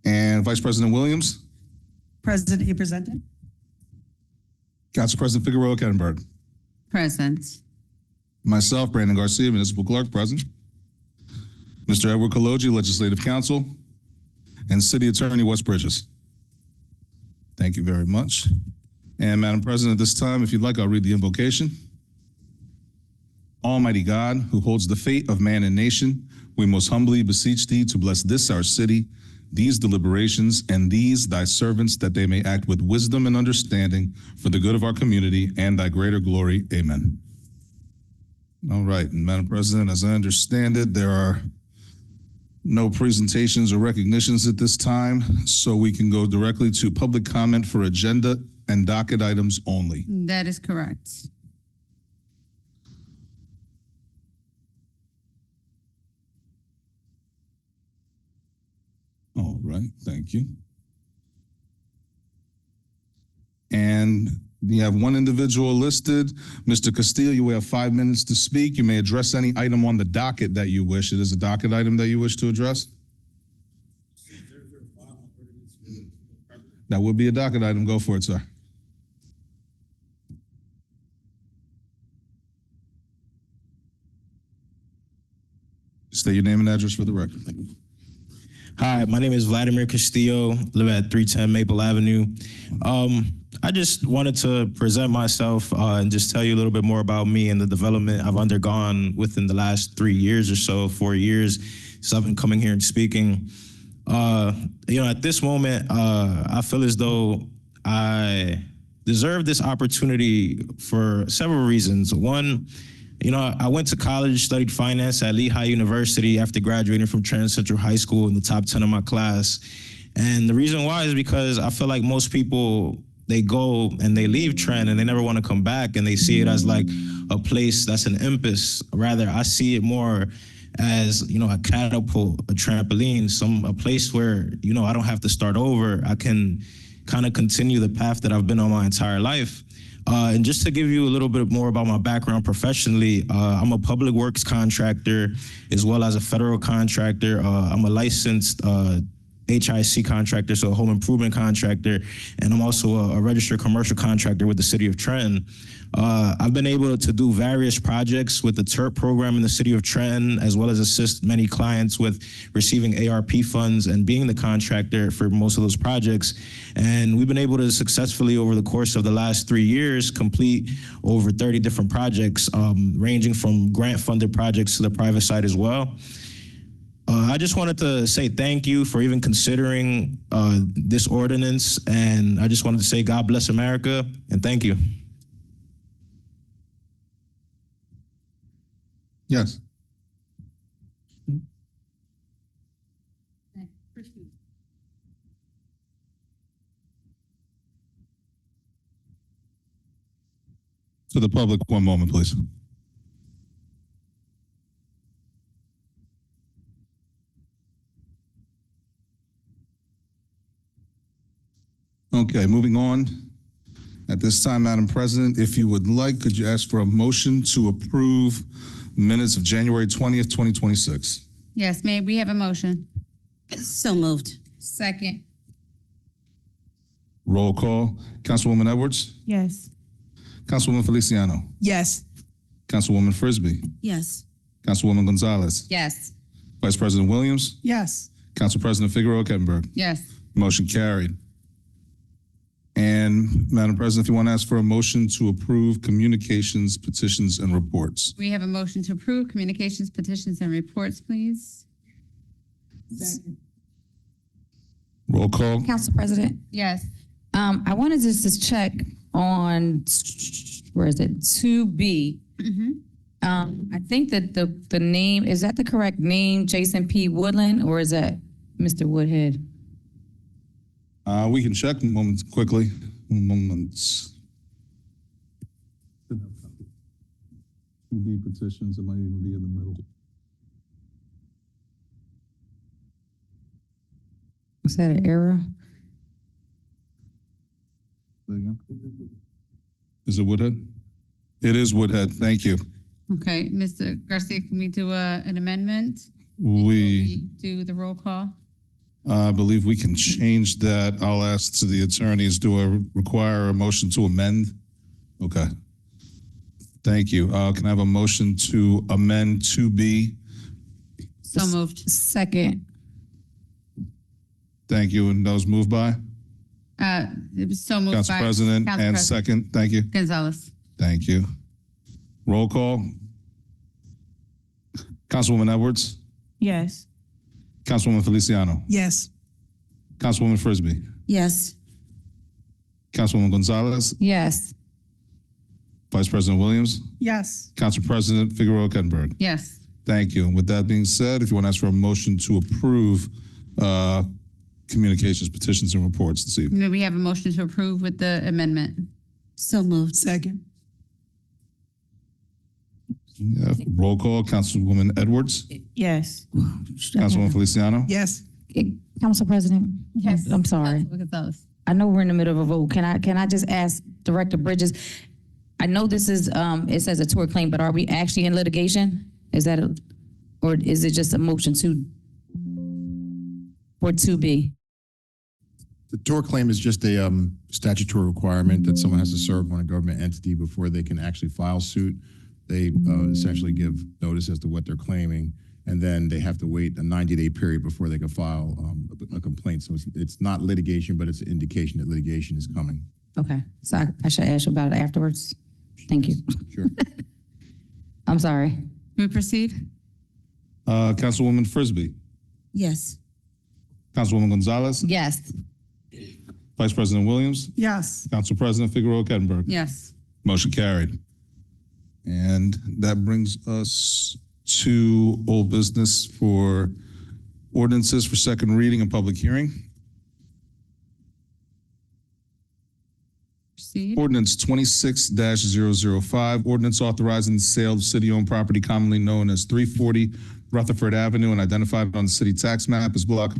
And Vice President Williams? Present, he presented. Council President Figueroa Kettenberg? Present. Myself, Brandon Garcia, Municipal Clerk, present. Mr. Edward Kaloji, Legislative Counsel, and City Attorney West Bridges. Thank you very much. And Madam President, at this time, if you'd like, I'll read the invocation. Almighty God, who holds the fate of man and nation, we most humbly beseech thee to bless this our city, these deliberations, and these thy servants, that they may act with wisdom and understanding for the good of our community and thy greater glory. Amen. All right, and Madam President, as I understand it, there are no presentations or recognitions at this time, so we can go directly to public comment for agenda and docket items only. That is correct. All right, thank you. And we have one individual listed. Mr. Castillo, you have 5 minutes to speak. You may address any item on the docket that you wish. It is a docket item that you wish to address? That would be a docket item. Go for it, sir. State your name and address for the record. Thank you. Hi, my name is Vladimir Castillo, live at 310 Maple Avenue. I just wanted to present myself and just tell you a little bit more about me and the development I've undergone within the last 3 years or so, 4 years, since I've been coming here and speaking. At this moment, I feel as though I deserve this opportunity for several reasons. One, I went to college, studied finance at Lehigh University after graduating from Trenton Central High School in the top 10 of my class. And the reason why is because I feel like most people, they go and they leave Trenton and they never want to come back, and they see it as like a place that's an impasse. Rather, I see it more as, a catapult, a trampoline, a place where, I don't have to start over. I can kind of continue the path that I've been on my entire life. And just to give you a little bit more about my background professionally, I'm a public works contractor as well as a federal contractor. I'm a licensed HIC contractor, so a home improvement contractor, and I'm also a registered commercial contractor with the city of Trenton. I've been able to do various projects with the TURP program in the city of Trenton, as well as assist many clients with receiving ARP funds and being the contractor for most of those projects. And we've been able to successfully, over the course of the last 3 years, complete over 30 different projects, ranging from grant-funded projects to the private side as well. I just wanted to say thank you for even considering this ordinance, and I just wanted to say God bless America, and thank you. Yes. To the public, one moment, please. Okay, moving on. At this time, Madam President, if you would like, could you ask for a motion to approve minutes of January 20th, 2026? Yes, may we have a motion? So moved. Second. Roll call. Councilwoman Edwards? Yes. Councilwoman Feliciano? Yes. Councilwoman Frisbee? Yes. Councilwoman Gonzalez? Yes. Vice President Williams? Yes. Council President Figueroa Kettenberg? Yes. Motion carried. And Madam President, if you want to ask for a motion to approve communications, petitions, and reports. We have a motion to approve communications, petitions, and reports, please. Roll call. Council President, Yes. I wanted just to check on, where is it, 2B. I think that the name, is that the correct name, Jason P. Woodland, or is that Mr. Woodhead? We can check quickly. Moments. 2B petitions, it might even be in the middle. Was that an error? Is it Woodhead? It is Woodhead. Thank you. Okay, Mr. Garcia, can we do an amendment? We Do the roll call? I believe we can change that. I'll ask to the attorneys, do I require a motion to amend? Okay. Thank you. Can I have a motion to amend 2B? So moved. Second. Thank you. And those moved by? It was so moved Council by. President, Council and President second, thank you. Gonzalez. Thank you. Roll call. Councilwoman Edwards, Yes. Councilwoman Feliciano, Yes. Councilwoman Frisbee, Yes. Councilwoman Gonzalez, Yes. Vice President Williams, Yes. Council President Figueroa Kettenberg. Yes. Thank you. And with that being said, if you want to ask for a motion to approve communications, petitions, and reports this evening. May we have a motion to approve with the amendment? So moved. Second. Yeah. Roll call. Councilwoman Edwards, Yes. Councilwoman Feliciano. Yes. Council President? Yes. I'm sorry. Councilwoman Gonzalez. I know we're in the middle of a vote. Can I just ask Director Bridges? I know this is, it says a tort claim, but are we actually in litigation? Is that or is it just a motion for 2B? The tort claim is just a statutory requirement that someone has to serve on a government entity before they can actually file suit. They essentially give notice as to what they're claiming, and then they have to wait a 90-day period before they can file a complaint. So it's not litigation, but it's an indication that litigation is coming. Okay, so I should ask you about it afterwards? Thank you. Sure. I'm sorry. May we proceed? Councilwoman Frisbee, Yes. Councilwoman Gonzalez, Yes. Vice President Williams, Yes. Council President Figueroa Kettenberg. Yes. Motion carried. And that brings us to old business for ordinances for second reading and public hearing. Proceed. Ordinance 26-005, ordinance authorizing the sale of city-owned property commonly known as 340 Rutherford Avenue and identified on the city tax map as block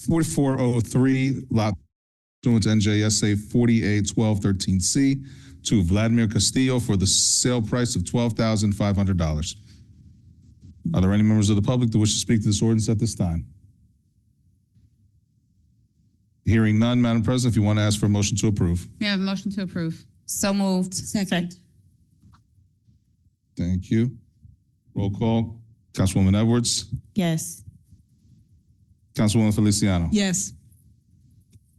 4403, lot pursuant to NJSA 481213C, to Vladimir Castillo for the sale price of $12,500. Are there any members of the public that wish to speak to this ordinance at this time? Hearing none, Madam President, if you want to ask for a motion to approve. May I have a motion to approve? So moved. Second. Thank you. Roll call. Councilwoman Edwards, Yes. Councilwoman Feliciano, Yes.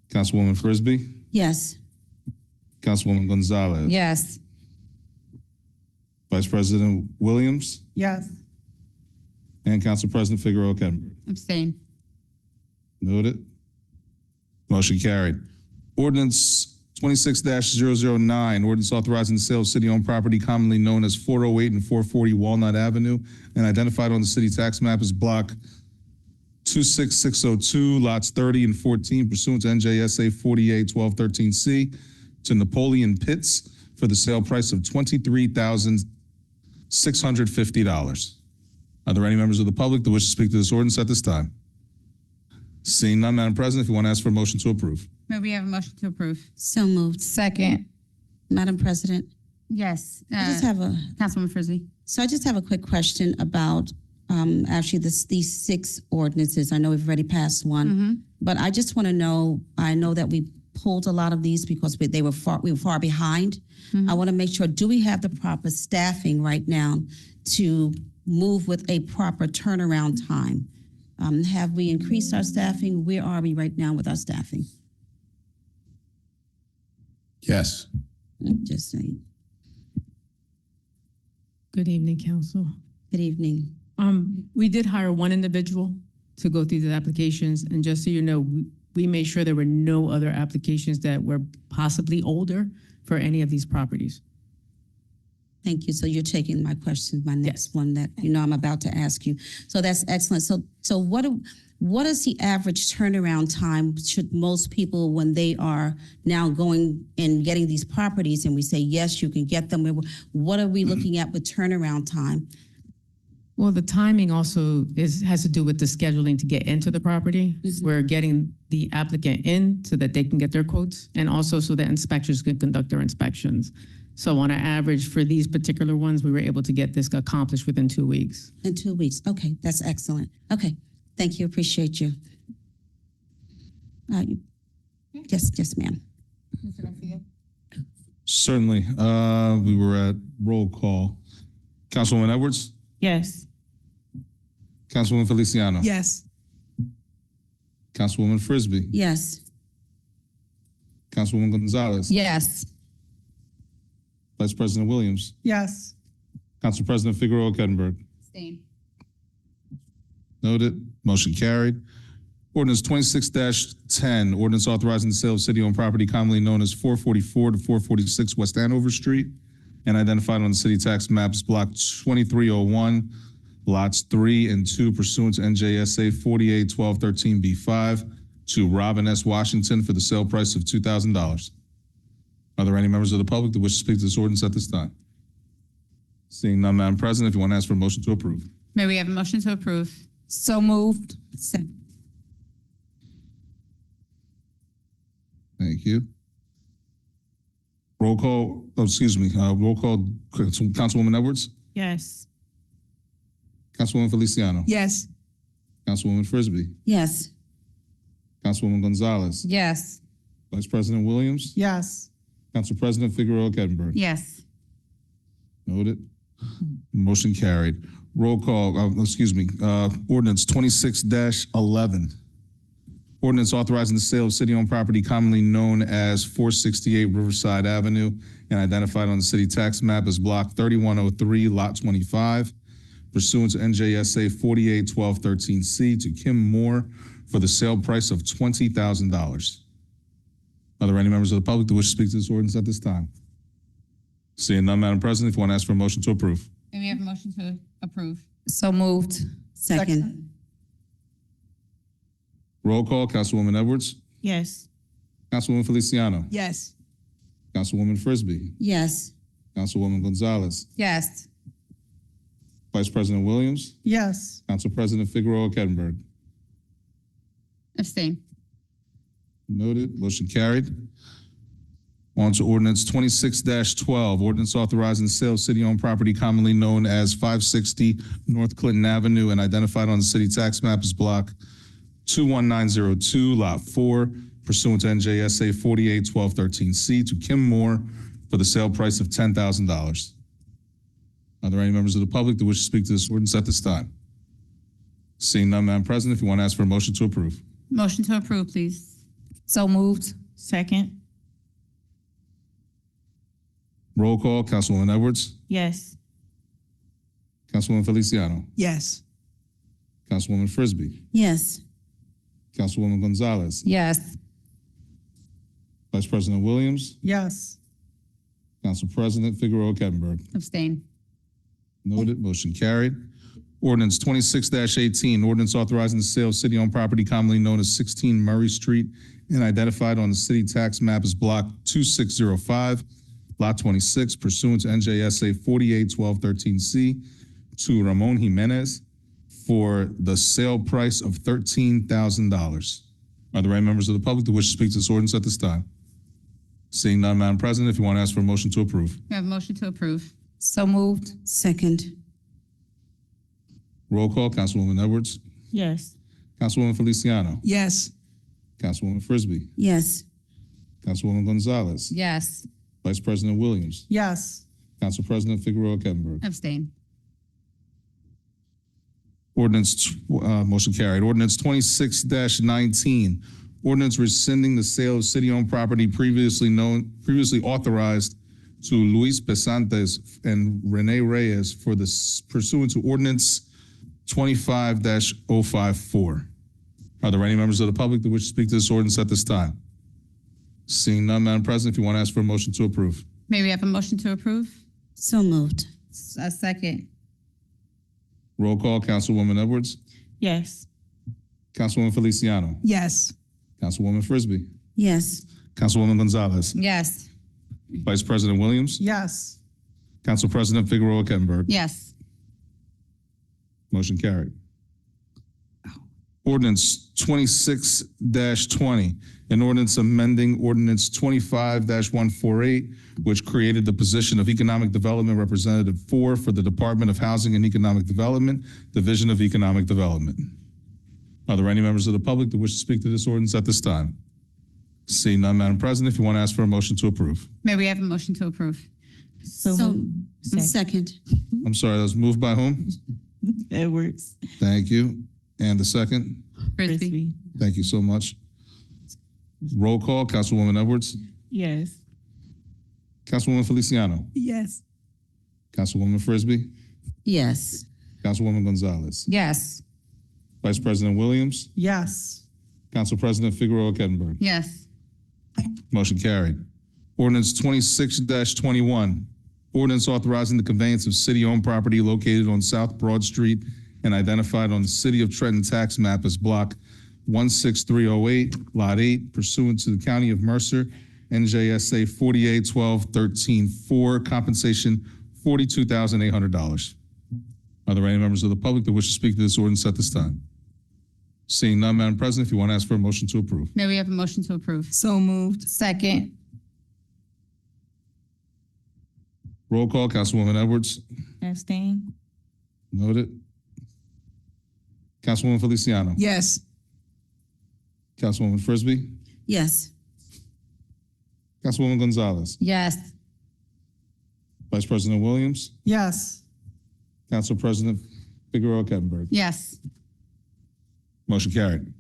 Councilwoman Frisbee, Yes. Councilwoman Gonzalez. Yes. Vice President Williams, Yes. and Council President Figueroa Kettenberg. Abstain. Noted. Motion carried. Ordinance 26-009, ordinance authorizing the sale of city-owned property commonly known as 408 and 440 Walnut Avenue and identified on the city tax map as block 26602, lots 30 and 14 pursuant to NJSA 481213C to Napoleon Pitts for the sale price of $23,650. Are there any members of the public that wish to speak to this ordinance at this time? Seeing none, Madam President, if you want to ask for a motion to approve. May we have a motion to approve? So moved. Second. Madam President, Yes. I just have a, Councilwoman Frisbee. so I just have a quick question about actually these 6 ordinances. I know we've already passed one, but I just want to know, I know that we pulled a lot of these because we were far behind. I want to make sure, do we have the proper staffing right now to move with a proper turnaround time? Have we increased our staffing? Where are we right now with our staffing? Yes. Just saying. Good evening, council. Good evening. We did hire one individual to go through the applications, and just so you know, we made sure there were no other applications that were possibly older for any of these properties. Thank you. So you're taking my question, my next one that I'm about to ask you. So that's excellent. So what is the average turnaround time should most people, when they are now going and getting these properties and we say, yes, you can get them, what are we looking at with turnaround time? Well, the timing also has to do with the scheduling to get into the property. We're getting the applicant in so that they can get their quotes, and also so that inspectors can conduct their inspections. So on an average for these particular ones, we were able to get this accomplished within 2 weeks. In 2 weeks. Okay, that's excellent. Okay, thank you. Appreciate you. Yes, ma'am. Certainly. We were at roll call. Councilwoman Edwards? Yes. Councilwoman Feliciano? Yes. Councilwoman Frisbee? Yes. Councilwoman Gonzalez? Yes. Vice President Williams? Yes. Council President Figueroa Kettenberg? Abstain. Noted. Motion carried. Ordinance 26-10, ordinance authorizing the sale of city-owned property commonly known as 444 to 446 West Hanover Street and identified on the city tax maps block 2301, lots 3 and 2 pursuant to NJSA 481213B5 to Robin S. Washington for the sale price of $2,000. Are there any members of the public that wish to speak to this ordinance at this time? Seeing none, Madam President, if you want to ask for a motion to approve. May we have a motion to approve? So moved. Thank you. Roll call, roll call, Councilwoman Edwards, Yes. Councilwoman Feliciano, Yes. Councilwoman Frisbee, Yes. Councilwoman Gonzalez, Yes. Vice President Williams, Yes. Council President Figueroa Kettenberg. Yes. Noted. Motion carried. Roll call, ordinance 26-11. Ordinance authorizing the sale of city-owned property commonly known as 468 Riverside Avenue and identified on the city tax map as block 3103, lot 25, pursuant to NJSA 481213C to Kim Moore for the sale price of $20,000. Are there any members of the public that wish to speak to this ordinance at this time? Seeing none, Madam President, if you want to ask for a motion to approve. May we have a motion to approve? So moved. Second. Roll call, Councilwoman Edwards, Yes. Councilwoman Feliciano, Yes. Councilwoman Frisbee, Yes. Councilwoman Gonzalez, Yes. Vice President Williams, Yes. Council President Figueroa Kettenberg. Abstain. Noted. Motion carried. On to ordinance 26-12, ordinance authorizing the sale of city-owned property commonly known as 560 North Clinton Avenue and identified on the city tax map as block 21902, lot 4, pursuant to NJSA 481213C to Kim Moore for the sale price of $10,000. Are there any members of the public that wish to speak to this ordinance at this time? Seeing none, Madam President, if you want to ask for a motion to approve. Motion to approve, please. So moved. Second. Roll call, Councilwoman Edwards, Yes. Councilwoman Feliciano, Yes. Councilwoman Frisbee, Yes. Councilwoman Gonzalez, Yes. Vice President Williams, Yes. Council President Figueroa Kettenberg. Abstain. Noted. Motion carried. Ordinance 26-18, ordinance authorizing the sale of city-owned property commonly known as 16 Murray Street and identified on the city tax map as block 2605, lot 26, pursuant to NJSA 481213C to Ramon Jimenez for the sale price of $13,000. Are there any members of the public that wish to speak to this ordinance at this time? Seeing none, Madam President, if you want to ask for a motion to approve. We have a motion to approve. So moved. Second. Roll call, Councilwoman Edwards, Yes. Councilwoman Feliciano, Yes. Councilwoman Frisbee, Yes. Councilwoman Gonzalez, Yes. Vice President Williams, Yes. Council President Figueroa Kettenberg. Abstain. Motion carried. Ordinance 26-19, ordinance rescinding the sale of city-owned property previously authorized to Luis Pesantes and Rene Reyes for the pursuant to ordinance 25-054. Are there any members of the public that wish to speak to this ordinance at this time? Seeing none, Madam President, if you want to ask for a motion to approve. May we have a motion to approve? So moved. A second. Roll call, Councilwoman Edwards, Yes. Councilwoman Feliciano, Yes. Councilwoman Frisbee, Yes. Councilwoman Gonzalez, Yes. Vice President Williams, Yes. Council President Figueroa Kettenberg. Yes. Motion carried. Ordinance 26-20, an ordinance amending ordinance 25-148, which created the position of Economic Development Representative 4 for the Department of Housing and Economic Development, Division of Economic Development. Are there any members of the public that wish to speak to this ordinance at this time? Seeing none, Madam President, if you want to ask for a motion to approve. May we have a motion to approve? So, second. I'm sorry, that was moved by whom? Edwards. Thank you. And the second? Frisbee. Thank you so much. Roll call, Councilwoman Edwards. Yes. Councilwoman Feliciano. Yes. Councilwoman Frisbee. Yes. Councilwoman Gonzalez. Yes. Vice President Williams. Yes. Council President Figueroa Kettenberg. Yes. Motion carried. Ordinance 26-21. Ordinance authorizing the conveyance of city-owned property located on South Broad Street and identified on the City of Trenton tax map as Block 16308, Lot 8, pursuant to the County of Mercer, NJSA 4812-13-4, compensation $42,800. Are there any members of the public that wish to speak to this ordinance at this time? Seeing none, Madam President, if you want to ask for a motion to approve. May we have a motion to approve? So moved. Second. Roll call, Councilwoman Edwards. Abstain. Noted. Councilwoman Feliciano. Yes. Councilwoman Frisbee. Yes. Councilwoman Gonzalez. Yes. Vice President Williams. Yes. Council President Figueroa Kettenberg. Yes. Motion carried.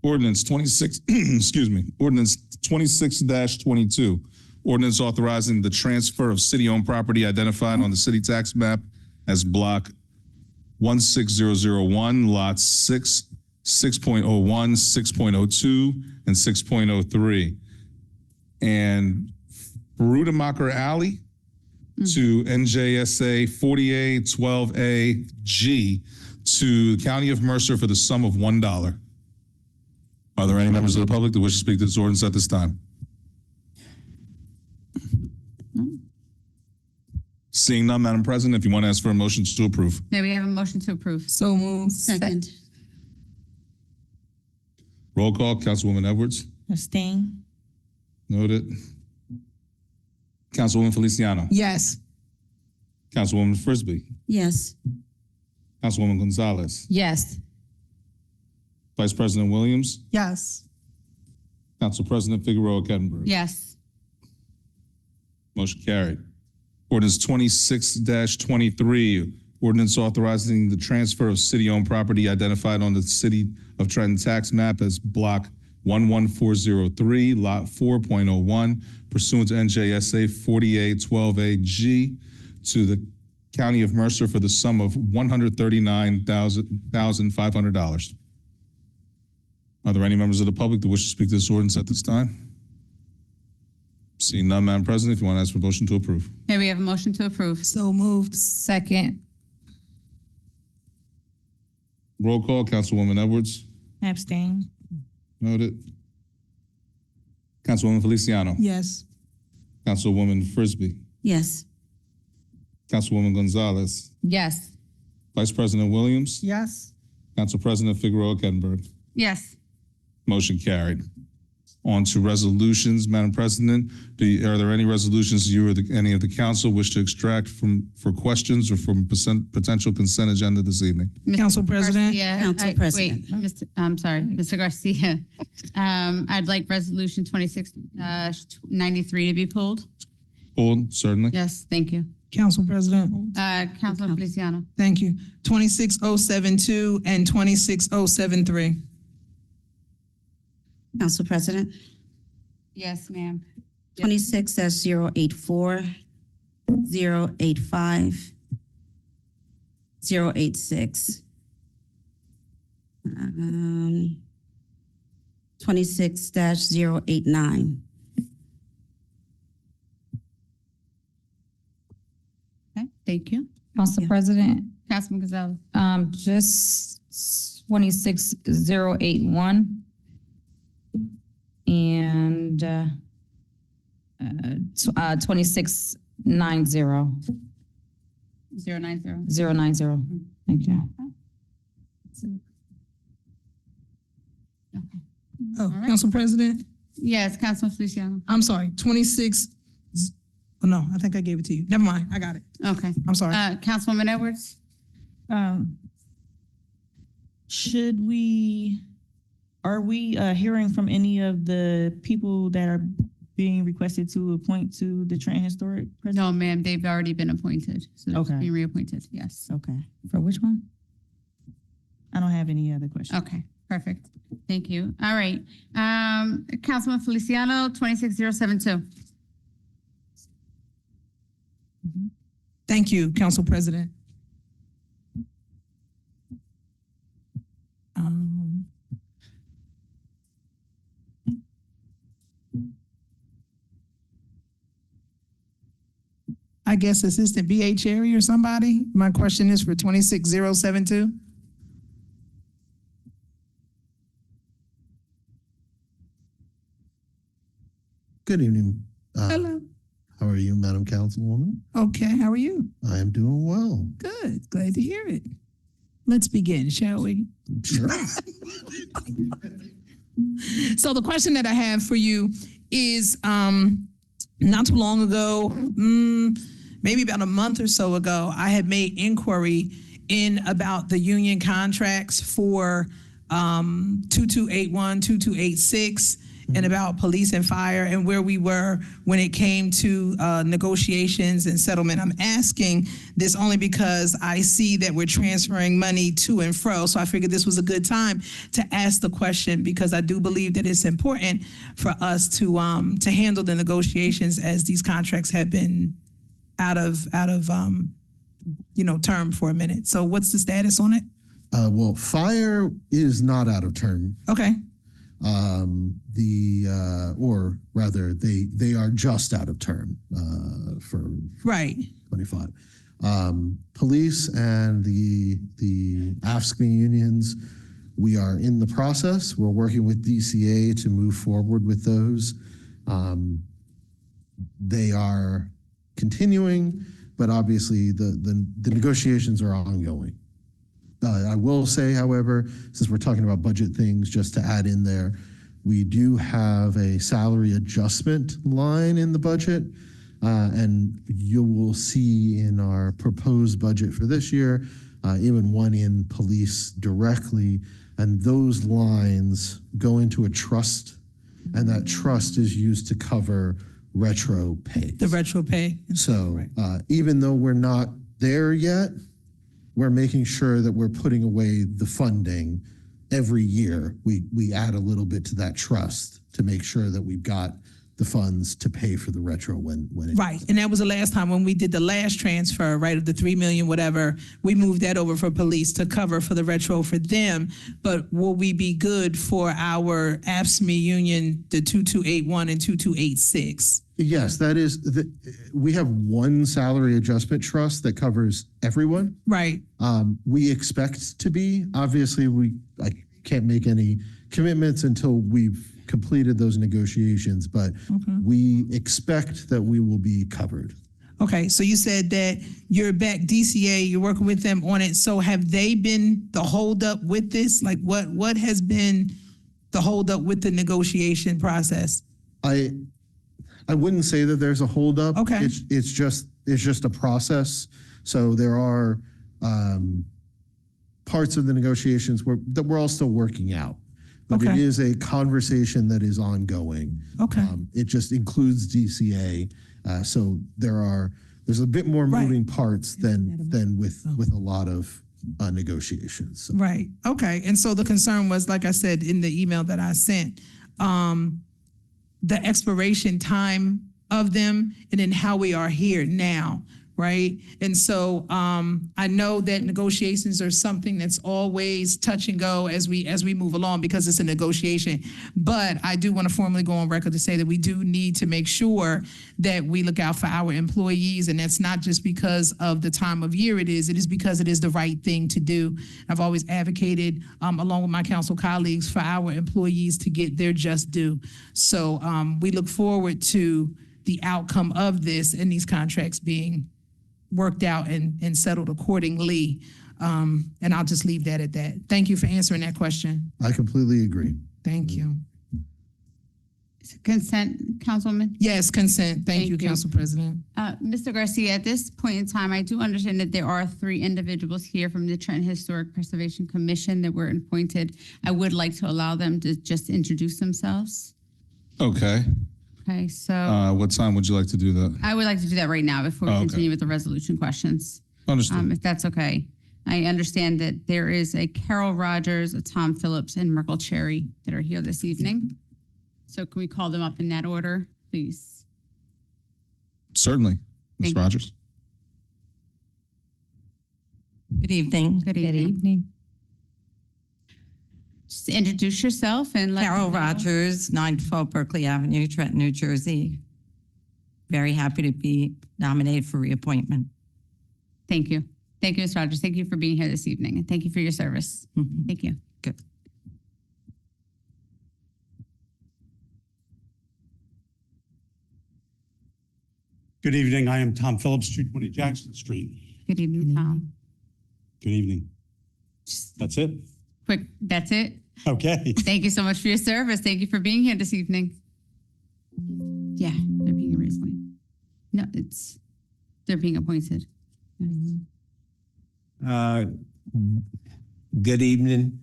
Ordinance 26, excuse me, Ordinance 26-22. Ordinance authorizing the transfer of city-owned property identified on the city tax map as Block 16001, Lots 6, 6.01, 6.02, and 6.03. And Rudemacher Alley to NJSA 4812A-G to the County of Mercer for the sum of $1. Are there any members of the public that wish to speak to this ordinance at this time? Seeing none, Madam President, if you want to ask for a motion to approve. May we have a motion to approve? So moved. Second. Roll call, Councilwoman Edwards. Abstain. Noted. Councilwoman Feliciano. Yes. Councilwoman Frisbee. Yes. Councilwoman Gonzalez. Yes. Vice President Williams. Yes. Council President Figueroa Kettenberg. Yes. Motion carried. Ordinance 26-23, ordinance authorizing the transfer of city-owned property identified on the City of Trenton tax map as Block 11403, Lot 4.01, pursuant to NJSA 4812A-G to the County of Mercer for the sum of $139,500. Are there any members of the public that wish to speak to this ordinance at this time? Seeing none, Madam President, if you want to ask for a motion to approve. May we have a motion to approve? So moved. Second. Roll call, Councilwoman Edwards. Abstain. Noted. Councilwoman Feliciano. Yes. Councilwoman Frisbee. Yes. Councilwoman Gonzalez. Yes. Vice President Williams. Yes. Council President Figueroa Kettenberg. Yes. Motion carried. On to resolutions, Madam President. Are there any resolutions you or any of the council wish to extract for questions or from potential consent agenda this evening? Council President. Council President. Wait, I'm sorry, Mr. Garcia. I'd like resolution 26-93 to be pulled. Pulled, certainly. Yes, thank you. Council President. Councilman Feliciano. Thank you. 26072 and 26073. Council President. Yes, ma'am. 26-084, 085, 086. 26-089. Okay, thank you. Council Yeah. President, Councilman Gonzalez. just 26081 and 2690. 090. 090. Thank you. Oh, right. Council President. Yes, Councilman Feliciano. I'm sorry, 26 Oh, no, I think I gave it to you. Never mind, I got it. Okay. I'm sorry. Councilwoman Edwards? Are we hearing from any of the people that are being requested to appoint to the Trenton Historic? No, ma'am, they've already been appointed. So they're Okay. being reappointed, yes. Okay, for which one? I don't have any other questions. Okay, perfect. Thank you. All right. Councilman Feliciano, 26072. Thank you, Council President. I guess Assistant BA Cherry or somebody. My question is for 26072. Good evening. Hello. How are you, Madam Councilwoman? Okay, how are you? I am doing well. Good, glad to hear it. Let's begin, shall we? Sure. So the question that I have for you is, not too long ago, maybe about a month or so ago, I had made inquiry in about the union contracts for 2281, 2286, and about police and fire and where we were when it came to negotiations and settlement. I'm asking this only because I see that we're transferring money to and fro. So I figured this was a good time to ask the question, because I do believe that it's important for us to handle the negotiations as these contracts have been out of term for a minute. So what's the status on it? Well, fire is not out of term. Okay. Or rather, they are just out of term for Right. 25. Police and the AFSCME unions, we are in the process. We're working with DCA to move forward with those. They are continuing, but obviously the negotiations are ongoing. I will say, however, since we're talking about budget things, just to add in there, we do have a salary adjustment line in the budget, and you will see in our proposed budget for this year, even one in police directly, and those lines go into a trust, and that trust is used to cover retro pay. The retro pay. So even though we're not there yet, we're making sure that we're putting away the funding every year. We add a little bit to that trust to make sure that we've got the funds to pay for the retro when it Right. And that was the last time when we did the last transfer, right, of the 3 million, whatever, we moved that over for police to cover for the retro for them. But will we be good for our AFSCME union, the 2281 and 2286? Yes, that is, we have one salary adjustment trust that covers everyone. Right. We expect to be, obviously, I can't make any commitments until we've completed those negotiations, but we expect that we will be covered. Okay. So you said that you're back DCA, you're working with them on it. So have they been the holdup with this? Like what has been the holdup with the negotiation process? I wouldn't say that there's a holdup. Okay. It's just a process. So there are parts of the negotiations that we're all still working out. But Okay. it is a conversation that is ongoing. Okay. It just includes DCA. So there's a bit more Right. moving parts than with a lot of negotiations. So. Right. Okay. And so the concern was, like I said in the email that I sent, the expiration time of them and then how we are here now. Right. And so I know that negotiations are something that's always touch and go as we move along because it's a negotiation. But I do want to formally go on record to say that we do need to make sure that we look out for our employees. And that's not just because of the time of year it is because it is the right thing to do. I've always advocated, along with my council colleagues, for our employees to get their just due. So we look forward to the outcome of this and these contracts being worked out and settled accordingly. And I'll just leave that at that. Thank you for answering that question. I completely agree. Thank you. Consent, Councilwoman? Yes, consent. Thank you, Thank you. Council President. Mr. Garcia, at this point in time, I do understand that there are 3 individuals here from the Trenton Historic Preservation Commission that were appointed. I would like to allow them to just introduce themselves. Okay. Okay, so What time would you like to do that? I would like to do that right now before we Okay. continue with the resolution questions, Understood. if that's okay. I understand that there is a Carol Rogers, a Tom Phillips, and Merkle Cherry that are here this evening. So can we call them up in that order, please? Certainly. Ms. Thank you. Rogers? Good evening. Good Good evening. evening. Just introduce yourself and let Carol me know. Rogers, 912 Berkeley Avenue, Trenton, New Jersey. Very happy to be nominated for reappointment. Thank you. Thank you, Ms. Rogers. Thank you for being here this evening, and thank you for your service. Mhm. Thank you. Good. Good evening. I am Tom Phillips, 220 Jackson Street. Good evening, Tom. Good evening. That's it? Quick, that's it. Okay. Thank you so much for your service. Thank you for being here this evening. Yeah, they're being recently. No, they're being appointed. Good evening.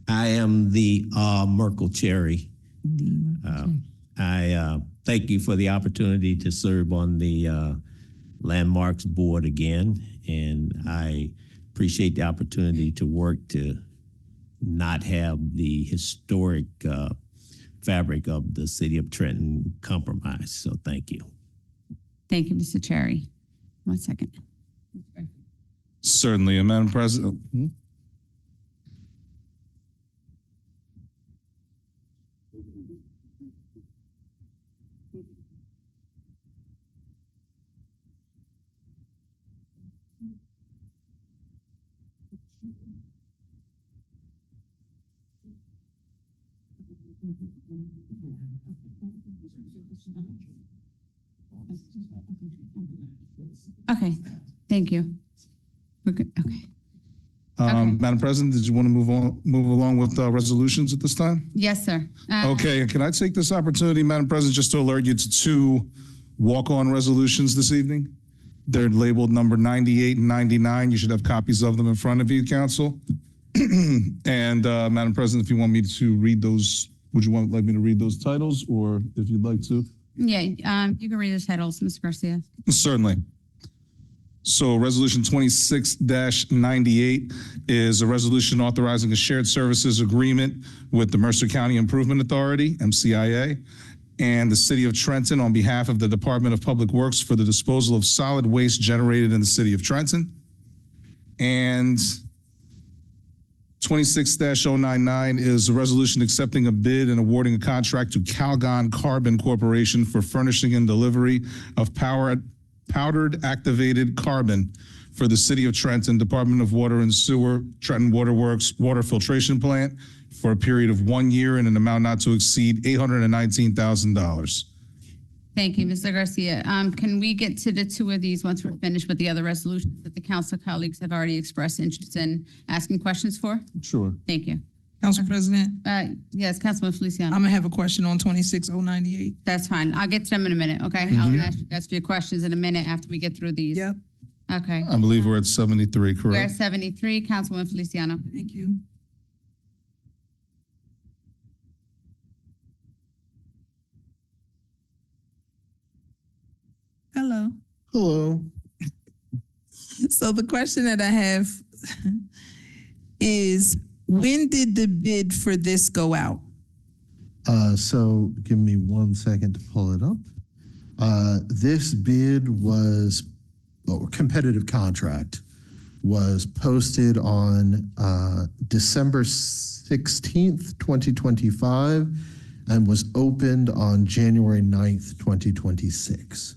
I am the Merkle Cherry. I thank you for the opportunity to serve on the Landmarks Board again, and I appreciate the opportunity to work to not have the historic fabric of the city of Trenton compromised. So thank you. Thank you, Mr. Cherry. 1 second. Certainly. And Madam President. Okay, thank you. We're good, okay. Okay. Madam President, did you want to move along with resolutions at this time? Yes, sir. Okay, and can I take this opportunity, Madam President, just to alert you to 2 walk-on resolutions this evening? They're labeled number 98 and 99. You should have copies of them in front of you, Council. And Madam President, if you want me to read those, would you like me to read those titles, or if you'd like to? Yeah, you can read the titles, Ms. Garcia. Certainly. So Resolution 26-98 is a resolution authorizing a shared services agreement with the Mercer County Improvement Authority, MCIA, and the City of Trenton on behalf of the Department of Public Works for the disposal of solid waste generated in the City of Trenton. And 26-099 is a resolution accepting a bid and awarding a contract to Calgon Carbon Corporation for furnishing and delivery of powdered activated carbon for the City of Trenton, Department of Water and Sewer, Trenton Water Works Water Filtration Plant for a period of 1 year and an amount not to exceed $819,000. Thank you, Mr. Garcia. Can we get to the 2 of these once we're finished with the other resolutions that the council colleagues have already expressed interest in asking questions for? Sure. Thank you. Council President, Yes, Councilman Feliciano. I'm gonna have a question on 26098. That's fine. I'll get to them in a minute, okay? I'll ask your questions in a minute after we get through these. Yep, Okay. I believe we're at 73, We're at correct? 73, Councilwoman Feliciano. thank you. Hello. Hello. So the question that I have is, when did the bid for this go out? So give me 1 second to pull it up. This bid was, competitive contract was posted on December 16th, 2025, and was opened on January 9th, 2026.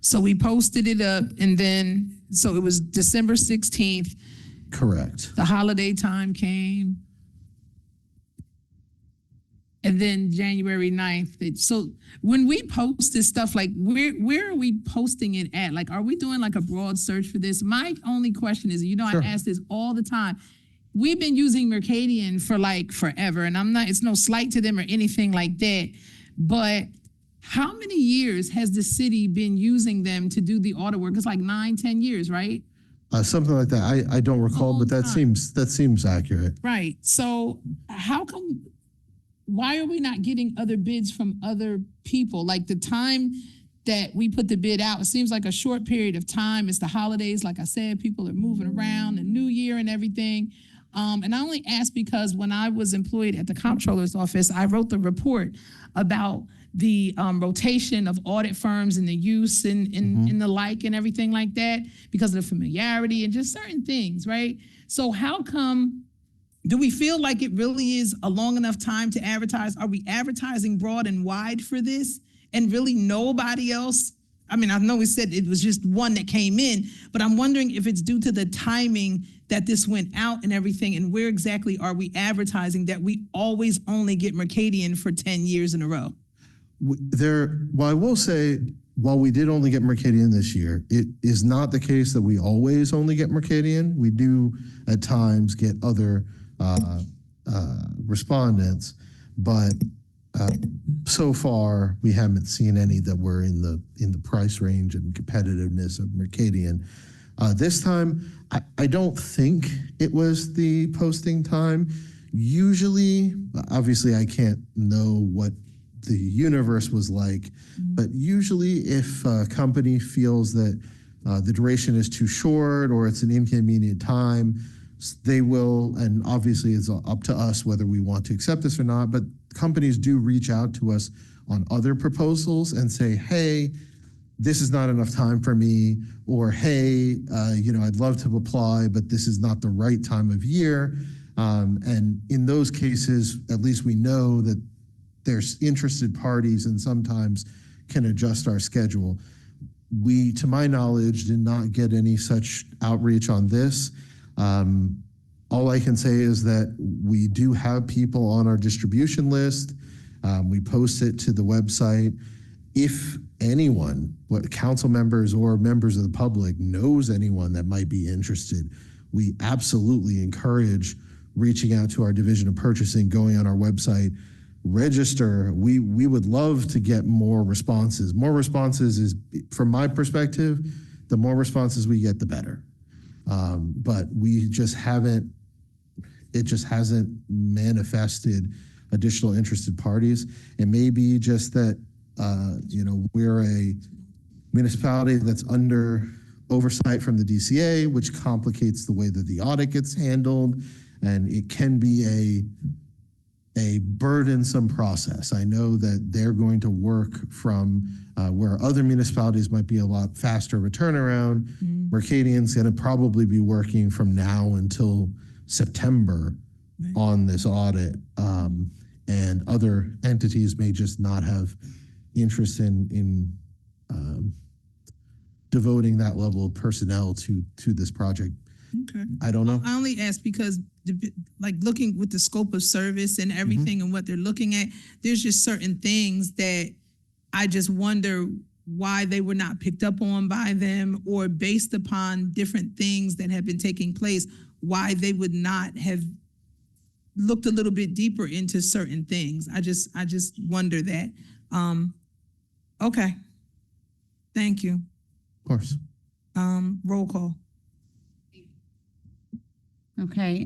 So we posted it up, and then, so it was December 16th, Correct. the holiday time came. And then January 9th. So when we post this stuff, like where are we posting it at? Like, are we doing like a broad search for this? My only question is, I Sure. ask this all the time. we've been using Mercadian for like forever, and it's no slight to them or anything like that, but how many years has the city been using them to do the audit work? It's like 9-10 years, right? Something like that. I don't recall, but that seems accurate. Right. So why are we not getting other bids from other people? Like the time that we put the bid out, it seems like a short period of time. It's the holidays. Like I said, people are moving around, the new year and everything. And I only asked because when I was employed at the comptroller's office, I wrote the report about the rotation of audit firms and the use and the like and everything like that because of the familiarity and just certain things, right? So how come, do we feel like it really is a long enough time to advertise? Are we advertising broad and wide for this and really nobody else? I mean, I know we said it was just one that came in, but I'm wondering if it's due to the timing that this went out and everything, and where exactly are we advertising that we always only get Mercadian for 10 years in a row? Well, I will say, while we did only get Mercadian this year, it is not the case that we always only get Mercadian. We do at times get other respondents, but so far we haven't seen any that were in the price range and competitiveness of Mercadian. This time, I don't think it was the posting time. Usually, obviously, I can't know what the universe was like, but usually if a company feels that the duration is too short or it's an inconvenient time, they will, and obviously it's up to us whether we want to accept this or not, but companies do reach out to us on other proposals and say, hey, this is not enough time for me, or hey, I'd love to apply, but this is not the right time of year. And in those cases, at least we know that there's interested parties and sometimes can adjust our schedule. We, to my knowledge, did not get any such outreach on this. All I can say is that we do have people on our distribution list. We post it to the website. If anyone, what council members or members of the public knows anyone that might be interested, we absolutely encourage reaching out to our division of purchasing, going on our website, register. We would love to get more responses. More responses is, from my perspective, the more responses we get, the better. But it just hasn't manifested additional interested parties. It may be just that, we're a municipality that's under oversight from the DCA, which complicates the way that the audit gets handled, and it can be a burdensome process. I know that they're going to work from where other municipalities might be a lot faster of a turnaround. Mercadian's going to probably be working from now until September on this audit, and other entities may just not have interest in devoting that level of personnel to this project. Okay. I don't know. I only ask because, like, looking with the scope of service and everything and what they're looking at, there's just certain things that I just wonder why they were not picked up on by them, or based upon different things that have been taking place, why they would not have looked a little bit deeper into certain things. I just wonder that. Okay. Thank you. Of course. Roll call. Okay,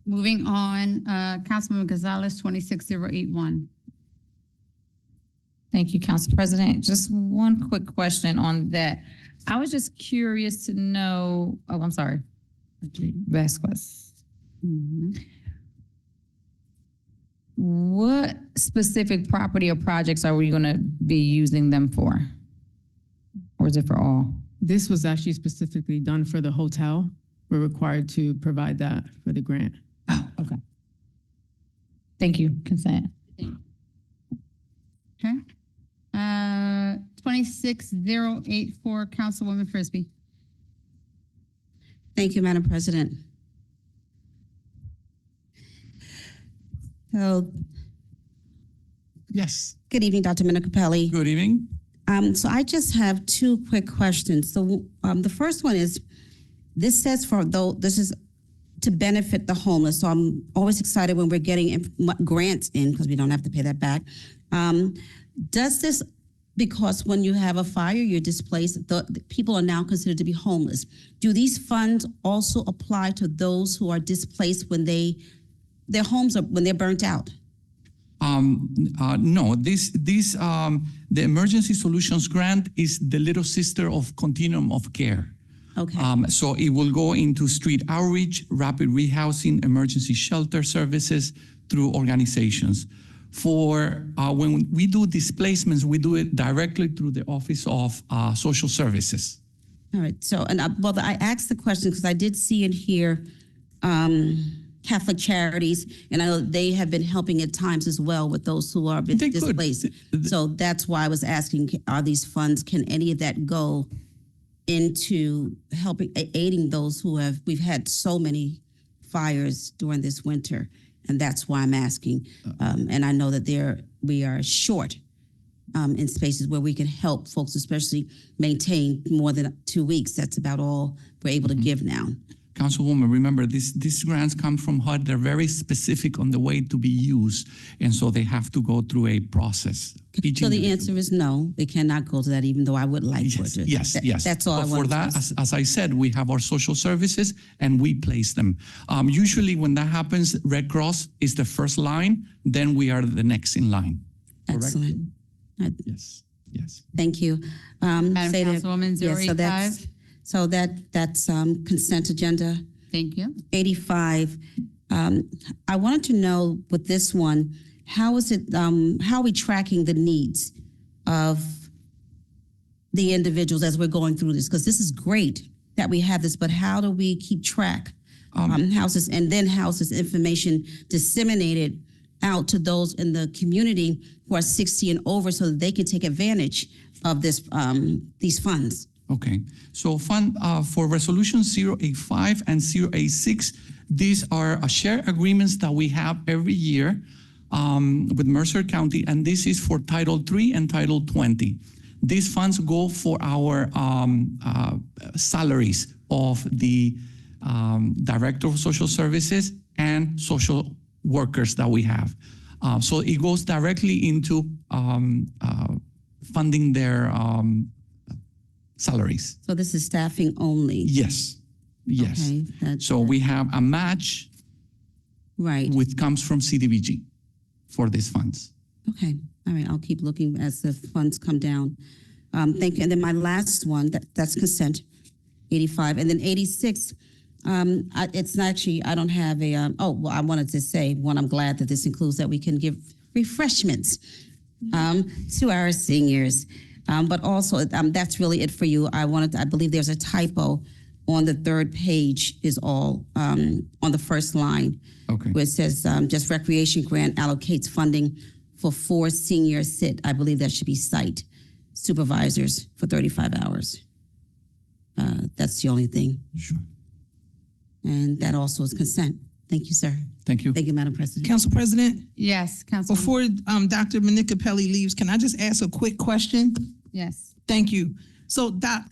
moving on, Councilman Gonzalez, 26081. Thank you, Council President. Just one quick question on that. I was just curious to know, I'm sorry. Vasquez. What specific property or projects are we gonna be using them for? Or is it for all? This was actually specifically done for the hotel. We're required to provide that for the grant. Oh, okay. Thank you, consent. Okay. 26084, Councilwoman Frisbee. Thank you, Madam President. So, Yes. good evening, Dr. Minicapelli. Good evening. So I just have two quick questions. So the first one is, this says this is to benefit the homeless. So I'm always excited when we're getting grants in because we don't have to pay that back. Does this, because when you have a fire, you're displaced, the people are now considered to be homeless. Do these funds also apply to those who are displaced when their homes when they're burnt out? No, the Emergency Solutions Grant is the little sister of Continuum of Care. Okay. So it will go into street outreach, rapid rehousing, emergency shelter services through organizations. For when we do displacements, we do it directly through the Office of Social Services. All right. So, and I asked the question because I did see in here Catholic Charities, and I know they have been helping at times as well with those who are displaced. So that's why I was asking: are these funds? Can any of that go into helping aiding those who have? We've had so many fires during this winter. And that's why I'm asking. And I know that we are short in spaces where we can help folks, especially maintain more than 2 weeks. That's about all we're able to give now. Councilwoman, remember, these grants come from HUD. They're very specific on the way to be used, and so they have to go through a process. So the answer is no, they cannot go to that, even though I would like to. Yes. That's all I want. For that, as I said, we have our social services, and we place them. Usually when that happens, Red Cross is the first line, then we are the next in line. Excellent. Yes. Thank you. Madam Councilwoman, 085. So that's consent agenda. Thank you. 85. I wanted to know with this one, how are we tracking the needs of the individuals as we're going through this? Because this is great that we have this, but how do we keep track? Houses and then houses information disseminated out to those in the community who are 60 and over so that they can take advantage of these funds. Okay, so for Resolution 085 and 086, these are share agreements that we have every year with Mercer County, and this is for Title III and Title 20. These funds go for our salaries of the Director of Social Services and social workers that we have. So it goes directly into funding their salaries. So this is staffing only? Yes. Okay, so we have a match, right, which comes from CDBG for these funds. Okay, all right, I'll keep looking as the funds come down. Thank you. And then my last one, that's consent, 85. And then 86, it's actually, I don't have I wanted to say, one, I'm glad that this includes that we can give refreshments to our seniors. But also, that's really it for you. I believe there's a typo on the third page is all on the first line. Okay. Where it says just recreation grant allocates funding for 4 senior sit. I believe that should be site supervisors for 35 hours. That's the only thing. Sure. And that also is consent. Thank you, sir. Thank you. Thank you, Madam President. Council President, Yes, Councilwoman. before Dr. Monica Pelly leaves, can I just ask a quick question? Yes. Thank you. So, Doc,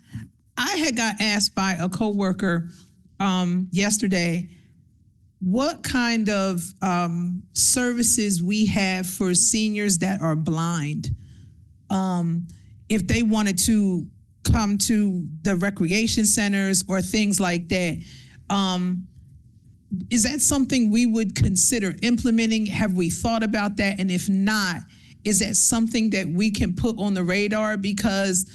I had got asked by a coworker yesterday what kind of services we have for seniors that are blind. If they wanted to come to the recreation centers or things like that. Is that something we would consider implementing? Have we thought about that? And if not, is that something that we can put on the radar? Because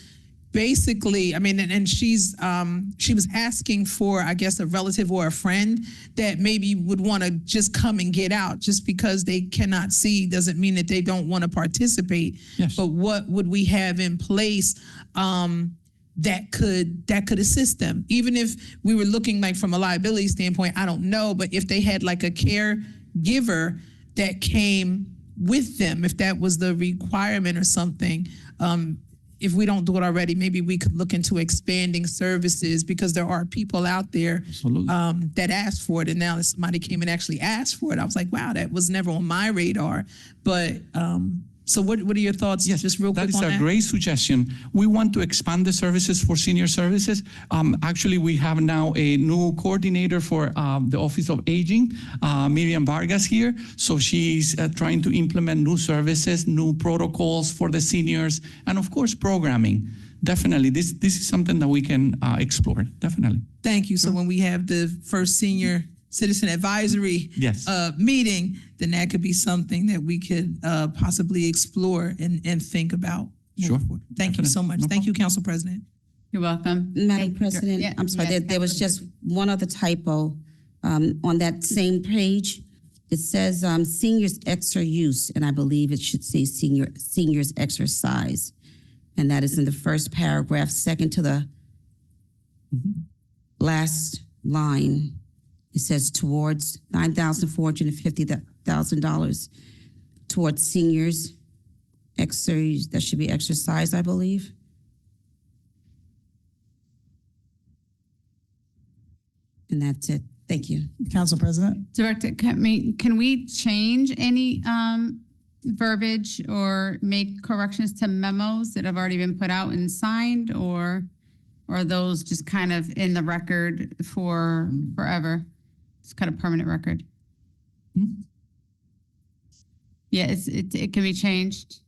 basically, I mean, and she was asking for, I guess, a relative or a friend that maybe would want to just come and get out. Just because they cannot see doesn't mean that they don't want to participate. Yes. But what would we have in place that could assist them? Even if we were looking like from a liability standpoint, I don't know, but if they had like a caregiver that came with them, if that was the requirement or something, if we don't do it already, maybe we could look into expanding services, because there are people out there that asked for it. And now that somebody came and actually asked for it, I was like, wow, that was never on my radar. But So what are your thoughts? Yes, Just real that quick is on a that. great suggestion. We want to expand the services for senior services. Actually, we have now a new coordinator for the Office of Aging, Miriam Vargas here. So she's trying to implement new services, new protocols for the seniors, and of course, programming. Definitely, this is something that we can explore. Definitely. Thank you. So when we have the first senior citizen advisory Yes. meeting, then that could be something that we could possibly explore and think about. Sure. Thank you so much. No Thank you, Council President. You're welcome. Madam President, Yeah, I'm sorry, yes, there was just one other typo on that same page. It says seniors extra use, and I believe it should say seniors exercise. And that is in the first paragraph, second to the last line. It says towards $9,450,000 towards seniors. That should be exercise, I believe. And that's it. Thank you. Council President? Director, can we change any verbiage or make corrections to memos that have already been put out and signed, or are those just kind of in the record for forever? It's kind of permanent record. Yeah, it can be changed.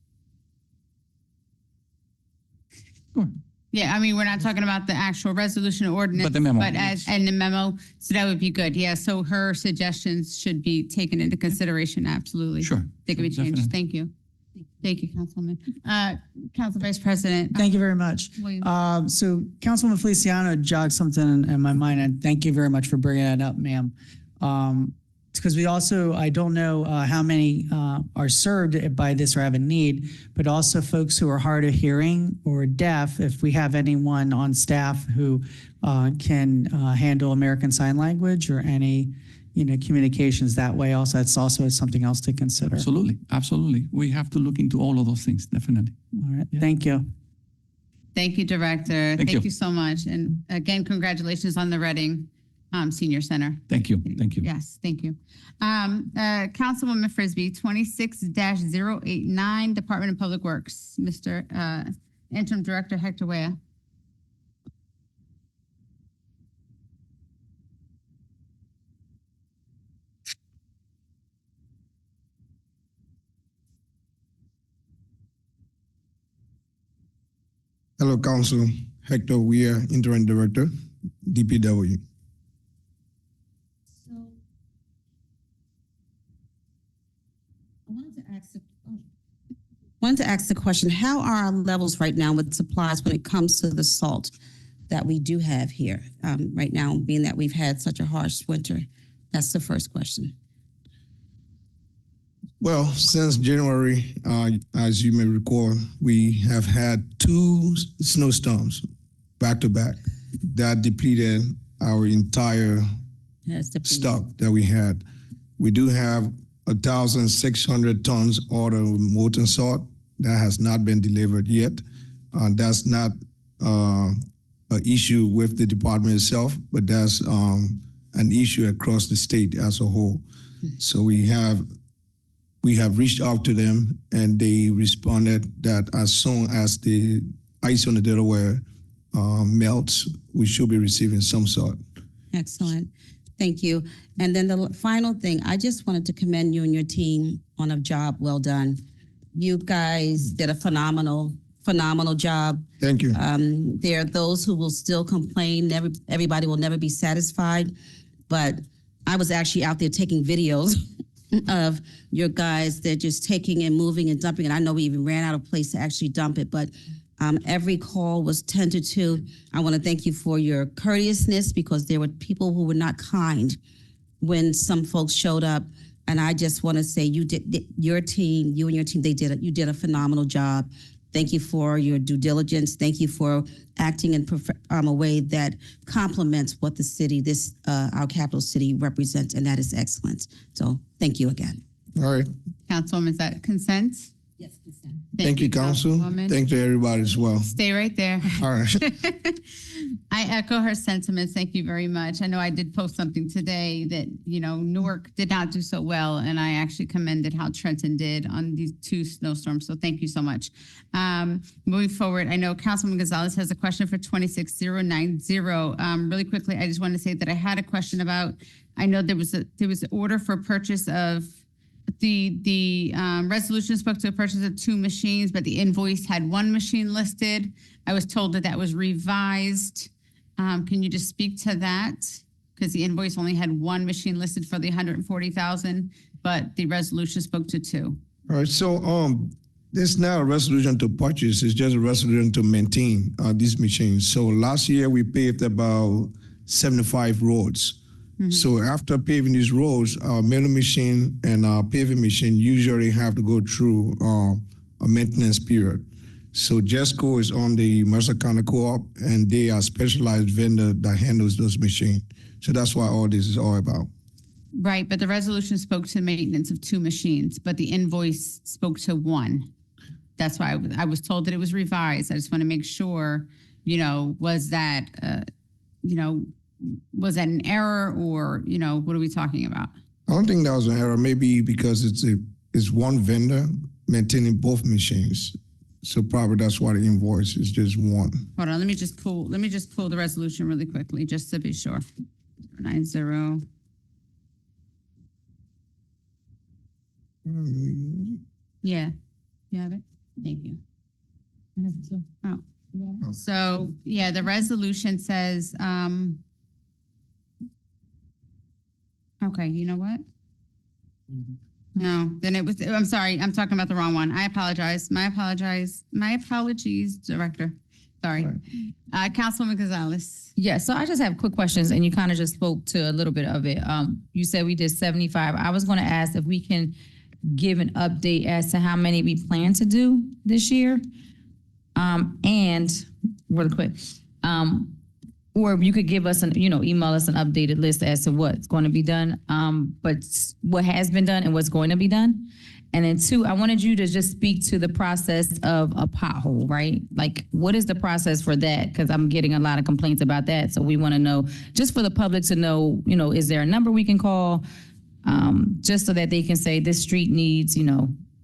Sure. Yeah, I mean, we're not talking about the actual resolution or ordinance. But the memo, But yes. and the memo, so that would be good. Yeah, so her suggestions should be taken into consideration, absolutely. Sure. They can be Sure, changed. definitely. Thank you. Thank you, Councilman. Council Vice President. Thank you very much. William. So Councilwoman Feliciano jogged something in my mind, and thank you very much for bringing that up, ma'am. Because we also, I don't know how many are served by this or have a need, but also folks who are hard of hearing or deaf, if we have anyone on staff who can handle American Sign Language or any, communications that way also, that's also something else to consider. Absolutely. Absolutely. We have to look into all of those things. Definitely. All right, thank you. Thank you, Director. Thank you. You so much. And again, congratulations on the Reading Senior Center. Thank you. Thank you. Yes, thank you. Councilwoman Frisbee, 26-089, Department of Public Works. Mr. Interim Director Hector Wea. Hello, Council. Hector Weir, Interim Director, DPW. Wanted to ask the question, how are our levels right now with supplies when it comes to the salt that we do have here right now, being that we've had such a harsh winter? That's the first question. Well, since January, as you may recall, we have had 2 snowstorms back to back that depleted our entire stock that we had. We do have 1,600 tons order of molten salt that has not been delivered yet. That's not an issue with the department itself, but that's an issue across the state as a whole. So we have reached out to them, and they responded that as soon as the ice on the Delaware melts, we should be receiving some salt. Excellent. Thank you. And then the final thing, I just wanted to commend you and your team on a job well done. You guys did a phenomenal job. Thank you. There are those who will still complain. Everybody will never be satisfied. But I was actually out there taking videos of your guys. They're just taking and moving and dumping. And I know we even ran out of place to actually dump it, but every call was tended to. I want to thank you for your courteousness, because there were people who were not kind when some folks showed up. And I just want to say you and your team, you did a phenomenal job. Thank you for your due diligence. Thank you for acting in a way that complements what the city, our capital city, represents, and that is excellent. So thank you again. All right. Councilwoman, is that consent? Yes, consent. Thank you, Council. Councilwoman. Thank you, everybody as well. Stay right there. All right. I echo her sentiments. Thank you very much. I know I did post something today that, Newark did not do so well, and I actually commended how Trenton did on these 2 snowstorms. So thank you so much. Moving forward, I know Councilman Gonzalez has a question for 26090. Really quickly, I just want to say that I had a question about, I know there was an order for purchase of the resolution spoke to a purchase of 2 machines, but the invoice had 1 machine listed. I was told that was revised. Can you just speak to that? Because the invoice only had 1 machine listed for the 140,000, but the resolution spoke to 2. All right, so this not a resolution to purchase, it's just a resolution to maintain these machines. So last year we paved about 75 roads. So after paving these roads, our milling machine and our paving machine usually have to go through a maintenance period. So Jesco is on the Mercer County Co-op, and they are a specialized vendor that handles those machines. So that's what all this is all about. Right, but the resolution spoke to maintenance of 2 machines, but the invoice spoke to 1. That's why I was told that it was revised. I just want to make sure, was that, was that an error, or, what are we talking about? I don't think that was an error, maybe because it's one vendor maintaining both machines. So probably that's why the invoice is just 1. Hold on, let me just pull the resolution really quickly, just to be sure. 90. Yeah, you have it? Thank you. Oh, so, yeah, the resolution says, okay, you know what? No, then I'm sorry, I'm talking about the wrong one. I apologize. My apologies, Director. Sorry. Councilwoman Gonzalez. Yeah, so I just have quick questions, and you kind of just spoke to a little bit of it. You said we did 75. I was going to ask if we can give an update as to how many we plan to do this year. And really quick, or if you could give us email us an updated list as to what's going to be done, but what has been done and what's going to be done. And then 2, I wanted you to just speak to the process of a pothole, right? Like, what is the process for that? Because I'm getting a lot of complaints about that. So we want to know, just for the public to know, is there a number we can call, just so that they can say this street needs,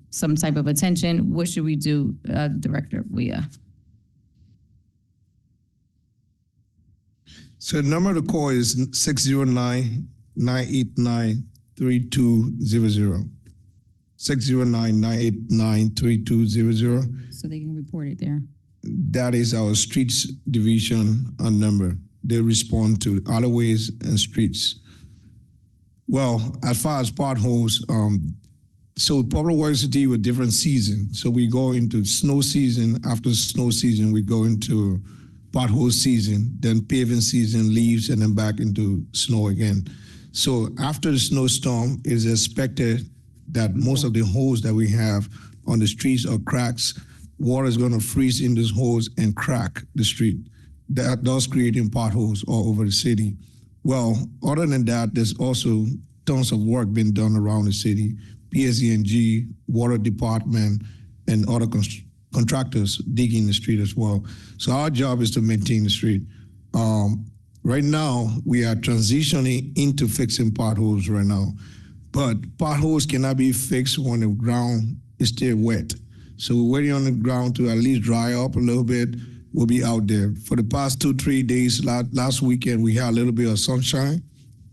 some type of attention. What should we do, Director Weah? So the number to call is 609-989-3200. 609-989-3200. So they can report it there. That is our streets division number. They respond to alleyways and streets. Well, as far as potholes, so Public Works deal with different seasons. So we go into snow season. After snow season, we go into pothole season, then paving season leaves, and then back into snow again. So after the snowstorm, it is expected that most of the holes that we have on the streets are cracks. Water is going to freeze in those holes and crack the street. That thus creating potholes all over the city. Well, other than that, there's also tons of work being done around the city. PSE&G, Water Department, and other contractors digging the street as well. So our job is to maintain the street. Right now, we are transitioning into fixing potholes right now. But potholes cannot be fixed when the ground is still wet. So we're waiting on the ground to at least dry up a little bit. We'll be out there. For the past 2-3 days, last weekend, we had a little bit of sunshine.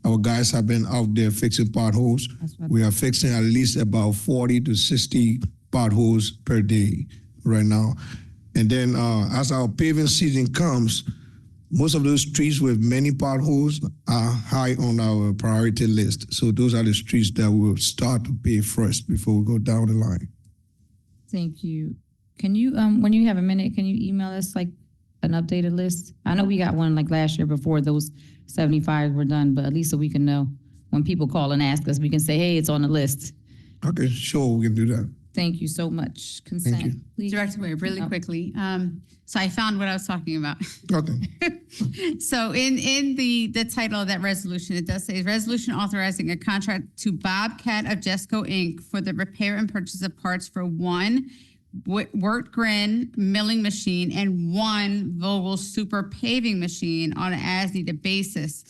Our guys have been out there fixing potholes. We are fixing at least about 40 to 60 potholes per day right now. And then as our paving season comes, most of those streets with many potholes are high on our priority list. So those are the streets that we'll start to pave first before we go down the line. Thank you. Can you, when you have a minute, can you email us like an updated list? I know we got one like last year before those 75 were done, but at least so we can know when people call and ask us, we can say, hey, it's on the list. Okay, sure, we can do that. Thank you so much. Consent, Thank you. please. Director Weah, really quickly. So I found what I was talking about. Okay. So in the title of that resolution, it does say resolution authorizing a contract to Bobcat of Jesco Inc. for the repair and purchase of parts for 1 Grin milling machine and one Vogel super paving machine on an as-needed basis.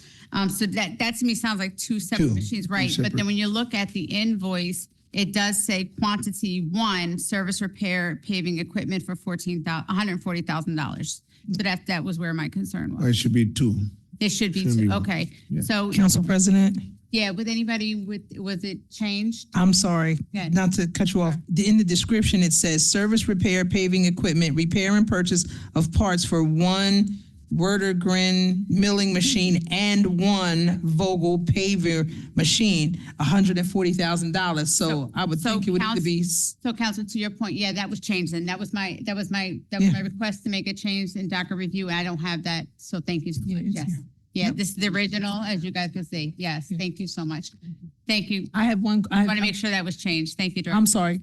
So that to me sounds like two separate Two, machines, right? two But then separate. when you look at the invoice, it does say quantity one, service repair paving equipment for $140,000. So that was where my concern was. It should be two. It should be Shouldn't two. be one. Okay. Yeah. So Council President, yeah, was it changed? I'm sorry, Yeah. not to cut you off. In the description, it says service repair paving equipment, repair and purchase of parts for one Grin milling machine and one Vogel paver machine, $140,000. So I would think it would need to be. So Council, to your point, yeah, that was changed, and that was my Yeah. request to make a change in DACA review. I don't have that, so thank you so much. it's Yes. here. Yeah, Yep. this is the original, as you guys can see. Yes, thank you so much. Thank you. I have one. I want to make sure that was changed. Thank you, Director. I'm sorry.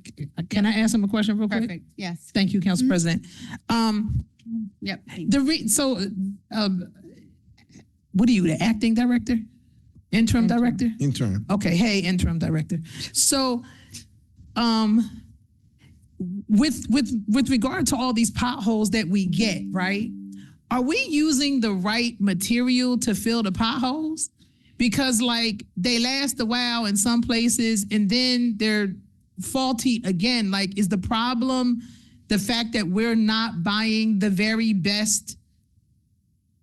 Can I ask him a question real quick? Perfect. Yes. Thank you, Council President. Yep. What are you, the acting director? Interim director? Intern. Okay, hey, interim director. So, with regard to all these potholes that we get, right? Are we using the right material to fill the potholes? Because like they last a while in some places and then they're faulty again. Like, is the problem the fact that we're not buying the very best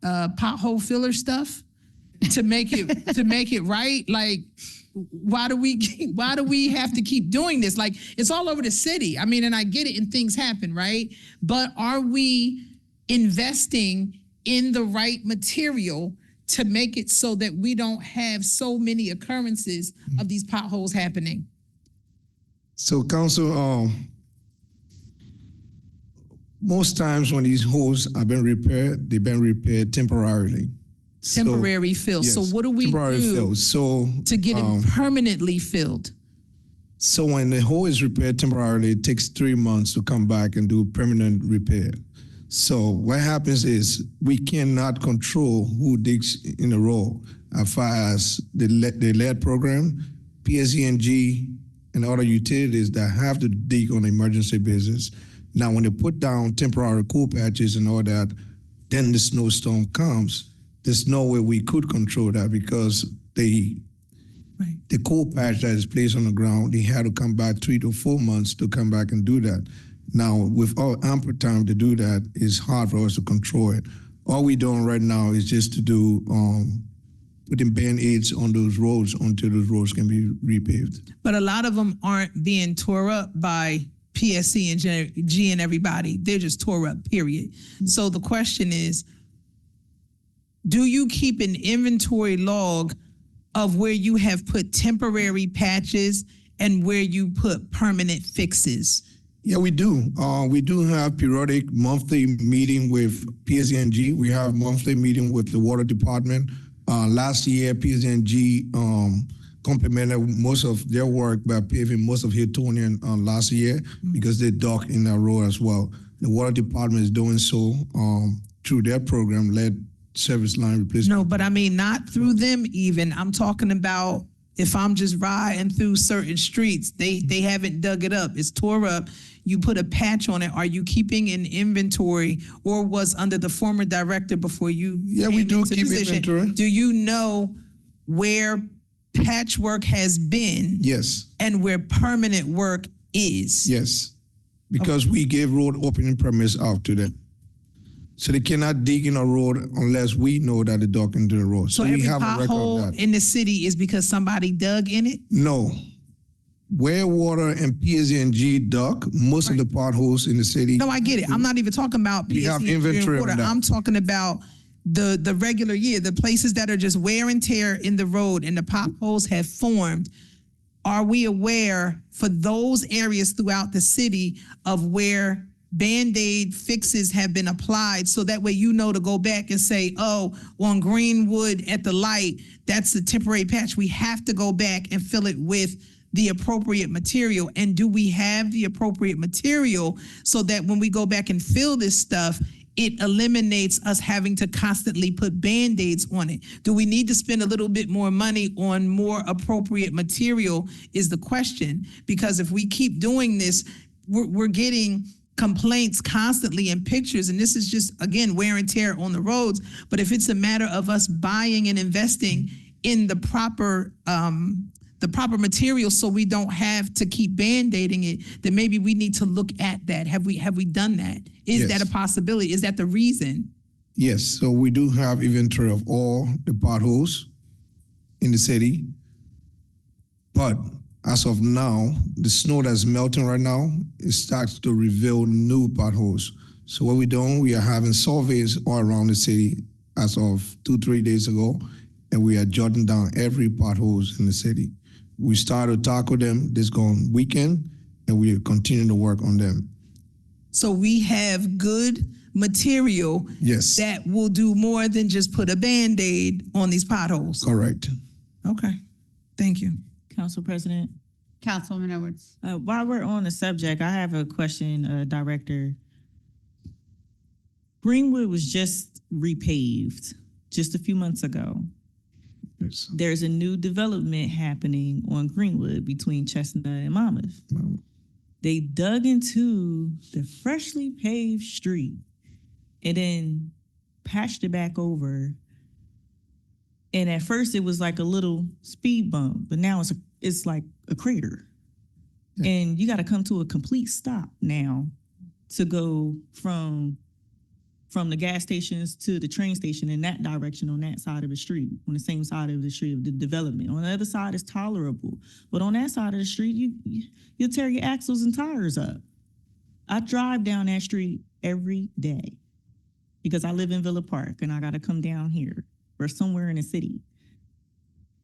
pothole filler stuff to make it right? Like, why do we have to keep doing this? Like, it's all over the city. I mean, and I get it and things happen, right? But are we investing in the right material to make it so that we don't have so many occurrences of these potholes happening? So council, most times when these holes have been repaired, they've been repaired temporarily. So- Temporary fill. So yes, what do we temporary do fill. So to get it permanently filled? So when the hole is repaired temporarily, it takes 3 months to come back and do permanent repair. So what happens is we cannot control who digs in the road as far as the lead program, PSE&G, and other utilities that have to dig on an emergency basis. Now, when they put down temporary cool patches and all that, then the snowstorm comes. There's no way we could control that because the coal patch that is placed on the ground, they had to come back 3 to 4 months to come back and do that. Now, with our ample time to do that, it's hard for us to control it. All we're doing right now is just to do putting Band-Aids on those roads until those roads can be repaved. But a lot of them aren't being tore up by PSC and G and everybody. They're just tore up, period. So the question is, do you keep an inventory log of where you have put temporary patches and where you put permanent fixes? Yeah, we do. We do have periodic monthly meeting with PSE&G. We have monthly meeting with the water department. Last year, PSE&G complemented most of their work by paving most of Hiltonian last year because they dock in that road as well. The water department is doing so through their program, lead service line replacement. No, but I mean, not through them even. I'm talking about if I'm just riding through certain streets, they haven't dug it up. It's tore up. You put a patch on it. Are you keeping an inventory, or was under the former director before you? Yeah, we do keep inventory. Do you know where patchwork has been? Yes. And where permanent work is? Yes, because we gave road opening permits out to them. So they cannot dig in a road unless we know that they dug into the road. So we every have a record of pothole that. in the city is because somebody dug in it? No. Where water and PSE&G dug, most of the potholes in the city. No, I get it. I'm not even talking about We have PSE inventory water. on that. I'm talking about the regular year, the places that are just wear and tear in the road and the potholes have formed. Are we aware for those areas throughout the city of where Band-Aid fixes have been applied, so that way you know to go back and say, oh, on Greenwood at the light, that's the temporary patch. We have to go back and fill it with the appropriate material. And do we have the appropriate material so that when we go back and fill this stuff, it eliminates us having to constantly put Band-Aids on it? Do we need to spend a little bit more money on more appropriate material is the question. Because if we keep doing this, we're getting complaints constantly and pictures, and this is just, again, wear and tear on the roads. But if it's a matter of us buying and investing in the proper material so we don't have to keep band-aiding it, then maybe we need to look at that. Have we done that? Is Yes. that a possibility? Is that the reason? Yes, so we do have inventory of all the potholes in the city. But as of now, the snow that's melting right now, it starts to reveal new potholes. So what we're doing, we are having surveys all around the city as of 2-3 days ago, and we are jotting down every potholes in the city. We started to tackle them this going weekend, and we are continuing to work on them. So we have good material Yes. that will do more than just put a Band-Aid on these potholes. Correct. Okay, thank you. Council President, Councilwoman Edwards. while we're on the subject, I have a question, Director. Greenwood was just repaved just a few months ago. Yes. There's a new development happening on Greenwood between Chestnut and Monmouth. They dug into the freshly paved street and then patched it back over. And at first it was like a little speed bump, but now it's like a crater. Yeah. And you got to come to a complete stop now to go from the gas stations to the train station in that direction on that side of the street, on the same side of the street of the development. On the other side is tolerable, but on that side of the street, you'll tear your axles and tires up. I drive down that street every day because I live in Villa Park and I got to come down here or somewhere in the city.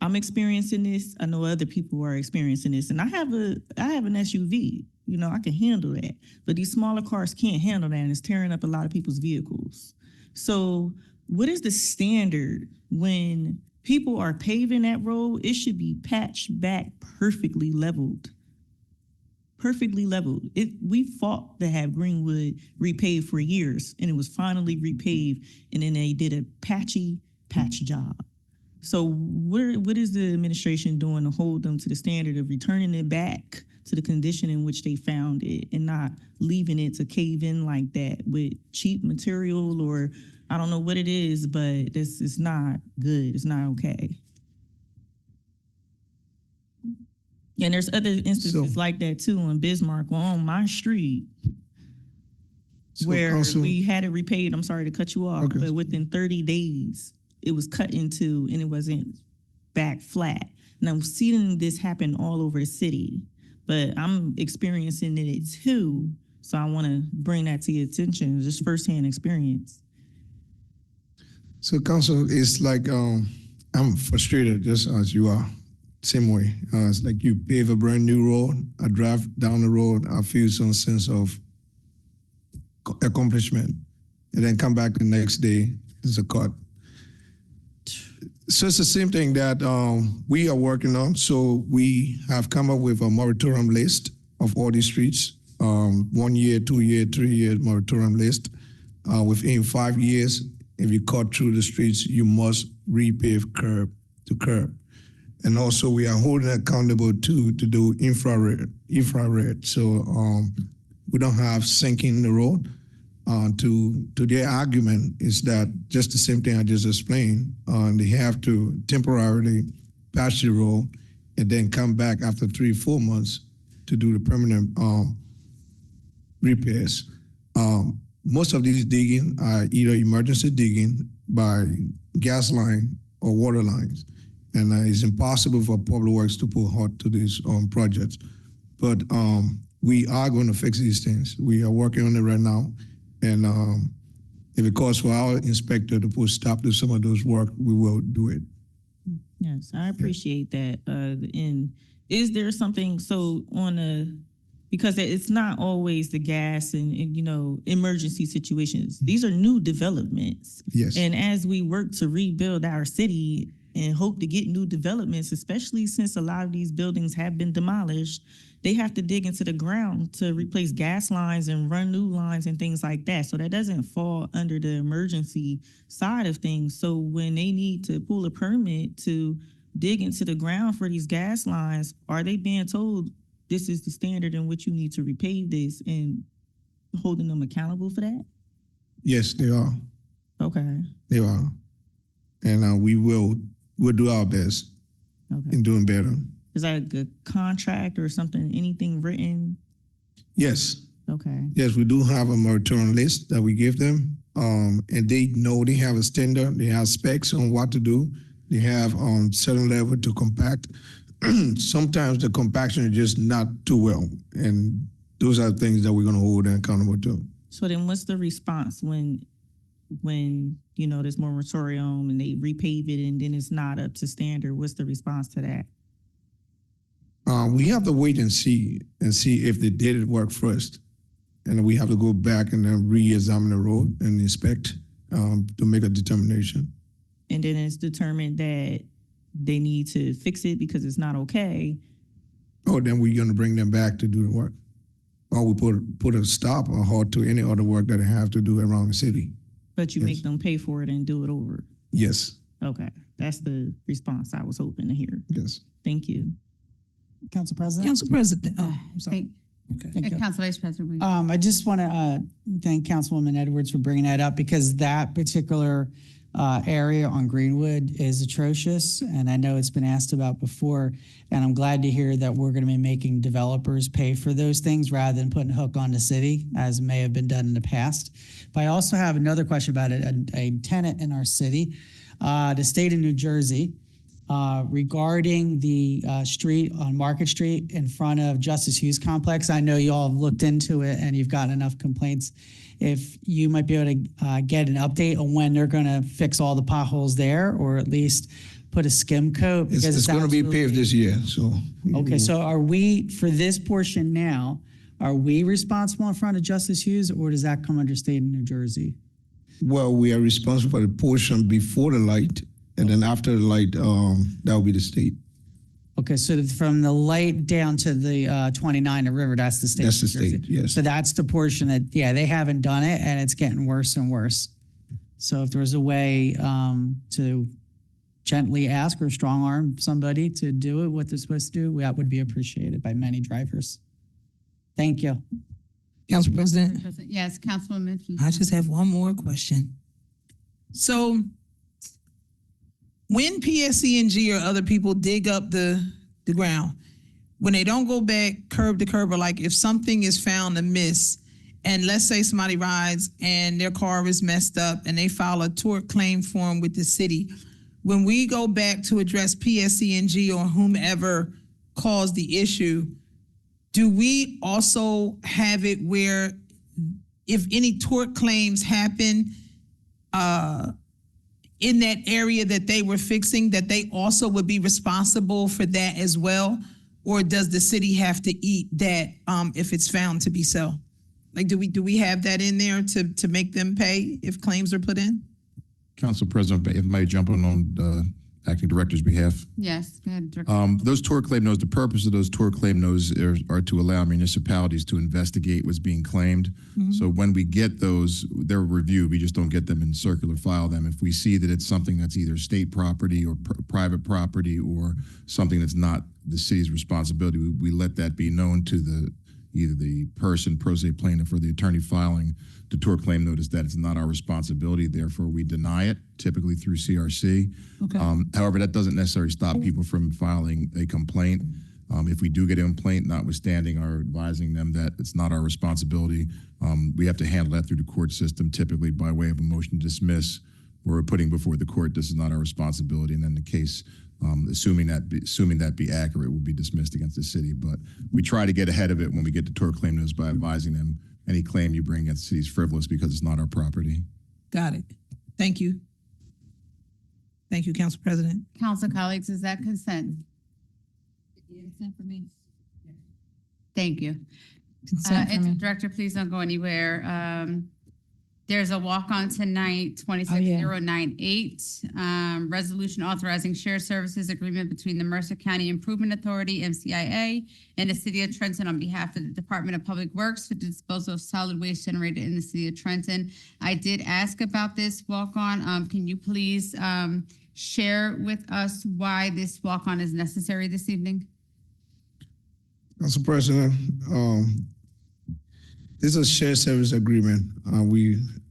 I'm experiencing this. I know other people are experiencing this, and I have an SUV. You know, I can handle that. But these smaller cars can't handle that, and it's tearing up a lot of people's vehicles. So what is the standard when people are paving that road? It should be patched back, perfectly leveled. Perfectly leveled. We fought to have Greenwood repaved for years, and it was finally repaved, and then they did a patch job. So what is the administration doing to hold them to the standard of returning it back to the condition in which they found it and not leaving it to cave in like that with cheap material, or I don't know what it is, but this is not good. It's not okay. And there's other instances like that too in Bismarck on my street where we had it repaid. I'm sorry to cut you off, but within 30 days, it was cut into and it wasn't back flat. And I'm seeing this happen all over the city, but I'm experiencing it too. So I want to bring that to your attention, just firsthand experience. So council, it's like, I'm frustrated just as you are, same way. It's like you pave a brand new road, I drive down the road, I feel some sense of accomplishment, and then come back the next day, there's a cut. So it's the same thing that we are working on. So we have come up with a moratorium list of all these streets, 1 year, 2 year, 3 year moratorium list. Within 5 years, if you cut through the streets, you must repave curb to curb. And also we are holding accountable to do infrared. So we don't have sinking the road. To their argument is that just the same thing I just explained. They have to temporarily patch the road and then come back after 3-4 months to do the permanent repairs. Most of these digging are either emergency digging by gas line or water lines. And it's impossible for Public Works to put halt to these projects. But we are going to fix these things. We are working on it right now. And if it calls for our inspector to put stop to some of those work, we will do it. Yes, I appreciate that. And is there something because it's not always the gas and emergency situations. These are new developments. Yes. And as we work to rebuild our city and hope to get new developments, especially since a lot of these buildings have been demolished, they have to dig into the ground to replace gas lines and run new lines and things like that. So that doesn't fall under the emergency side of things. So when they need to pull a permit to dig into the ground for these gas lines, are they being told this is the standard in which you need to repave this and holding them accountable for that? Yes, they are. Okay, They are. And we'll do our best okay. in doing better. Is that a contract or something, anything written? Yes. Okay, Yes, we do have a moratorium list that we give them. And they know they have a standard, they have specs on what to do. They have certain level to compact. Sometimes the compaction is just not too well. And those are things that we're gonna hold them accountable to. so then what's the response when there's more moratorium and they repave it and then it's not up to standard? What's the response to that? We have to wait and see if they did it work first. And we have to go back and then re-examine the road and inspect to make a determination. And then it's determined that they need to fix it because it's not okay. Oh, then we're gonna bring them back to do the work. Or we put a stop or halt to any other work that they have to do around the city. But you Yes. make them pay for it and do it over. Yes, Okay, that's the response I was hoping to hear. yes. Thank you. Council President? Council President, oh, I'm sorry. Thank you. Council Vice President Williams. I just want to thank Councilwoman Edwards for bringing that up because that particular area on Greenwood is atrocious. And I know it's been asked about before. And I'm glad to hear that we're going to be making developers pay for those things rather than putting a hook on the city, as may have been done in the past. But I also have another question about a tenant in our city, the state of New Jersey. Regarding the street on Market Street in front of Justice Hughes Complex. I know you all have looked into it and you've gotten enough complaints. If you might be able to get an update on when they're going to fix all the potholes there, or at least put a skim coat. It's going to be paved this year, so. Okay, so are we, for this portion now, are we responsible in front of Justice Hughes, or does that come under state of New Jersey? Well, we are responsible for the portion before the light, and then after the light, that will be the state. Okay, so from the light down to the 29, the river, that's the state. That's the of New Jersey. state, yes. So that's the portion that, yeah, they haven't done it and it's getting worse and worse. So if there was a way to gently ask or strong arm somebody to do it, what they're supposed to do, that would be appreciated by many drivers. Thank you. Council President, Yes, Councilwoman. I just have one more question. So when PSC&G or other people dig up the ground, when they don't go back curb to curb, or like if something is found amiss, and let's say somebody rides and their car is messed up and they file a tort claim form with the city, when we go back to address PSC&G or whomever caused the issue, do we also have it where if any tort claims happen in that area that they were fixing, that they also would be responsible for that as well? Or does the city have to eat that if it's found to be so? Like, do we have that in there to make them pay if claims are put in? Council President, if I may jump on the acting director's behalf. Yes, go ahead, Director. Those tort claim notes, the purpose of those tort claim notes are to allow municipalities to investigate what's being claimed. So when we get those, they're reviewed. We just don't get them and circular file them. If we see that it's something that's either state property or private property or something that's not the city's responsibility, we let that be known to either the person, pro se plaintiff, or the attorney filing the tort claim notice that it's not our responsibility. Therefore, we deny it, typically through CRC. Okay. However, that doesn't necessarily stop people from filing a complaint. If we do get a complaint, notwithstanding our advising them that it's not our responsibility, we have to handle that through the court system, typically by way of a motion to dismiss, where we're putting before the court, this is not our responsibility, and then the case, assuming that be accurate, will be dismissed against the city. But we try to get ahead of it when we get to tort claim notice by advising them any claim you bring against the city is frivolous because it's not our property. Got it. Thank you. Thank you, Council President. Council colleagues, is that consent? Consent for me? Thank you. Consent for me. Director, please don't go anywhere. There's a walk-on tonight, 26098, resolution authorizing shared services agreement between the Mercer County Improvement Authority, MCIA, and the City of Trenton on behalf of the Department of Public Works for disposal of solid waste generated in the City of Trenton. I did ask about this walk-on. Can you please share with us why this walk-on is necessary this evening? Council President, this is a shared service agreement.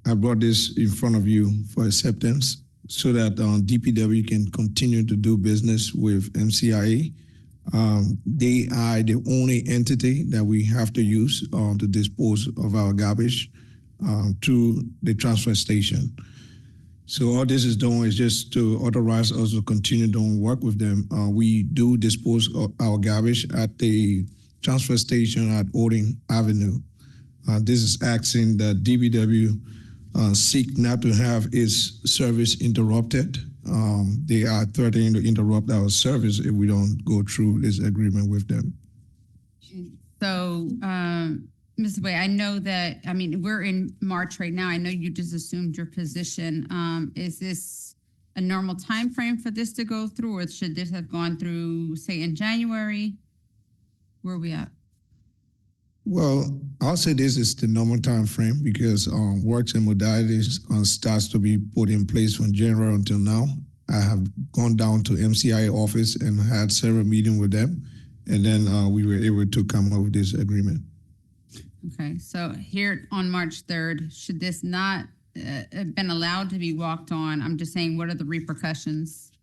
I brought this in front of you for acceptance so that DPW can continue to do business with MCIA. They are the only entity that we have to use to dispose of our garbage to the transfer station. So all this is doing is just to authorize us to continue doing work with them. We do dispose of our garbage at the transfer station at Oding Avenue. This is asking that DPW seek not to have its service interrupted. They are threatening to interrupt our service if we don't go through this agreement with them. So, Mr. Way, I know that, I mean, we're in March right now. I know you just assumed your position. Is this a normal time frame for this to go through, or should this have gone through, say, in January? Where are we at? Well, I'll say this is the normal time frame because works and modalities starts to be put in place from January until now. I have gone down to MCI office and had several meetings with them, and then we were able to come up with this agreement. Okay, so here on March 3rd, should this not have been allowed to be walked on? I'm just saying, what are the repercussions?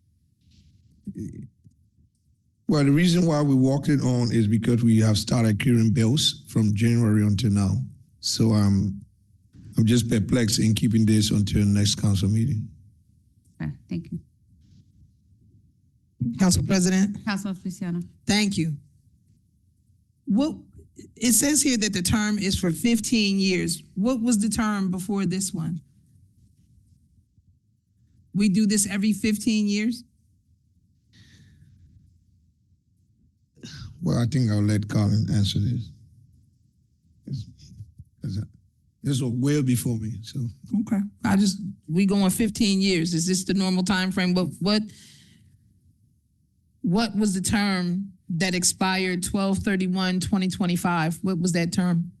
Well, the reason why we walked it on is because we have started clearing bills from January until now. So I'm just perplexed in keeping this until the next council meeting. Okay, thank you. Council President, Councilman Feliciano. thank you. What, it says here that the term is for 15 years. What was the term before this one? We do this every 15 years? Well, I think I'll let Colin answer this. This was well before me, so. Okay. We going 15 years. Is this the normal time frame? What was the term that expired 12/31/2025? What was that term?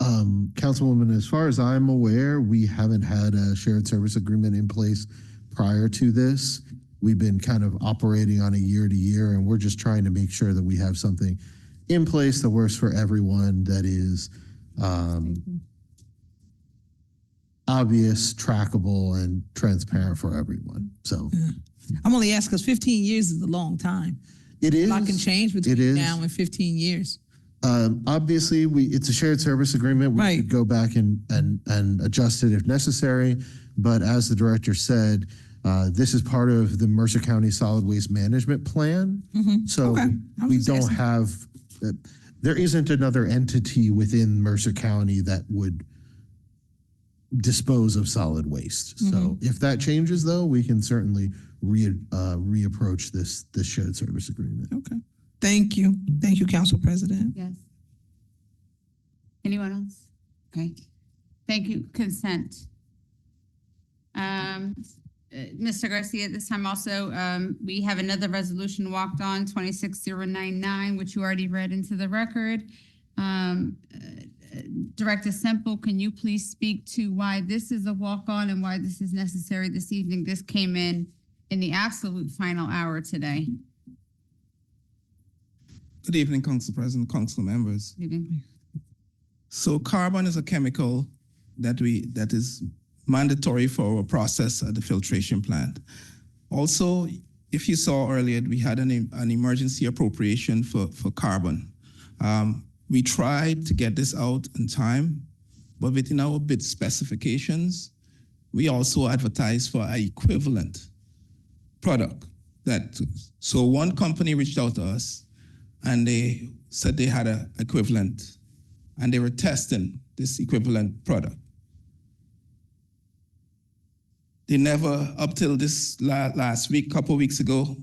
Councilwoman, as far as I'm aware, we haven't had a shared service agreement in place prior to this. We've been kind of operating on a year to year, and we're just trying to make sure that we have something in place that works for everyone, that is obvious, trackable, and transparent for everyone. So I'm only asking because 15 years is a long time. it is. A lot can change between now and 15 years. Obviously, it's a shared service agreement. We could go back and adjust it if necessary. But as the director said, this is part of the Mercer County Solid Waste Management Plan. So we don't have, there isn't another entity within Mercer County that would dispose of solid waste. So if that changes, though, we can certainly reapproach this shared service agreement. Okay. Thank you. Thank you, Council President. Yes. Anyone else? Okay. Thank you. Consent. Mr. Garcia, at this time also, we have another resolution walked on, 26099, which you already read into the record. Director Semple, can you please speak to why this is a walk-on and why this is necessary this evening? This came in the absolute final hour today. Good evening, Council President, Council members. Good evening. So carbon is a chemical that is mandatory for our process at the filtration plant. Also, if you saw earlier, we had an emergency appropriation for carbon. We tried to get this out in time, but within our bid specifications, we also advertised for an equivalent product. So one company reached out to us and they said they had an equivalent and they were testing this equivalent product. They never, up till this last week, couple weeks ago,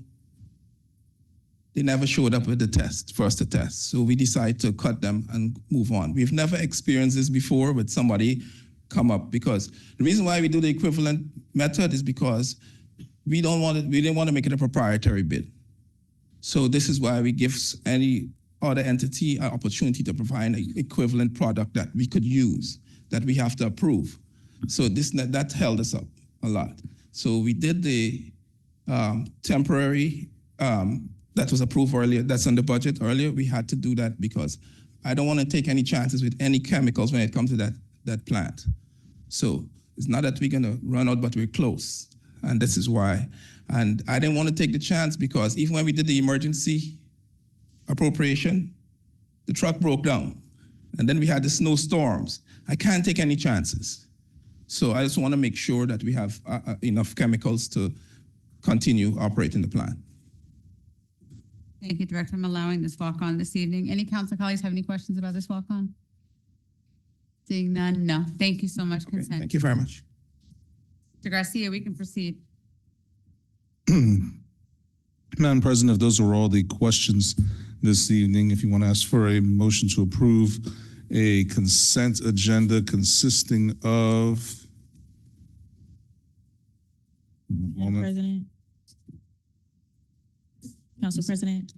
they never showed up with the test, for us to test. So we decided to cut them and move on. We've never experienced this before with somebody come up, because the reason why we do the equivalent method is because we didn't want to make it a proprietary bid. So this is why we give any other entity an opportunity to provide an equivalent product that we could use, that we have to approve. So that held us up a lot. So we did the temporary that was approved earlier, that's on the budget earlier. We had to do that because I don't want to take any chances with any chemicals when it comes to that plant. So it's not that we're going to run out, but we're close. And this is why. And I didn't want to take the chance because even when we did the emergency appropriation, the truck broke down. And then we had the snowstorms. I can't take any chances. So I just want to make sure that we have enough chemicals to continue operating the plant. Thank you, Director, for allowing this walk-on this evening. Any council colleagues have any questions about this walk-on? Seeing none, no. Thank you so much, Okay, consent. thank you very much. Mr. Garcia, we can proceed. Madam President, if those are all the questions this evening, if you want to ask for a motion to approve a consent agenda consisting of. President. Council President.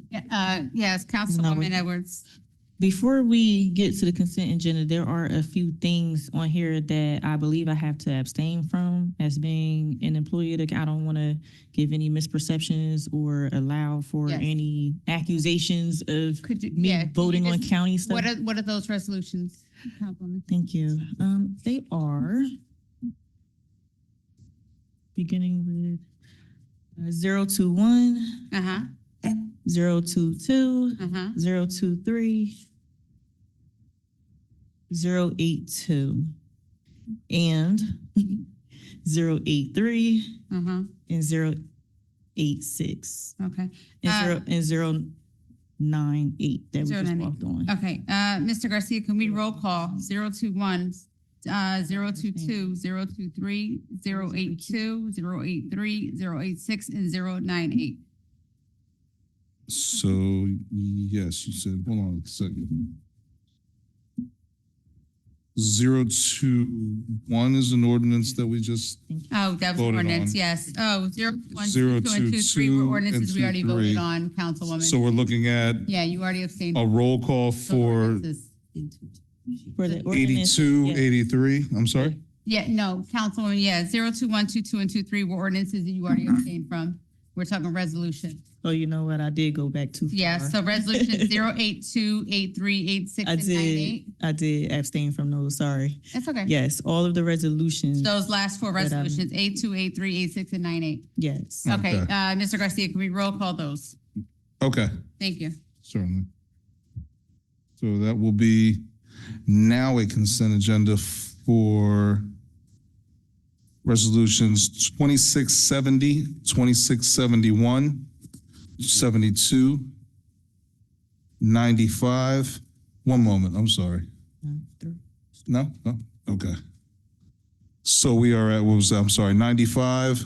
Yes, Councilwoman Edwards. Before we get to the consent agenda, there are a few things on here that I believe I have to abstain from as being an employee. I don't want to give any misperceptions or allow for Yes. any accusations of Could you, me voting on county stuff. What are those resolutions, Councilwoman? Thank you. They are beginning with 021, Uh-huh, 022, uh-huh. 023, 082, and 083, Uh-huh. and 086, Okay. and 098 that we just 098. walked on. Okay, Mr. Garcia, can we roll call 021, 022, 023, 082, 083, 086, and 098? So, yes, you said, hold on a second. 021 is an ordinance that we just, Oh, that was Voted ordinance, on. yes. Oh, 0, 2, 2, and 2, 3 were 022 ordinances we and already 23. voted on, Councilwoman. so we're looking at Yeah, you already abstained. a roll call for For the ordinance, 82, yes. 83, I'm sorry? Yeah, no, Councilwoman, yeah, 021, 22, and 23 were ordinances that you already abstained from. We're talking resolution. Oh, you know what? I did go back too far. Yeah, so resolution 082, 83, 86, I and 98. did abstain from those, sorry. That's okay. Yes, all of the resolutions, Those last four That, resolutions, 82, 83, 86, and 98. yes. Okay, Okay. Mr. Garcia, can we roll call those? Okay, Thank you. certainly. So that will be now a consent agenda for resolutions 2670, 2671, 72, 95. One moment, I'm sorry. No? No? Okay. So we are at, what was that? I'm sorry, 95.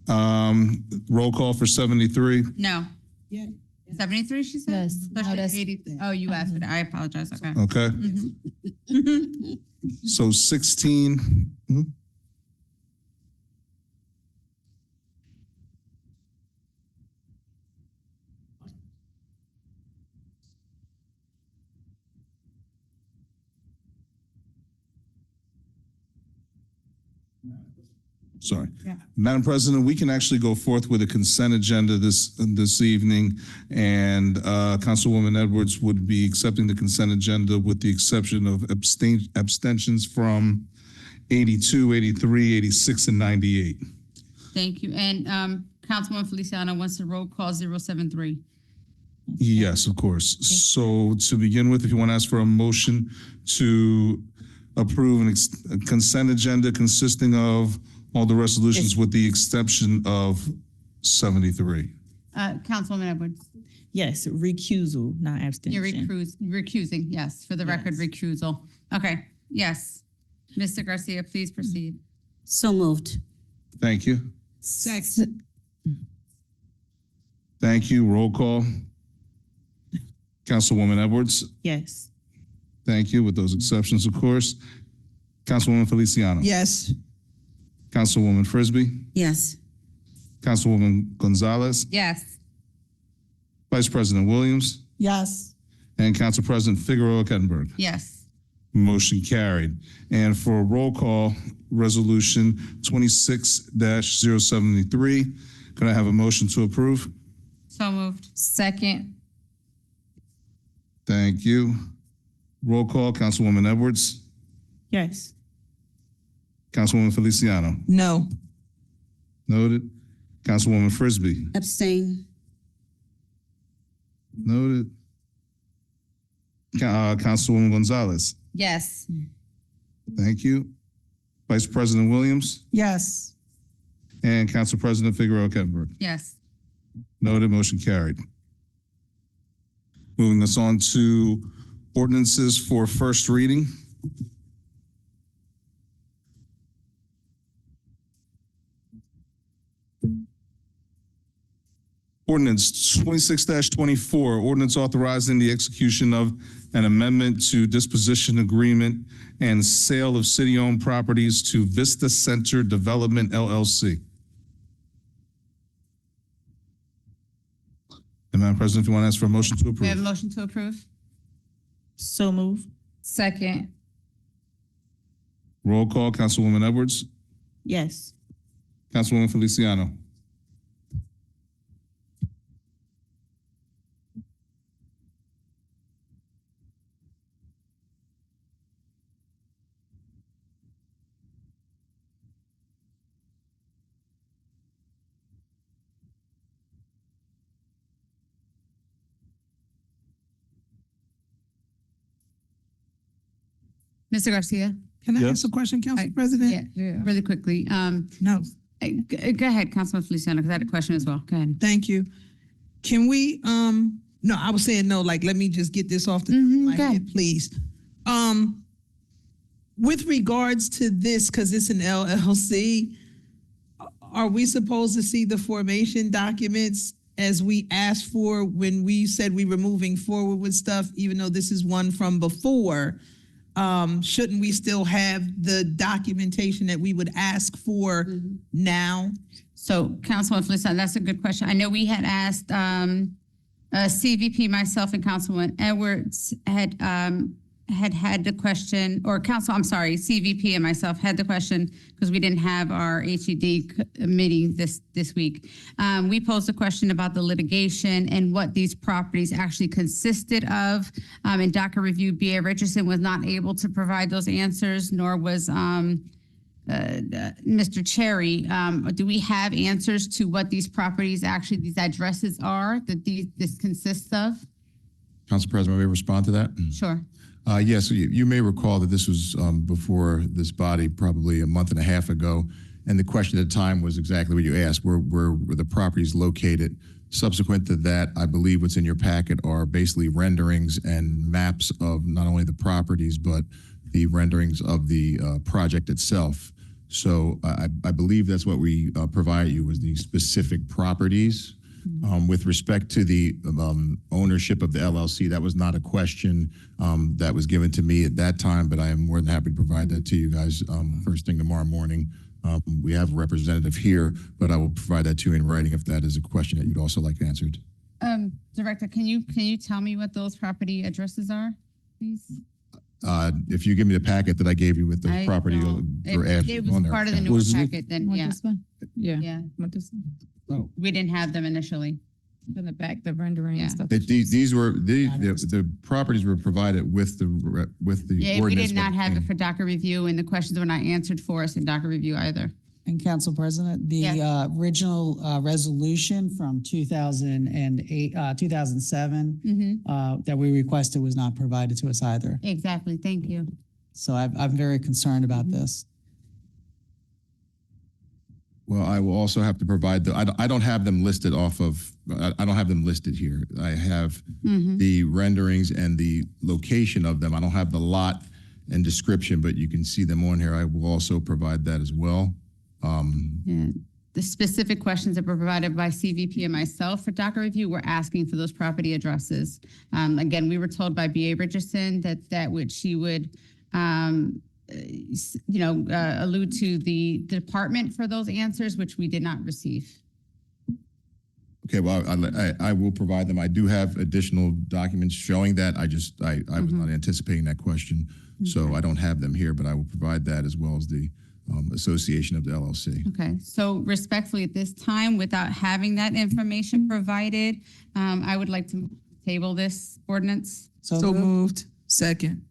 Roll call for 73. No. Yeah. 73, she said? Yes. I thought she No, said that's- 80. Oh, you asked for that. I apologize. Okay. Okay. So 16. Sorry. Yeah. Madam President, we can actually go forth with a consent agenda this evening, and Councilwoman Edwards would be accepting the consent agenda with the exception of abstentions from 82, 83, 86, and 98. Thank you. And Councilwoman Feliciano wants to roll call 073. Yes, of course. So to begin with, if you want to ask for a motion to approve a consent agenda consisting of all the resolutions with the exception of 73. Councilwoman Edwards, Yes, recusal, not you're abstention. recusing, yes, for the record, Yes. recusal. Okay, yes. Mr. Garcia, please proceed. So moved. Thank you. Second. Thank you. Roll call. Councilwoman Edwards. Yes. Thank you, with those exceptions, of course. Councilwoman Feliciano. Yes. Councilwoman Frisbee. Yes. Councilwoman Gonzalez. Yes. Vice President Williams. Yes. And Council President Figueroa Kettenberg. Yes. Motion carried. And for a roll call, resolution 26-073, can I have a motion to approve? So moved. Second. Thank you. Roll call, Councilwoman Edwards, Yes. Councilwoman Feliciano. No. Noted. Councilwoman Frisbee. Abstain. Noted. Councilwoman Gonzalez. Yes. Thank you. Vice President Williams Yes. and Council President Figueroa Kettner. Yes. Noted, motion carried. Moving us on to ordinances for first reading. Ordinance 26-24, ordinance authorizing the execution of an amendment to disposition agreement and sale of city-owned properties to Vista Center Development LLC. And Madam President, if you want to ask for a motion to We have a approve. motion to approve? So move. Second. Roll call, Councilwoman Edwards, Yes. Councilwoman Feliciano. Mr. Garcia? Can I Yes. ask a question, Council President? Yeah, really quickly. No. Go ahead, Councilman Feliciano, because I had a question as well. Go ahead. Thank you. Can we, no, I was saying no, like, let me just get this off the my go head, ahead. please. With regards to this, because it's an LLC, are we supposed to see the formation documents as we asked for when we said we were moving forward with stuff, even though this is one from before? Shouldn't we still have the documentation that we would ask for now? So, Councilman Feliciano, that's a good question. I know we had asked CVP, myself, and Councilman Edwards had the question, or CVP and myself had the question because we didn't have our HED meeting this week. We posed a question about the litigation and what these properties actually consisted of. In docket review, B.A. Richardson was not able to provide those answers, nor was Mr. Cherry. Do we have answers to what these properties actually, these addresses are that this consists of? Council President, may I respond to that? Sure. Yes, you may recall that this was before this body probably a month and a half ago. And the question at the time was exactly what you asked, where the properties located. Subsequent to that, I believe what's in your packet are basically renderings and maps of not only the properties, but the renderings of the project itself. So I believe that's what we provide you was the specific properties. With respect to the ownership of the LLC, that was not a question that was given to me at that time, but I am more than happy to provide that to you guys first thing tomorrow morning. We have a representative here, but I will provide that to you in writing if that is a question that you'd also like answered. Director, can you tell me what those property addresses are, please? If you give me the packet that I gave you with the I property don't. or If it was part of the newer packet, then yeah. Yeah. Yeah. Want this one? We didn't have them initially. In the back, the rendering Yeah. and stuff. These were the properties were provided with the Yeah, we ordinance. did not have it for docket review, and the questions were not answered for us in docket review either. And Council President, the Yes. original resolution from 2008, 2007 that we requested was not provided to us either. Exactly, thank you. So I'm very concerned about this. Well, I will also have to provide I don't have them listed off of, I don't have them listed here. I have the renderings and the location of them. I don't have the lot and description, but you can see them on here. I will also provide that as well. Yeah. The specific questions that were provided by CVP and myself for docket review were asking for those property addresses. Again, we were told by B.A. Richardson that which she would allude to the department for those answers, which we did not receive. Okay, well, I will provide them. I do have additional documents showing that. I was not anticipating that question. So I don't have them here, but I will provide that as well as the association of the LLC. Okay, so respectfully, at this time, without having that information provided, I would like to table this ordinance. So moved. Second.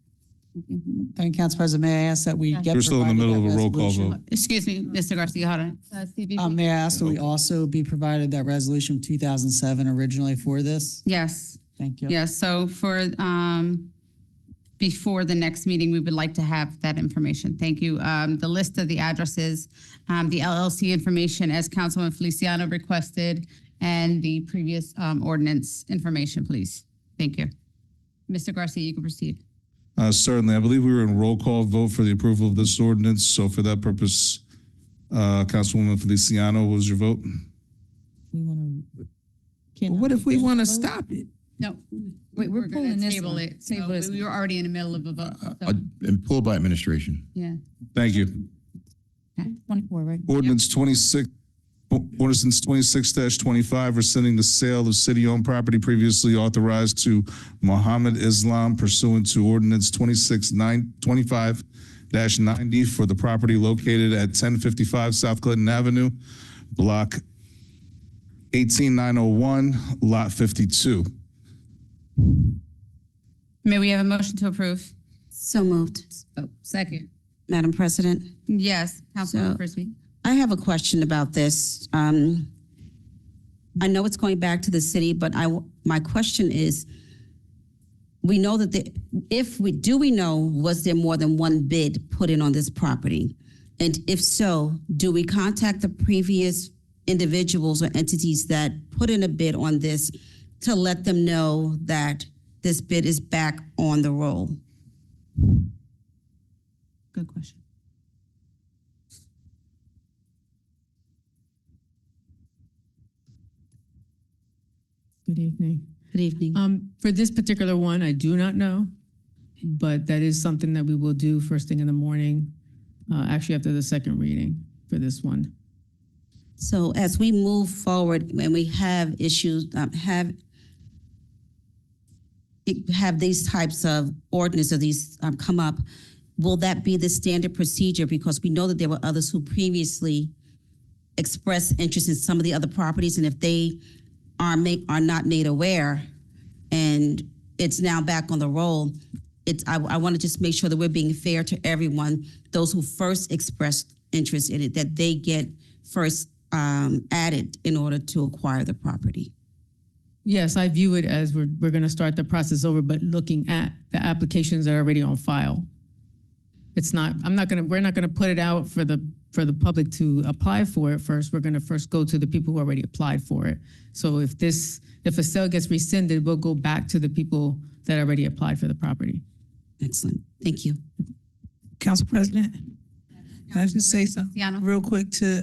And Council President, may I ask that we get We're still in the provided middle that of a roll call Uh, vote. Excuse me, Mr. Garcia, hold on. CVP? May I ask that we also be provided that resolution 2007 originally for this? Yes, Thank you. yes, so for, before the next meeting, we would like to have that information. Thank you. The list of the addresses, the LLC information as Councilman Feliciano requested, and the previous ordinance information, please. Thank you. Mr. Garcia, you can proceed. Certainly. I believe we were in roll call vote for the approval of this ordinance. So for that purpose, Councilwoman Feliciano, what was your vote? What if we want to stop it? No, we're pulling going to this table one. it. Table So this we were already in the middle of a vote. so, And pulled by administration. Yeah. Thank you. 24, right? Ordinance 26-25, rescinding the sale of city-owned property previously authorized to Mohammed Islam pursuant to ordinance 25-90 for the property located at 1055 South Clinton Avenue, block 18901, lot 52. May we have a motion to approve? So moved. Oh, second. Madam President, Yes, Councilman So- Frisbee. I have a question about this. I know it's going back to the city, but my question is, we know that do we know, was there more than one bid put in on this property? And if so, do we contact the previous individuals or entities that put in a bid on this to let them know that this bid is back on the roll? Good question. Good evening. Good evening. For this particular one, I do not know, but that is something that we will do first thing in the morning, actually after the second reading for this one. So as we move forward and we have issues, have these types of ordinances, these come up, will that be the standard procedure? Because we know that there were others who previously expressed interest in some of the other properties, and if they are not made aware, and it's now back on the roll, I want to just make sure that we're being fair to everyone. Those who first expressed interest in it, that they get first added in order to acquire the property. Yes, I view it as we're going to start the process over, but looking at the applications that are already on file. We're not going to put it out for the public to apply for it first. We're going to first go to the people who already applied for it. So if a sale gets rescinded, we'll go back to the people that already applied for the property. Excellent. Thank you. Council President, can I just say something Feliciano? real quick to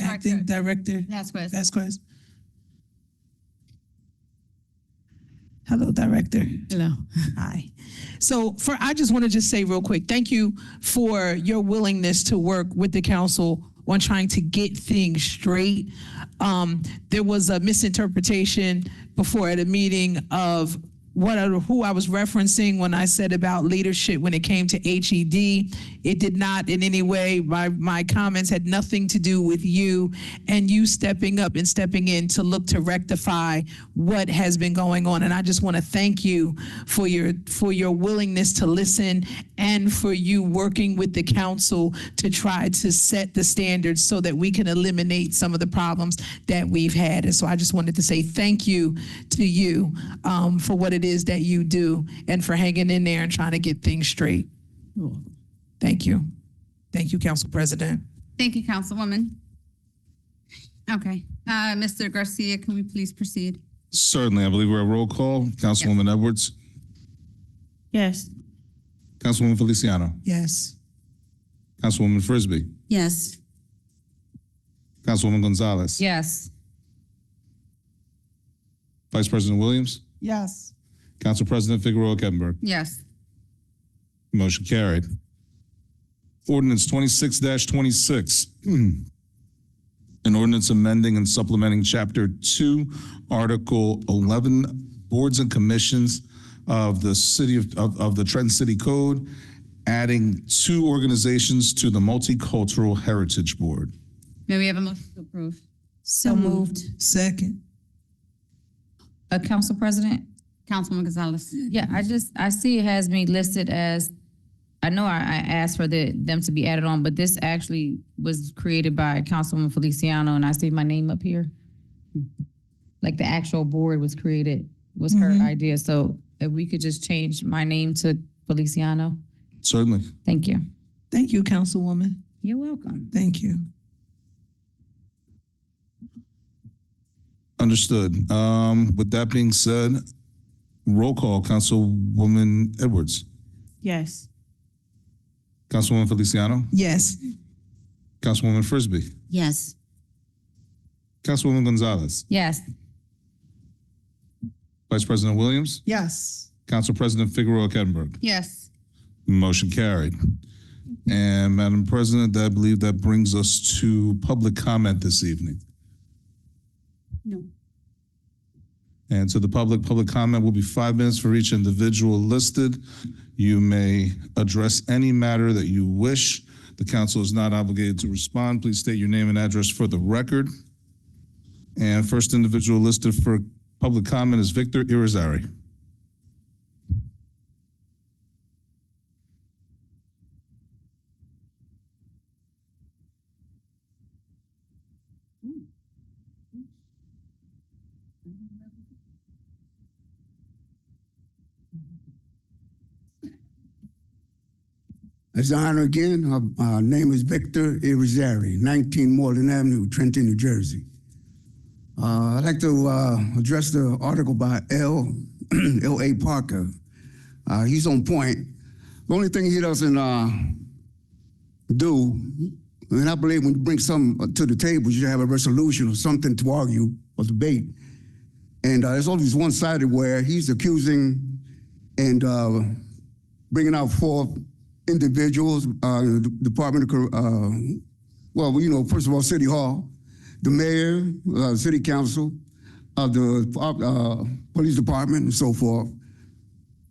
Acting Director Vasquez. Vasquez? Hello, Director. Hello. Hi. So I just want to just say real quick, thank you for your willingness to work with the council on trying to get things straight. There was a misinterpretation before at a meeting of who I was referencing when I said about leadership when it came to HED. It did not in any way, my comments had nothing to do with you and you stepping up and stepping in to look to rectify what has been going on. And I just want to thank you for your willingness to listen and for you working with the council to try to set the standards so that we can eliminate some of the problems that we've had. And so I just wanted to say thank you to you for what it is that you do and for hanging in there and trying to get things straight. Thank you. Thank you, Council President. Thank you, Councilwoman. Okay, Mr. Garcia, can we please proceed? Certainly. I believe we're at roll call. Councilwoman Edwards. Yes. Councilwoman Feliciano. Yes. Councilwoman Frisbee. Yes. Councilwoman Gonzalez. Yes. Vice President Williams. Yes. Council President Figueroa Kettenberg. Yes. Motion carried. Ordinance 26-26. An ordinance amending and supplementing Chapter 2, Article 11, Boards and Commissions of the Trenton City Code, adding 2 organizations to the Multicultural Heritage Board. May we have a motion to approve? So moved. Second. Council President? Councilwoman Gonzalez. Yeah, I see it has me listed as, I know I asked for them to be added on, but this actually was created by Councilwoman Feliciano, and I see my name up here. Like the actual board was created, was her idea. So if we could just change my name to Feliciano. Certainly. Thank you. Thank you, Councilwoman. You're welcome. Thank you. Understood. With that being said, roll call, Councilwoman Edwards. Yes. Councilwoman Feliciano. Yes. Councilwoman Frisbee. Yes. Councilwoman Gonzalez. Yes. Vice President Williams. Yes. Council President Figueroa Kettenberg. Yes. Motion carried. And Madam President, I believe that brings us to public comment this evening. No. And to the public comment will be 5 minutes for each individual listed. You may address any matter that you wish. The council is not obligated to respond. Please state your name and address for the record. And first individual listed for public comment is Victor Irizarry. It's an honor again. Name is Victor Irizarry, 19 Moreland Avenue, Trenton, New Jersey. I'd like to address the article by L.A. Parker. He's on point. The only thing he doesn't do, and I believe when you bring something to the table, you should have a resolution or something to argue or debate. And there's always one-sided where he's accusing and bringing out 4 individuals, Department of, well, you know, first of all, City Hall, the mayor, City Council, the police department, and so forth.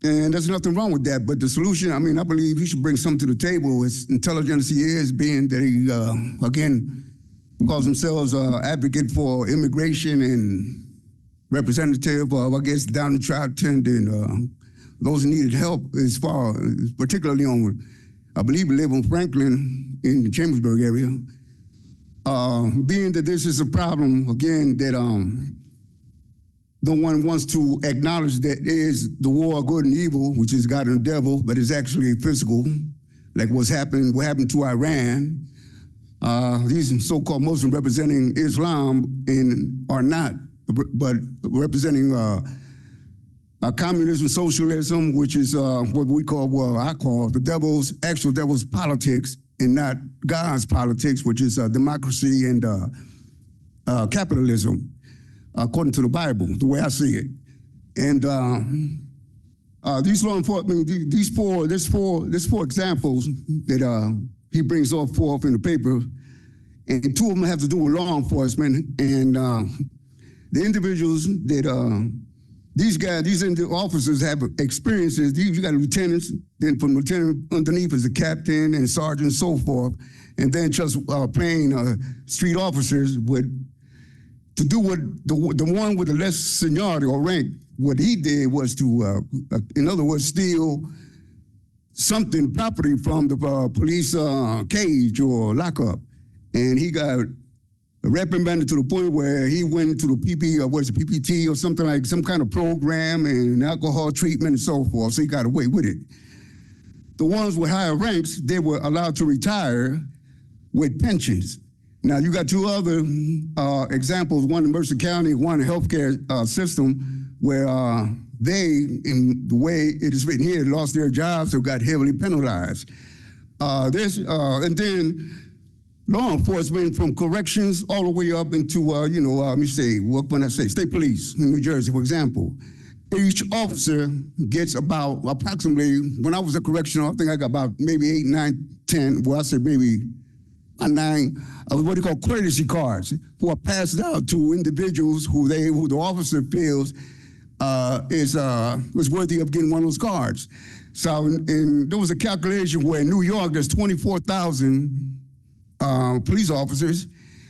And there's nothing wrong with that. But the solution, I mean, I believe he should bring something to the table. As intelligent as he is, being that he, again, calls himself advocate for immigration and representative of, I guess, down the Trenton and those who needed help as far, particularly on, I believe we live on Franklin in the Chambersburg area. Being that this is a problem, again, that no one wants to acknowledge that there is the war of good and evil, which is God and the devil, but it's actually physical, like what happened to Iran. These so-called Muslims representing Islam are not, but representing communism, socialism, which is what we call, well, I call the actual devil's politics, and not God's politics, which is democracy and capitalism, according to the Bible, the way I see it. And these law enforcement, there's four examples that he brings forth in the paper, and 2 of them have to do with law enforcement. And the individuals that these officers have experiences. You got lieutenants, then from lieutenant underneath is a captain and sergeant and so forth, and then just plain street officers to do what the one with the less seniority or rank, what he did was to, in other words, steal something, property from the police cage or lockup, and he got reprimanded to the point where he went to the PPT or something like some kind of program and alcohol treatment and so forth. So he got away with it. The ones with higher ranks, they were allowed to retire with pensions. Now you got 2 other examples, one in Mercer County, one in healthcare system, where they, in the way it is written here, lost their jobs or got heavily penalized. And then law enforcement from corrections all the way up into, let me say, what can I say? State police in New Jersey, for example. Each officer gets about approximately, when I was a correctional, I think I got about maybe 8, 9, 10, well, I said maybe 9, what do you call courtesy cards, who are passed out to individuals who the officer feels is worthy of getting one of those cards. So, and there was a calculation where in New York, there's 24,000 police officers,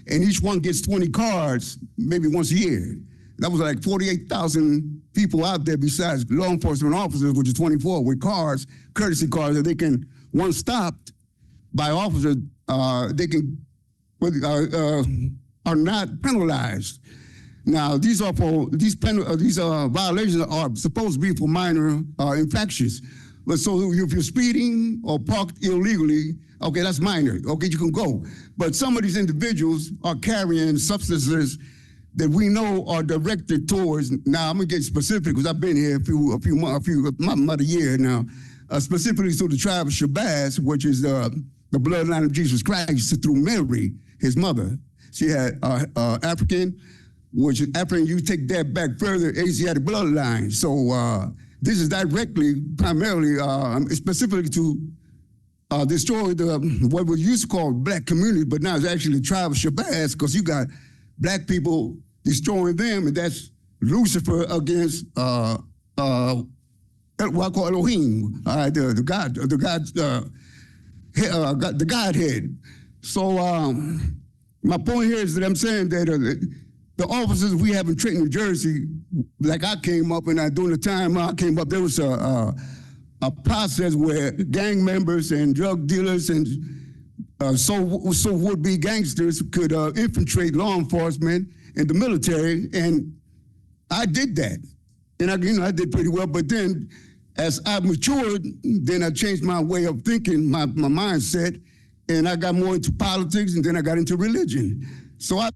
and each one gets 20 cards maybe once a year. That was like 48,000 people out there besides law enforcement officers, which is 24, with cards, courtesy cards that they can, once stopped by officers, they can, are not penalized. Now, these violations are supposed to be for minor infractions. But so if you're speeding or parked illegally, okay, that's minor. Okay, you can go. But some of these individuals are carrying substances that we know are directed towards. Now, I'm gonna get specific because I've been here about a year now. Specifically to the tribe of Shabazz, which is the bloodline of Jesus Christ through Mary, his mother. She had African, which is African. You take that back further, Asiatic bloodline. So this is directly, primarily, specifically to destroy what we used to call black community, but now it's actually the tribe of Shabazz, because you got black people destroying them, and that's Lucifer against what I call Elohim, the Godhead. So my point here is that I'm saying that the officers we have in Trenton, New Jersey, like I came up, and during the time I came up, there was a process where gang members and drug dealers and so would-be gangsters could infiltrate law enforcement and the military, and I did that, and I did pretty well. But then, as I matured, then I changed my way of thinking, my mindset, and I got more into politics, and then I got into religion. So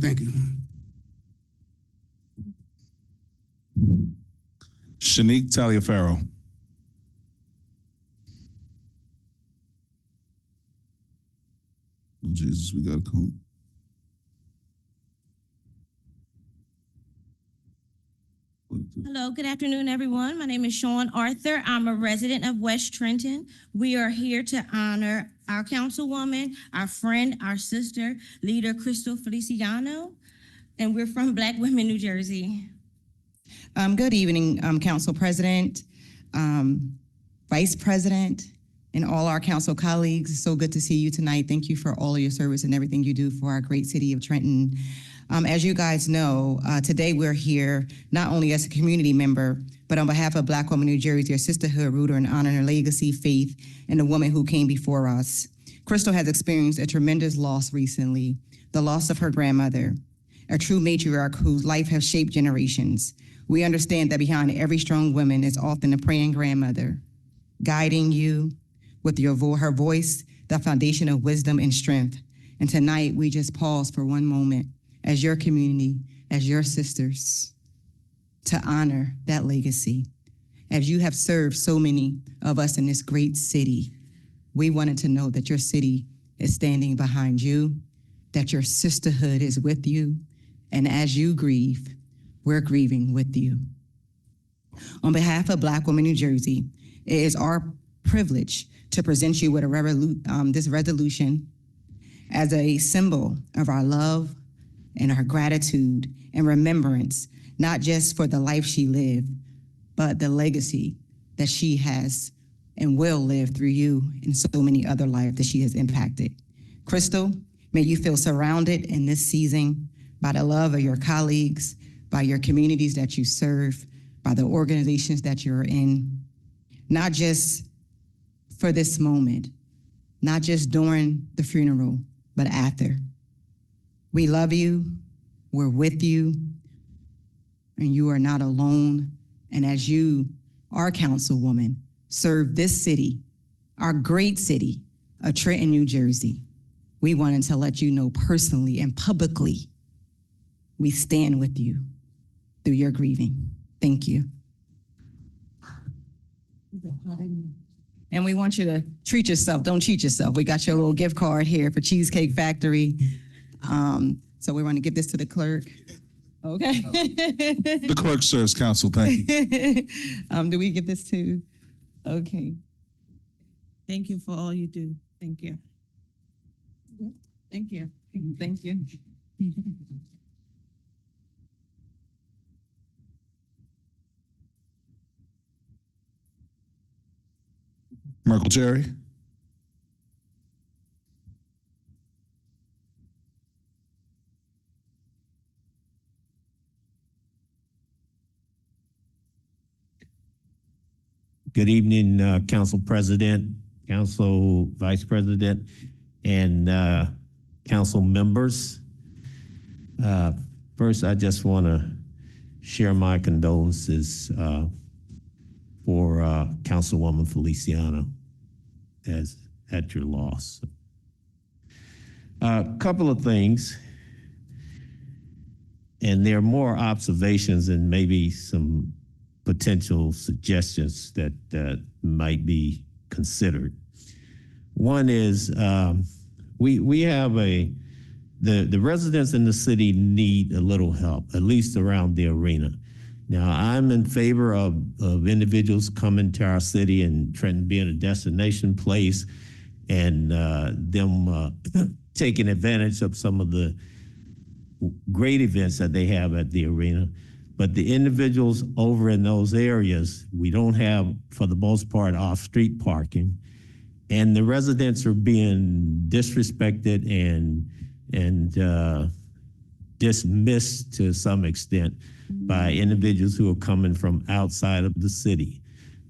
thank you. Shanique Taliaferro. Oh, Jesus, we gotta come. Hello, good afternoon, everyone. My name is Sean Arthur. I'm a resident of West Trenton. We are here to honor our councilwoman, our friend, our sister, leader Crystal Feliciano, and we're from Black Women, New Jersey. Good evening, Council President, Vice President, and all our council colleagues. It's so good to see you tonight. Thank you for all of your service and everything you do for our great city of Trenton. As you guys know, today we're here not only as a community member, but on behalf of Black Women New Jersey, a sisterhood rooted in honor, her legacy, faith, and the woman who came before us. Crystal has experienced a tremendous loss recently, the loss of her grandmother, a true matriarch whose life has shaped generations. We understand that behind every strong woman is often a praying grandmother, guiding you with her voice, the foundation of wisdom and strength. And tonight, we just pause for one moment as your community, as your sisters, to honor that legacy. As you have served so many of us in this great city, we wanted to know that your city is standing behind you, that your sisterhood is with you, and as you grieve, we're grieving with you. On behalf of Black Women New Jersey, it is our privilege to present you with this resolution as a symbol of our love and our gratitude and remembrance, not just for the life she lived, but the legacy that she has and will live through you and so many other lives that she has impacted. Crystal, may you feel surrounded in this season by the love of your colleagues, by your communities that you serve, by the organizations that you're in, not just for this moment, not just during the funeral, but after. We love you, we're with you, and you are not alone. And as you, our councilwoman, serve this city, our great city of Trenton, New Jersey, we wanted to let you know personally and publicly, we stand with you through your grieving. Thank you. And we want you to treat yourself. Don't cheat yourself. We got your little gift card here for Cheesecake Factory. So we want to give this to the clerk. Okay. The clerk serves council. Thank you. Do we give this to? Okay. Thank you for all you do. Thank you. Thank you. Thank you. Merkle Cherry. Good evening, Council President, Council Vice President, and council members. First, I just want to share my condolences for Councilwoman Feliciano at your loss. A couple of things, and there are more observations and maybe some potential suggestions that might be considered. One is we have the residents in the city need a little help, at least around the arena. Now, I'm in favor of individuals coming to our city and Trenton being a destination place and them taking advantage of some of the great events that they have at the arena. But the individuals over in those areas, we don't have, for the most part, off-street parking. And the residents are being disrespected and dismissed to some extent by individuals who are coming from outside of the city.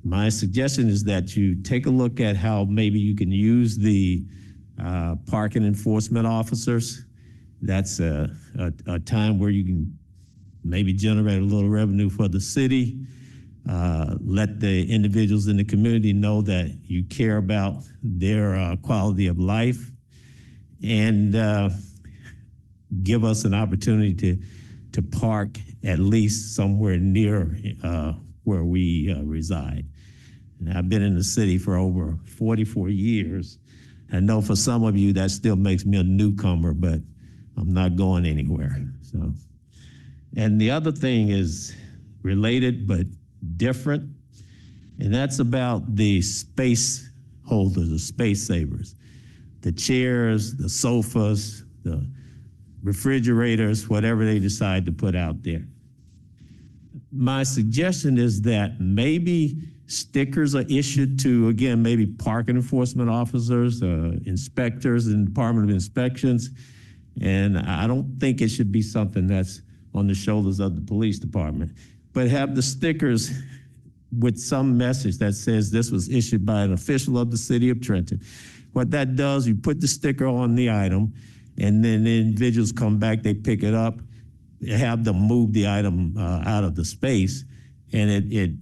My suggestion is that you take a look at how maybe you can use the parking enforcement officers. That's a time where you can maybe generate a little revenue for the city, let the individuals in the community know that you care about their quality of life, and give us an opportunity to park at least somewhere near where we reside. And I've been in the city for over 44 years. I know for some of you that still makes me a newcomer, but I'm not going anywhere. So. And the other thing is related but different, and that's about the space holders, the space savers, the chairs, the sofas, the refrigerators, whatever they decide to put out there. My suggestion is that maybe stickers are issued to, again, maybe parking enforcement officers, inspectors in the Department of Inspections, and I don't think it should be something that's on the shoulders of the police department, but have the stickers with some message that says this was issued by an official of the city of Trenton. What that does, you put the sticker on the item, and then the individuals come back, they pick it up, have them move the item out of the space, and it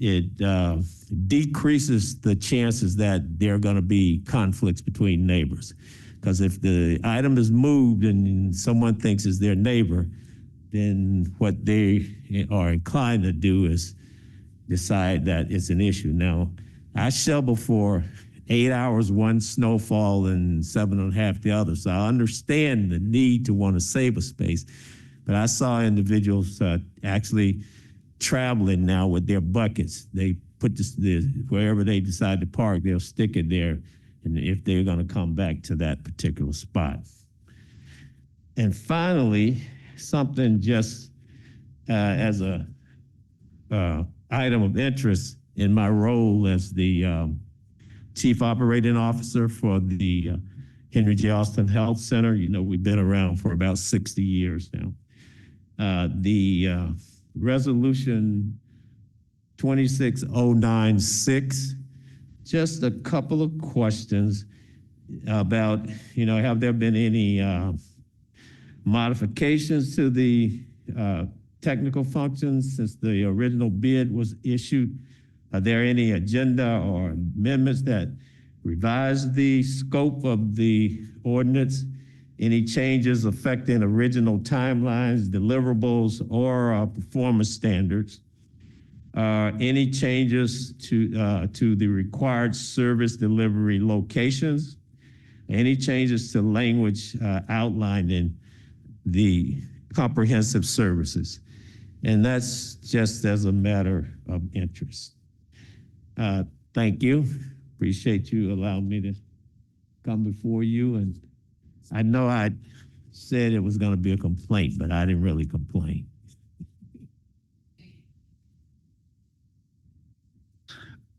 decreases the chances that there are going to be conflicts between neighbors. Because if the item is moved and someone thinks it's their neighbor, then what they are inclined to do is decide that it's an issue. Now, I shovel for 8 hours one snowfall and 7.5 the other, so I understand the need to want to save a space. But I saw individuals actually traveling now with their buckets. They put wherever they decide to park, they'll stick it there, and if they're going to come back to that particular spot. And finally, something just as a item of interest in my role as the Chief Operating Officer for the Henry J. Austin Health Center. You know, we've been around for about 60 years now. The resolution 26096, just a couple of questions about, you know, have there been any modifications to the technical functions since the original bid was issued? Are there any agenda or amendments that revise the scope of the ordinance? Any changes affecting original timelines, deliverables, or performance standards? Any changes to the required service delivery locations? Any changes to language outlined in the comprehensive services? And that's just as a matter of interest. Thank you. Appreciate you allowing me to come before you. And I know I said it was going to be a complaint, but I didn't really complain.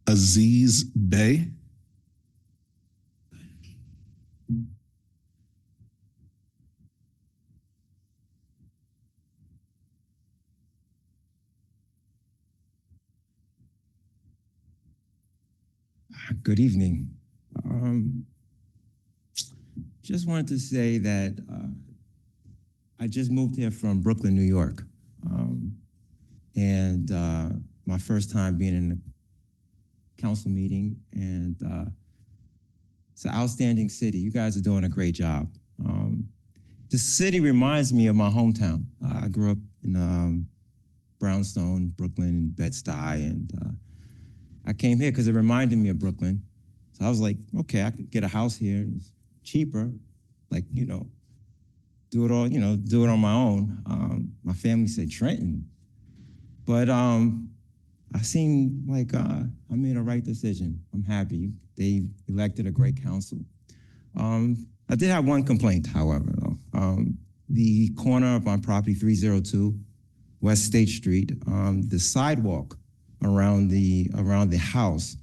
Aziz Bey. Good evening. Just wanted to say that I just moved here from Brooklyn, New York. And my first time being in a council meeting, and it's an outstanding city. You guys are doing a great job. The city reminds me of my hometown. I grew up in Brownstone, Brooklyn, Bed-Stuy, and I came here because it reminded me of Brooklyn. So I was like, okay, I could get a house here. It's cheaper, like, do it all, do it on my own. My family said Trenton. But I seem like I made a right decision. I'm happy. They elected a great council. I did have one complaint, however, though. The corner of my property, 302 West State Street, the sidewalk around the house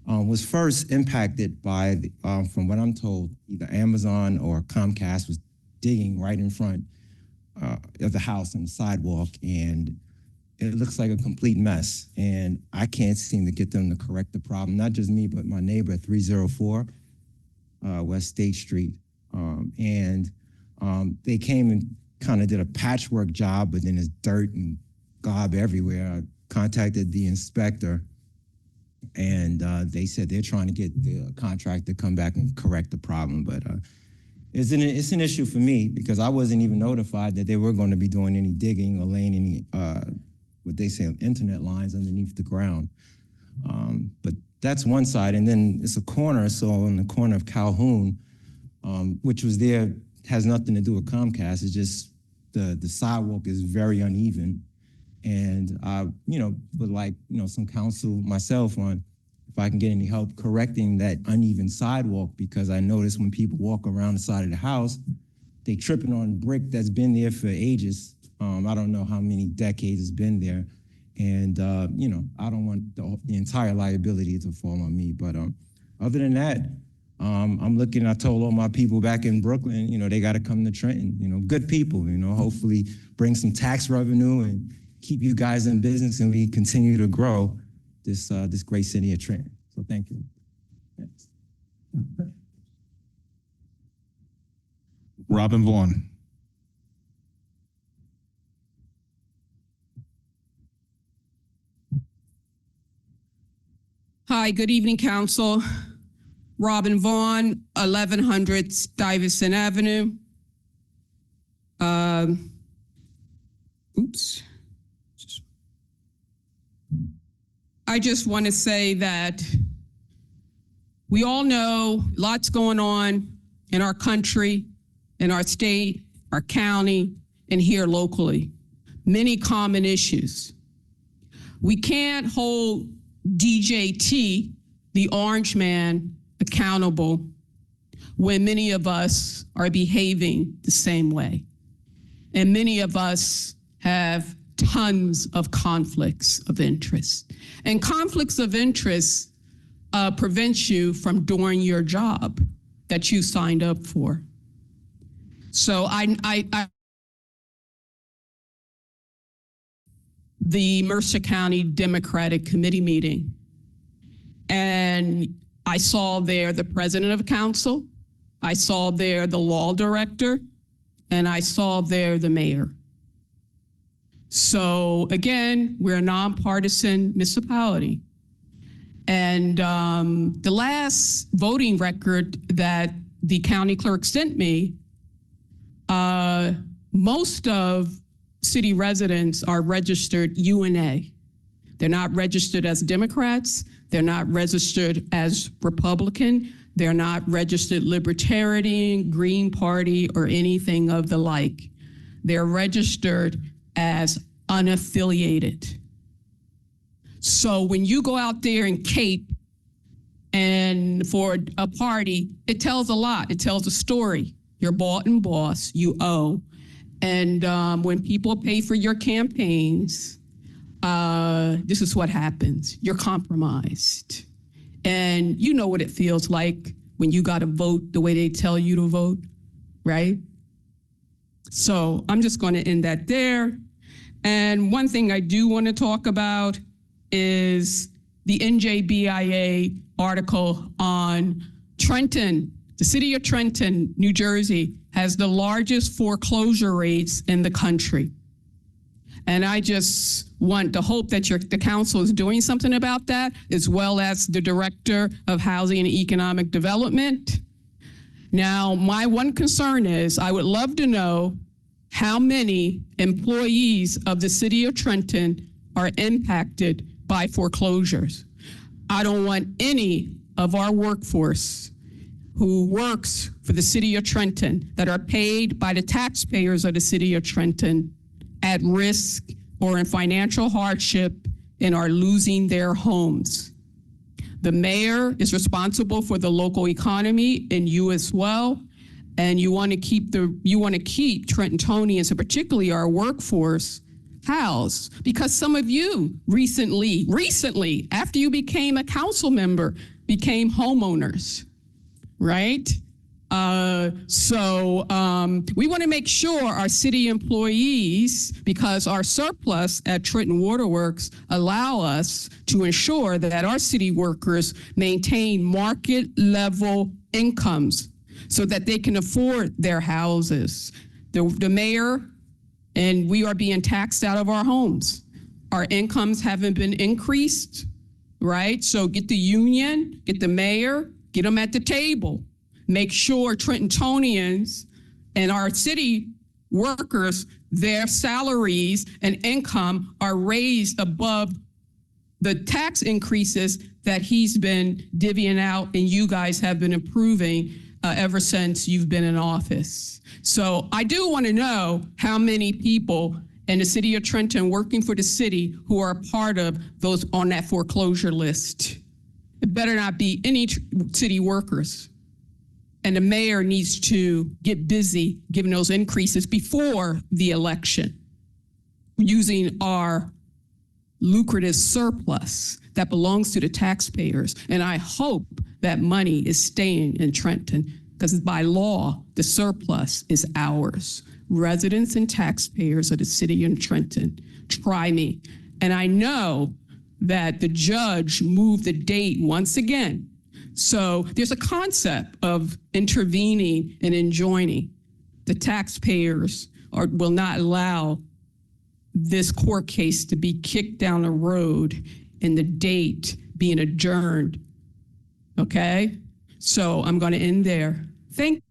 was first impacted by, from what I'm told, either Amazon or Comcast was digging right in front of the house on the sidewalk, and it looks like a complete mess. And I can't seem to get them to correct the problem. Not just me, but my neighbor at 304 West State Street. They came and kind of did a patchwork job, but then there's dirt and gob everywhere. I contacted the inspector, and they said they're trying to get the contractor to come back and correct the problem. But it's an issue for me because I wasn't even notified that they were going to be doing any digging or laying any, what they say, internet lines underneath the ground. But that's one side. And then it's a corner, so on the corner of Calhoun, which was there, has nothing to do with Comcast. It's just the sidewalk is very uneven. And would like, some counsel myself on if I can get any help correcting that uneven sidewalk, because I notice when people walk around the side of the house, they tripping on brick that's been there for ages. I don't know how many decades it's been there. And, I don't want the entire liability to fall on me. But other than that, I told all my people back in Brooklyn, they got to come to Trenton, good people, hopefully bring some tax revenue and keep you guys in business, and we continue to grow this great city of Trenton. So thank you. Thanks. Robin Vaughn. Hi, good evening, Council. Robin Vaughn, 1100 Stuyvesant Avenue. I just want to say that we all know lots going on in our country, in our state, our county, and here locally. Many common issues. We can't hold DJT, the orange man, accountable when many of us are behaving the same way. And many of us have tons of conflicts of interest. And conflicts of interest prevents you from doing your job that you signed up for. So the Mercer County Democratic Committee meeting, and I saw there the president of council, I saw there the law director, and I saw there the mayor. So again, we're a nonpartisan municipality. And the last voting record that the county clerk sent me, most of city residents are registered UNA. They're not registered as Democrats. They're not registered as Republican. They're not registered Libertarian, Green Party, or anything of the like. They're registered as unaffiliated. So when you go out there in Cape and for a party, it tells a lot. It tells a story. You're bought and boss, you owe. And when people pay for your campaigns, this is what happens. You're compromised. And you know what it feels like when you got to vote the way they tell you to vote, right? So I'm just going to end that there. And one thing I do want to talk about is the NJBIA article on Trenton. The city of Trenton, New Jersey, has the largest foreclosure rates in the country. And I just want to hope that the council is doing something about that, as well as the Director of Housing and Economic Development. Now, my one concern is I would love to know how many employees of the city of Trenton are impacted by foreclosures. I don't want any of our workforce who works for the city of Trenton that are paid by the taxpayers of the city of Trenton at risk or in financial hardship and are losing their homes. The mayor is responsible for the local economy and you as well. And you want to keep Trentonians, and particularly our workforce, housed, because some of you recently, after you became a council member, became homeowners, right? So we want to make sure our city employees, because our surplus at Trenton Waterworks allow us to ensure that our city workers maintain market level incomes so that they can afford their houses. The mayor and we are being taxed out of our homes. Our incomes haven't been increased, right? So get the union, get the mayor, get them at the table. Make sure Trentonians and our city workers, their salaries and income are raised above the tax increases that he's been divvying out and you guys have been approving ever since you've been in office. So I do want to know how many people in the city of Trenton working for the city who are part of those on that foreclosure list. It better not be any city workers. And the mayor needs to get busy giving those increases before the election, using our lucrative surplus that belongs to the taxpayers. And I hope that money is staying in Trenton, because by law, the surplus is ours. Residents and taxpayers of the city of Trenton, try me. And I know that the judge moved the date once again. So there's a concept of intervening and enjoining. The taxpayers will not allow this court case to be kicked down the road and the date being adjourned. Okay? So I'm going to end there. Thank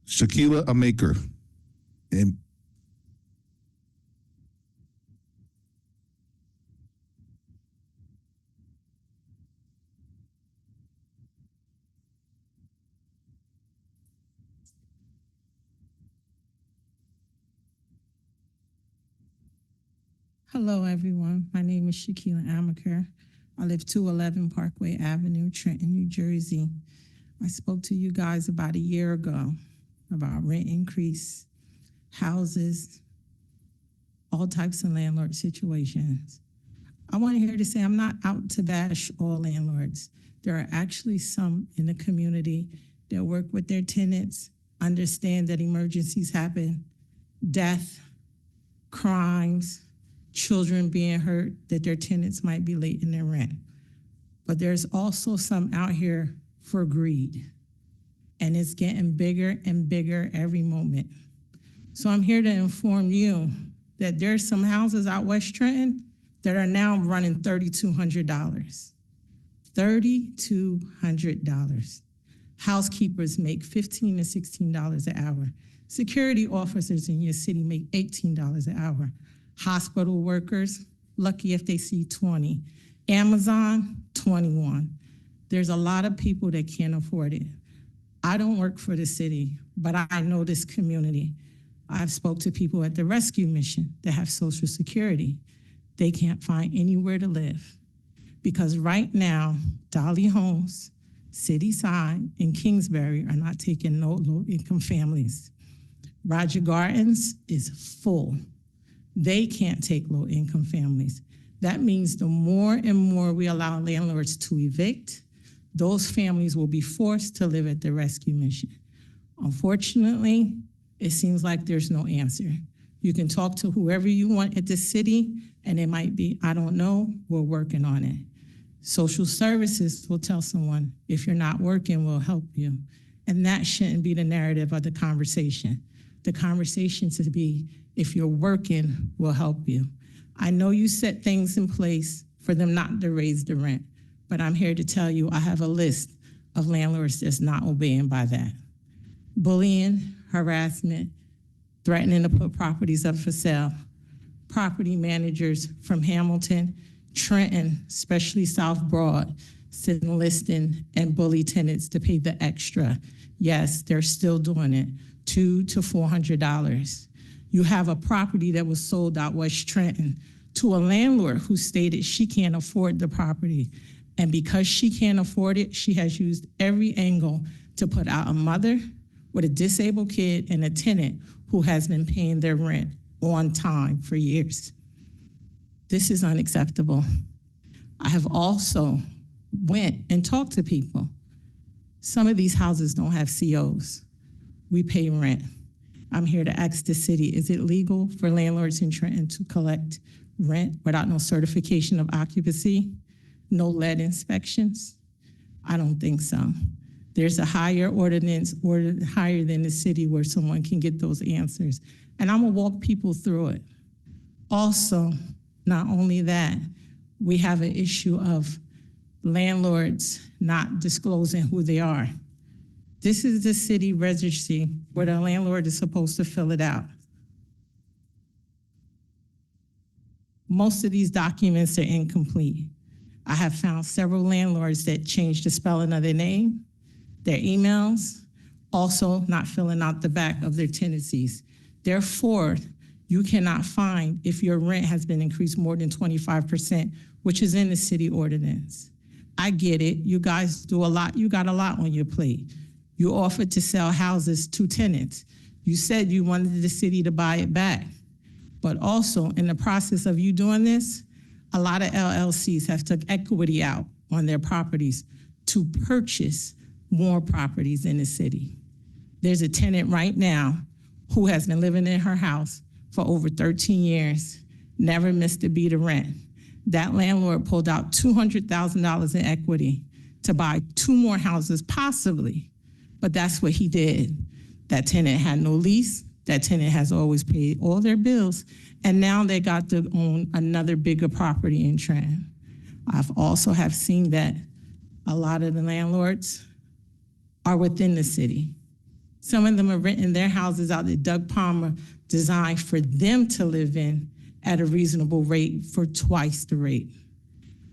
Shakila Amaker. And Hello, everyone. My name is Shakila Amaker. I live 211 Parkway Avenue, Trenton, New Jersey. I spoke to you guys about a year ago about rent increase, houses, all types of landlord situations. I want to hear to say I'm not out to bash all landlords. There are actually some in the community that work with their tenants, understand that emergencies happen, death, crimes, children being hurt, that their tenants might be late in their rent. But there's also some out here for greed. And it's getting bigger and bigger every moment. So I'm here to inform you that there's some houses out West Trenton that are now running $3,200. $3,200. Housekeepers make $15 to $16 an hour. Security officers in your city make $18 an hour. Hospital workers, lucky if they see 20. Amazon, 21. There's a lot of people that can't afford it. I don't work for the city, but I know this community. I've spoke to people at the rescue mission that have Social Security. They can't find anywhere to live because right now, Dolly Homes, City Side, and Kingsbury are not taking no low-income families. Roger Gardens is full. They can't take low-income families. That means the more and more we allow landlords to evict, those families will be forced to live at the rescue mission. Unfortunately, it seems like there's no answer. You can talk to whoever you want at the city, and it might be, I don't know, we're working on it. Social services will tell someone, if you're not working, we'll help you. And that shouldn't be the narrative of the conversation. The conversation should be, if you're working, we'll help you. I know you set things in place for them not to raise the rent, but I'm here to tell you I have a list of landlords that's not obeying by that. Bullying, harassment, threatening to put properties up for sale. Property managers from Hamilton, Trenton, especially South Broad, sit and listen and bully tenants to pay the extra. Yes, they're still doing it, $200 to $400. You have a property that was sold out West Trenton to a landlord who stated she can't afford the property. And because she can't afford it, she has used every angle to put out a mother with a disabled kid and a tenant who has been paying their rent on time for years. This is unacceptable. I have also went and talked to people. Some of these houses don't have COs. We pay rent. I'm here to ask the city, is it legal for landlords in Trenton to collect rent without no certification of occupancy, no lead inspections? I don't think so. There's a higher ordinance or higher than the city where someone can get those answers. And I'm gonna walk people through it. Also, not only that, we have an issue of landlords not disclosing who they are. This is the city registry where the landlord is supposed to fill it out. Most of these documents are incomplete. I have found several landlords that changed the spelling of their name, their emails, also not filling out the back of their tenancies. Therefore, you cannot find if your rent has been increased more than 25%, which is in the city ordinance. I get it, you guys do a lot, you got a lot on your plate. You offered to sell houses to tenants. You said you wanted the city to buy it back. But also, in the process of you doing this, a lot of LLCs have took equity out on their properties to purchase more properties in the city. There's a tenant right now who has been living in her house for over 13 years, never missed a beat of rent. That landlord pulled out $200,000 in equity to buy 2 more houses, possibly, but that's what he did. That tenant had no lease. That tenant has always paid all their bills, and now they got to own another bigger property in Trenton. I've also have seen that a lot of the landlords are within the city. Some of them are renting their houses out that Doug Palmer designed for them to live in at a reasonable rate for twice the rate.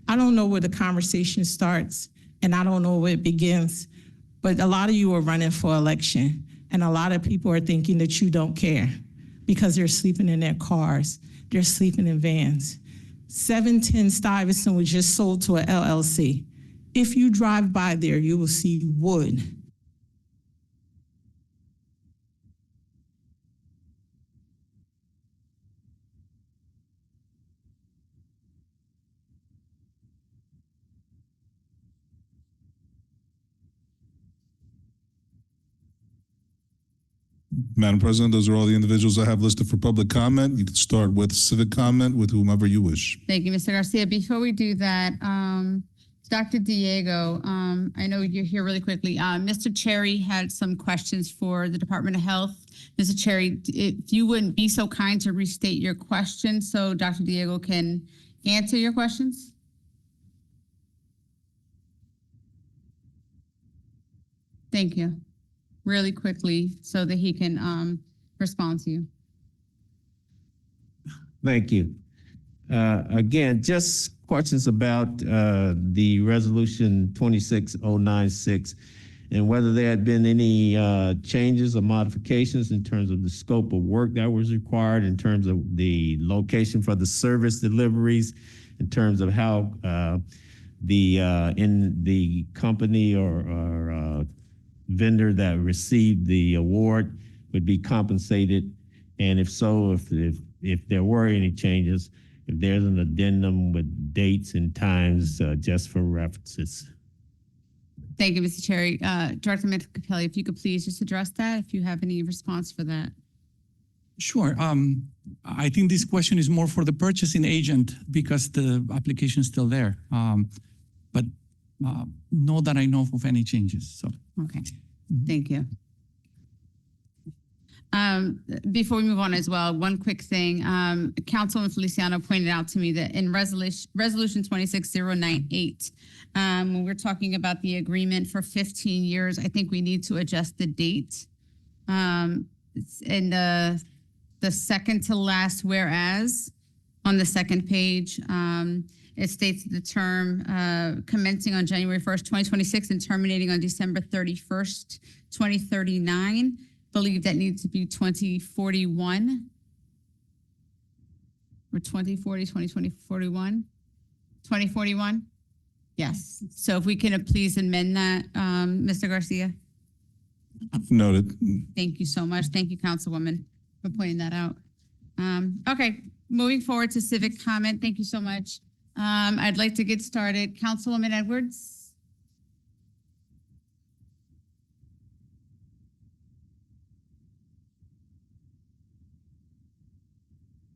I don't know where the conversation starts, and I don't know where it begins, but a lot of you are running for election, and a lot of people are thinking that you don't care because they're sleeping in their cars, they're sleeping in vans. 710 Stuyvesant was just sold to a LLC. If you drive by there, you will see wood. Madam President, those are all the individuals I have listed for public comment. You can start with civic comment with whomever you wish. Thank you, Mr. Garcia. Before we do that, Dr. Diego, I know you're here really quickly. Mr. Cherry had some questions for the Department of Health. Mr. Cherry, if you wouldn't be so kind to restate your question so Dr. Diego can answer your questions. Thank you. Really quickly so that he can respond to you. Thank you. Again, just questions about the resolution 26096 and whether there had been any changes or modifications in terms of the scope of work that was required, in terms of the location for the service deliveries, in terms of how the company or vendor that received the award would be compensated, and if so, if there were any changes, if there's an addendum with dates and times just for references. Thank you, Mr. Cherry. Director Capelli, if you could please just address that, if you have any response for that. Sure. I think this question is more for the purchasing agent because the application is still there. But not that I know of any changes. So. Okay, thank you. Before we move on as well, one quick thing. Councilman Feliciano pointed out to me that in resolution 26098, when we're talking about the agreement for 15 years, I think we need to adjust the date. It's in the second to last whereas on the second page, it states the term commencing on January 1st, 2026 and terminating on December 31st, 2039. Believe that needs to be 2041 or 2040, 2041, 2041. Yes. So if we can please amend that, Mr. Garcia. Noted. Thank you so much. Thank you, Councilwoman, for pointing that out. Okay, moving forward to civic comment. Thank you so much. I'd like to get started. Councilwoman Edwards.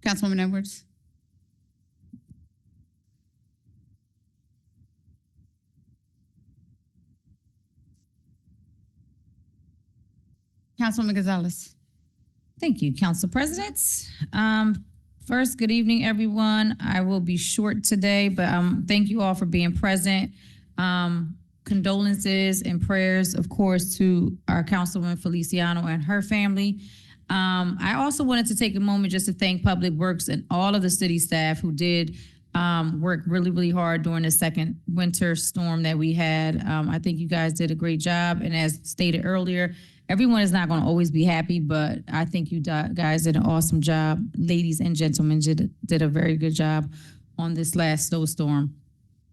Councilwoman Edwards. Councilwoman Gonzalez. Thank you, Council President. First, good evening, everyone. I will be short today, but thank you all for being present. Condolences and prayers, of course, to our Councilwoman Feliciano and her family. I also wanted to take a moment just to thank Public Works and all of the city staff who did work really, really hard during the second winter storm that we had. I think you guys did a great job. And as stated earlier, everyone is not going to always be happy, but I think you guys did an awesome job. Ladies and gentlemen did a very good job on this last snowstorm.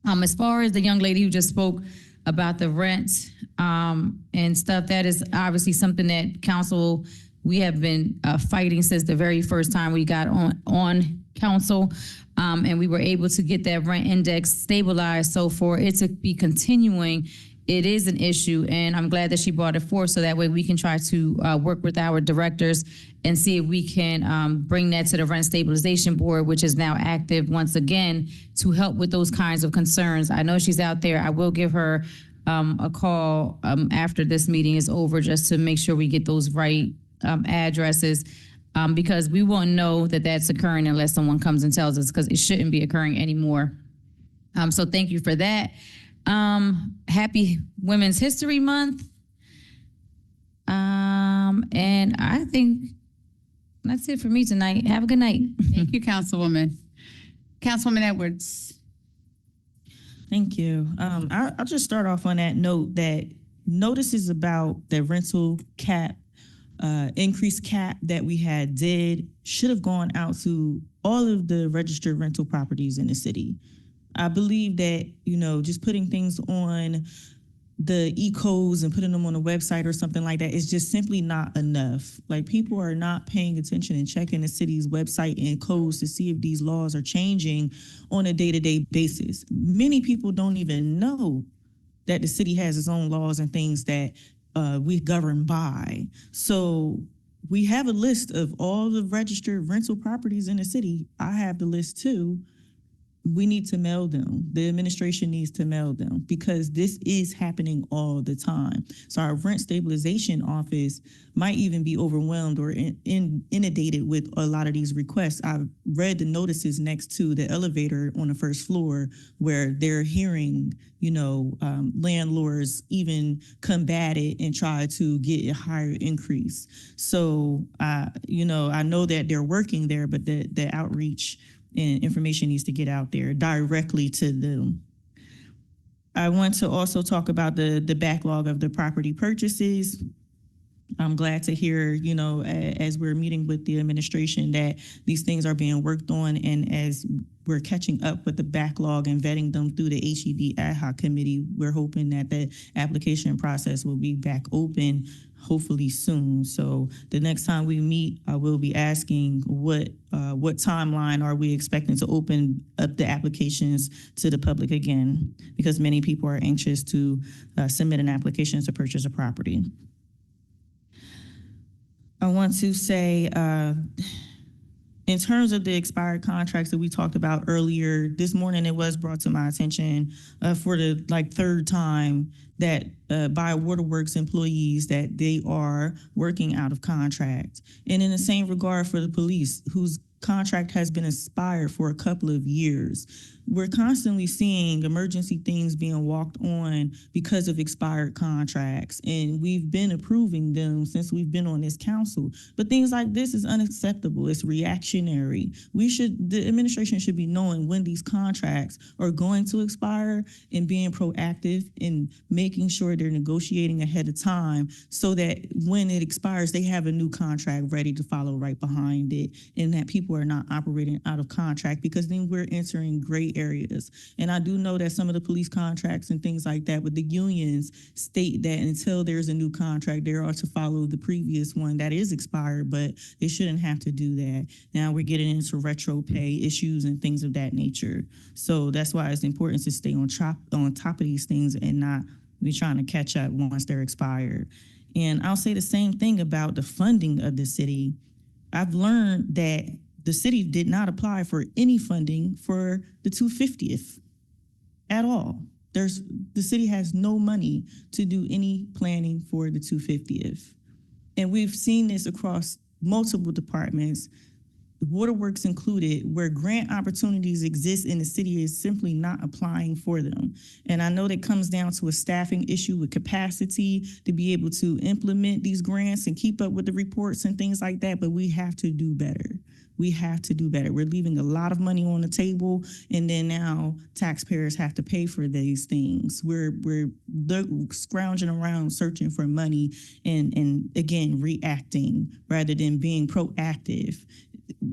As far as the young lady who just spoke about the rent and stuff, that is obviously something that council, we have been fighting since the very first time we got on council, and we were able to get that rent index stabilized. So for it to be continuing, it is an issue, and I'm glad that she brought it forth so that way we can try to work with our directors and see if we can bring that to the Rent Stabilization Board, which is now active once again to help with those kinds of concerns. I know she's out there. I will give her a call after this meeting is over just to make sure we get those right addresses, because we won't know that that's occurring unless someone comes and tells us, because it shouldn't be occurring anymore. So thank you for that. Happy Women's History Month. And I think that's it for me tonight. Have a good night. Thank you, Councilwoman. Councilwoman Edwards. Thank you. I'll just start off on that note that notices about the rental cap, increased cap that we did should have gone out to all of the registered rental properties in the city. I believe that, just putting things on the e-codes and putting them on a website or something like that is just simply not enough. Like, people are not paying attention and checking the city's website and codes to see if these laws are changing on a day-to-day basis. Many people don't even know that the city has its own laws and things that we govern by. So we have a list of all the registered rental properties in the city. I have the list too. We need to mail them. The administration needs to mail them because this is happening all the time. So our rent stabilization office might even be overwhelmed or inundated with a lot of these requests. I've read the notices next to the elevator on the first floor where they're hearing, landlords even combat it and try to get a higher increase. So, I know that they're working there, but the outreach and information needs to get out there directly to them. I want to also talk about the backlog of the property purchases. I'm glad to hear, as we're meeting with the administration, that these things are being worked on, and as we're catching up with the backlog and vetting them through the HED ad hoc committee, we're hoping that the application process will be back open hopefully soon. So the next time we meet, I will be asking what timeline are we expecting to open up the applications to the public again, because many people are anxious to submit an application to purchase a property. I want to say, in terms of the expired contracts that we talked about earlier, this morning it was brought to my attention for the third time that by waterworks employees that they are working out of contract. And in the same regard for the police, whose contract has been expired for a couple of years. We're constantly seeing emergency things being walked on because of expired contracts, and we've been approving them since we've been on this council. But things like this is unacceptable. It's reactionary. The administration should be knowing when these contracts are going to expire and being proactive in making sure they're negotiating ahead of time so that when it expires, they have a new contract ready to follow right behind it, and that people are not operating out of contract, because then we're entering gray areas. And I do know that some of the police contracts and things like that with the unions state that until there's a new contract, they are to follow the previous one that is expired, but they shouldn't have to do that. Now we're getting into retro pay issues and things of that nature. So that's why it's important to stay on top of these things and not be trying to catch up once they're expired. And I'll say the same thing about the funding of the city. I've learned that the city did not apply for any funding for the 250th at all. The city has no money to do any planning for the 250th. And we've seen this across multiple departments, waterworks included, where grant opportunities exist and the city is simply not applying for them. And I know that comes down to a staffing issue with capacity to be able to implement these grants and keep up with the reports and things like that, but we have to do better. We have to do better. We're leaving a lot of money on the table, and then now taxpayers have to pay for these things. We're scrounging around searching for money and again, reacting rather than being proactive.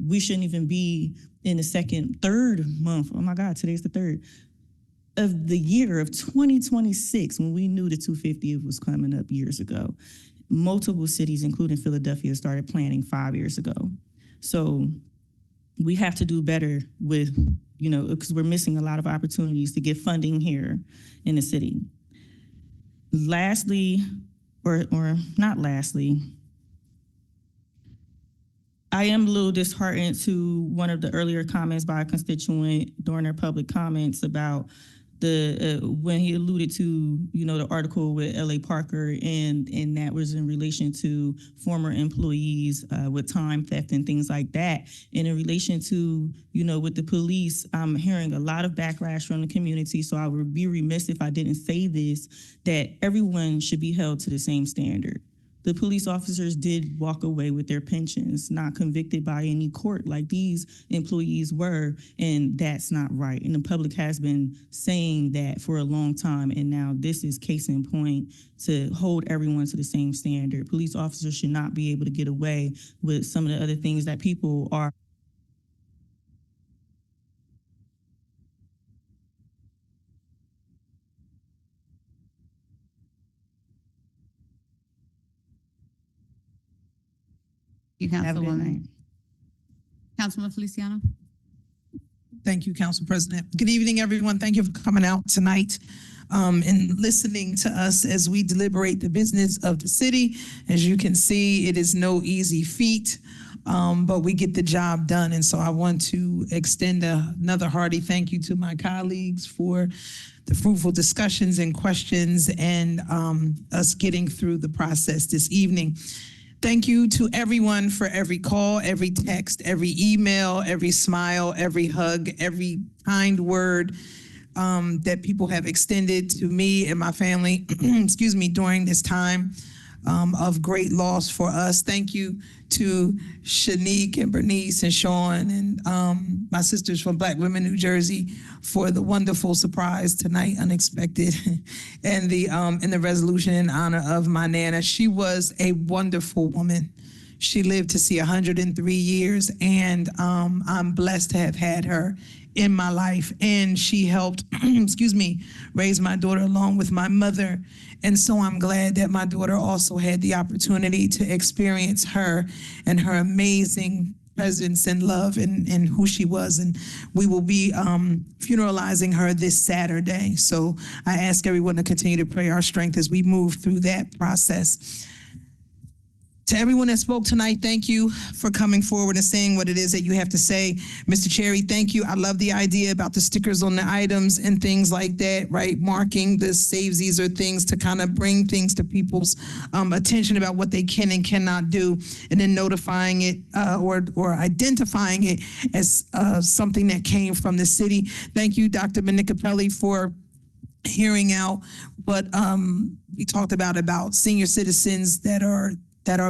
We shouldn't even be in the third month. Oh my God, today's the third of the year of 2026 when we knew the 250th was coming up years ago. Multiple cities, including Philadelphia, started planning 5 years ago. So we have to do better with, because we're missing a lot of opportunities to get funding here in the city. Lastly, or not lastly, I am a little disheartened to one of the earlier comments by a constituent during their public comments about when he alluded to, the article with L.A. Parker, and that was in relation to former employees with time theft and things like that. And in relation to, with the police, I'm hearing a lot of backlash from the community. So I would be remiss if I didn't say this, that everyone should be held to the same standard. The police officers did walk away with their pensions, not convicted by any court like these employees were, and that's not right. And the public has been saying that for a long time, and now this is case in point to hold everyone to the same standard. Police officers should not be able to get away with some of the other things that people are. Have a good night. Councilman Feliciano. Thank you, Council President. Good evening, everyone. Thank you for coming out tonight and listening to us as we deliberate the business of the city. As you can see, it is no easy feat, but we get the job done. And so I want to extend another hearty thank you to my colleagues for the fruitful discussions and questions and us getting through the process this evening. Thank you to everyone for every call, every text, every email, every smile, every hug, every kind word that people have extended to me and my family, excuse me, during this time. of great loss for us. Thank you to Shanique and Bernice and Sean and my sisters from Black Women New Jersey for the wonderful surprise tonight, unexpected, and the resolution in honor of my Nana. She was a wonderful woman. She lived to see 103 years, and I'm blessed to have had her in my life. And she helped, raise my daughter along with my mother. And so I'm glad that my daughter also had the opportunity to experience her and her amazing presence and love and who she was. And we will be funeralizing her this Saturday. So I ask everyone to continue to pray our strength as we move through that process. To everyone that spoke tonight, thank you for coming forward and saying what it is that you have to say. Mr. Cherry, thank you. I love the idea about the stickers on the items and things like that, right? Marking the saves or things to kind of bring things to people's attention about what they can and cannot do, and then notifying it or identifying it as something that came from the city. Thank you, Dr. Manicapelli, for hearing out what we talked about senior citizens that are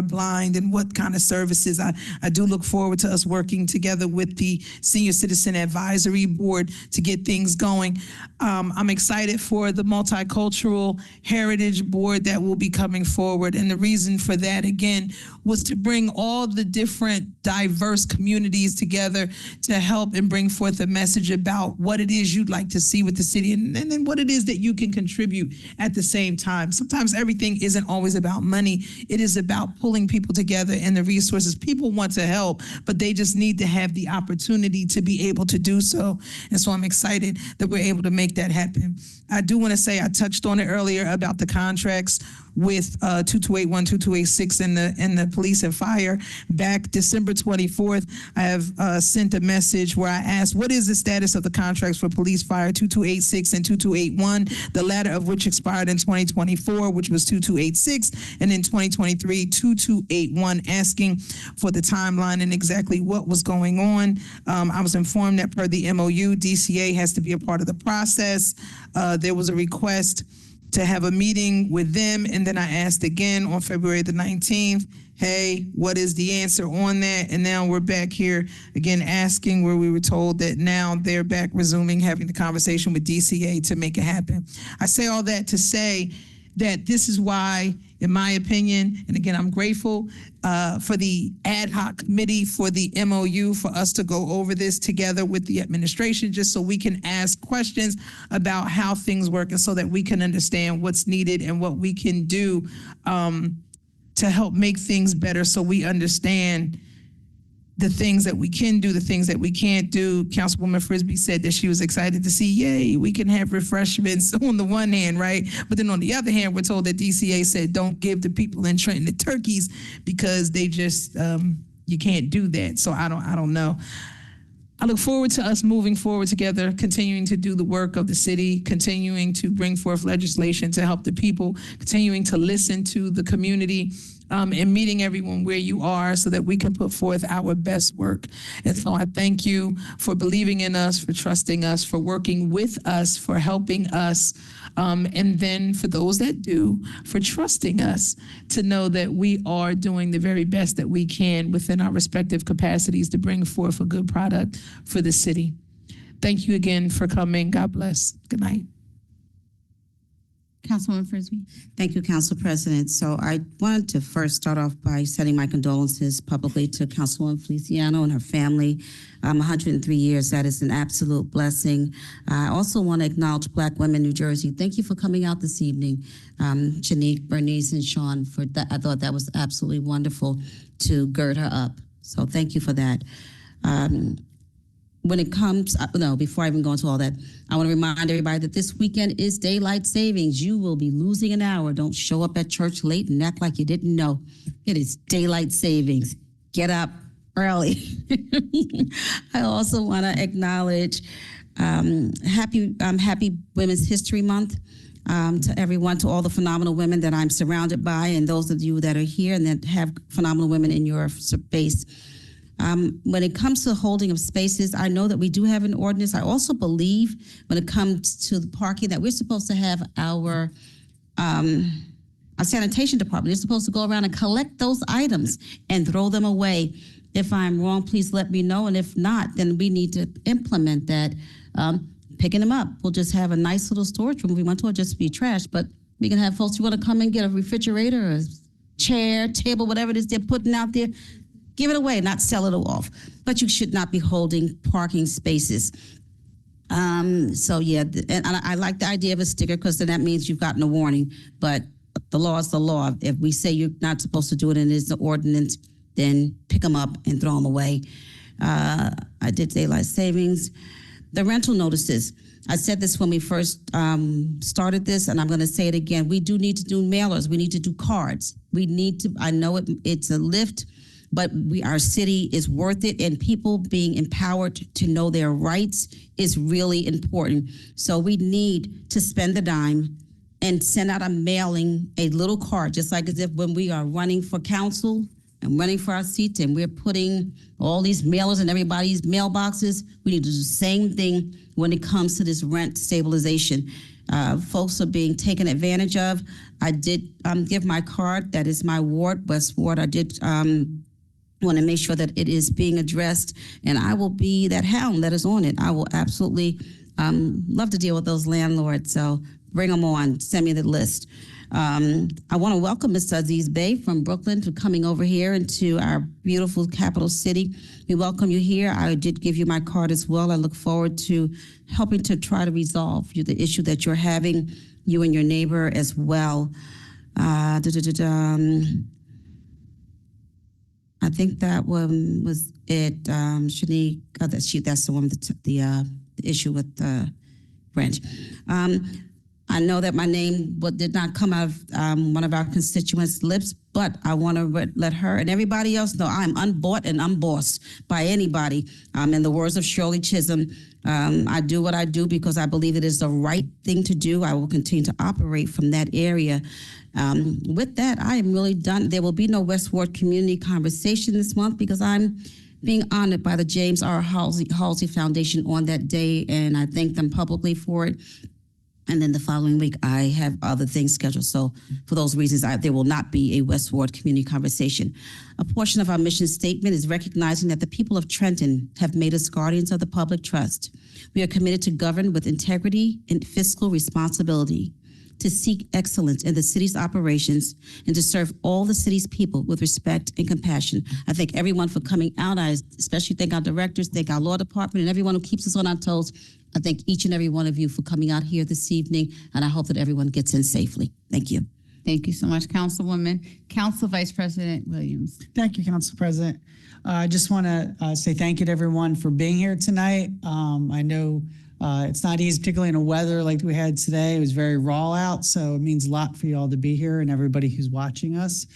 blind and what kind of services. I do look forward to us working together with the Senior Citizen Advisory Board to get things going. I'm excited for the Multicultural Heritage Board that will be coming forward. And the reason for that, again, was to bring all the different diverse communities together to help and bring forth a message about what it is you'd like to see with the city and then what it is that you can contribute at the same time. Sometimes everything isn't always about money. It is about pulling people together and the resources. People want to help, but they just need to have the opportunity to be able to do so. And so I'm excited that we're able to make that happen. I do want to say, I touched on it earlier about the contracts with 2281, 2286 and the police and fire. Back December 24th, I have sent a message where I asked, what is the status of the contracts for police, fire 2286 and 2281, the latter of which expired in 2024, which was 2286, and in 2023, 2281, asking for the timeline and exactly what was going on. I was informed that per the MOU, DCA has to be a part of the process. There was a request to have a meeting with them. And then I asked again on February the 19th, hey, what is the answer on that? And now we're back here again asking, where we were told that now they're back resuming having the conversation with DCA to make it happen. I say all that to say that this is why, in my opinion, and again, I'm grateful for the ad hoc committee for the MOU, for us to go over this together with the administration, just so we can ask questions about how things work and so that we can understand what's needed and what we can do to help make things better, so we understand the things that we can do, the things that we can't do. Councilwoman Frisbee said that she was excited to see, yay, we can have refreshments on the one hand, right? But then on the other hand, we're told that DCA said, don't give the people in Trenton the turkeys because they just, you can't do that. So I don't know. I look forward to us moving forward together, continuing to do the work of the city, continuing to bring forth legislation to help the people, continuing to listen to the community, and meeting everyone where you are so that we can put forth our best work. And so I thank you for believing in us, for trusting us, for working with us, for helping us, and then for those that do, for trusting us to know that we are doing the very best that we can within our respective capacities to bring forth a good product for the city. Thank you again for coming. God bless. Good night. Councilwoman Frisbee. Thank you, Council President. So I wanted to first start off by sending my condolences publicly to Councilwoman Feliciano and her family. 103 years, that is an absolute blessing. I also want to acknowledge Black Women New Jersey. Thank you for coming out this evening. Janique, Bernice, and Sean, for that. I thought that was absolutely wonderful to gird her up. So thank you for that. When it comes, before I even go into all that, I want to remind everybody that this weekend is daylight savings. You will be losing an hour. Don't show up at church late and act like you didn't know. It is daylight savings. Get up early. I also want to acknowledge happy Women's History Month to everyone, to all the phenomenal women that I'm surrounded by, and those of you that are here and that have phenomenal women in your space. When it comes to holding of spaces, I know that we do have an ordinance. I also believe when it comes to the parking that we're supposed to have our our sanitation department. They're supposed to go around and collect those items and throw them away. If I'm wrong, please let me know. And if not, then we need to implement that. Picking them up. We'll just have a nice little storage room. We want to just be trash, but we can have folks who want to come and get a refrigerator, a chair, table, whatever it is they're putting out there. Give it away, not sell it off. But you should not be holding parking spaces. So yeah, and I like the idea of a sticker because then that means you've gotten a warning. But the law is the law. If we say you're not supposed to do it and it's an ordinance, then pick them up and throw them away. I did daylight savings. The rental notices. I said this when we first started this, and I'm going to say it again. We do need to do mailers. We need to do cards. We need to, I know it's a lift, but our city is worth it, and people being empowered to know their rights is really important. So we need to spend the dime and send out a mailing, a little card, just like as if when we are running for council and running for our seats and we're putting all these mailers in everybody's mailboxes, we need to do the same thing when it comes to this rent stabilization. Folks are being taken advantage of. I did give my card. That is my ward, West Ward. I did want to make sure that it is being addressed, and I will be that hound that is on it. I will absolutely love to deal with those landlords, so bring them on. Send me the list. I want to welcome Mr. Aziz Bey from Brooklyn for coming over here into our beautiful capital city. We welcome you here. I did give you my card as well. I look forward to helping to try to resolve the issue that you're having, you and your neighbor as well. I think that one was it. Shanique, that's the one with the issue with the rent. I know that my name did not come out of one of our constituents' lips, but I want to let her and everybody else know I'm unbought and unbossed by anybody. In the words of Shirley Chisholm, I do what I do because I believe it is the right thing to do. I will continue to operate from that area. With that, I am really done. There will be no West Ward Community Conversation this month because I'm being honored by the James R. Halsey Foundation on that day, and I thank them publicly for it. And then the following week, I have other things scheduled. So for those reasons, there will not be a West Ward Community Conversation. A portion of our mission statement is recognizing that the people of Trenton have made us guardians of the public trust. We are committed to govern with integrity and fiscal responsibility, to seek excellence in the city's operations, and to serve all the city's people with respect and compassion. I thank everyone for coming out. I especially thank our directors, thank our law department, and everyone who keeps us on our toes. I thank each and every one of you for coming out here this evening, and I hope that everyone gets in safely. Thank you. Thank you so much, Councilwoman. Council Vice President Williams. Thank you, Council President. I just want to say thank you to everyone for being here tonight. I know it's not easy, particularly in a weather like we had today. It was very raw out, so it means a lot for you all to be here and everybody who's watching us.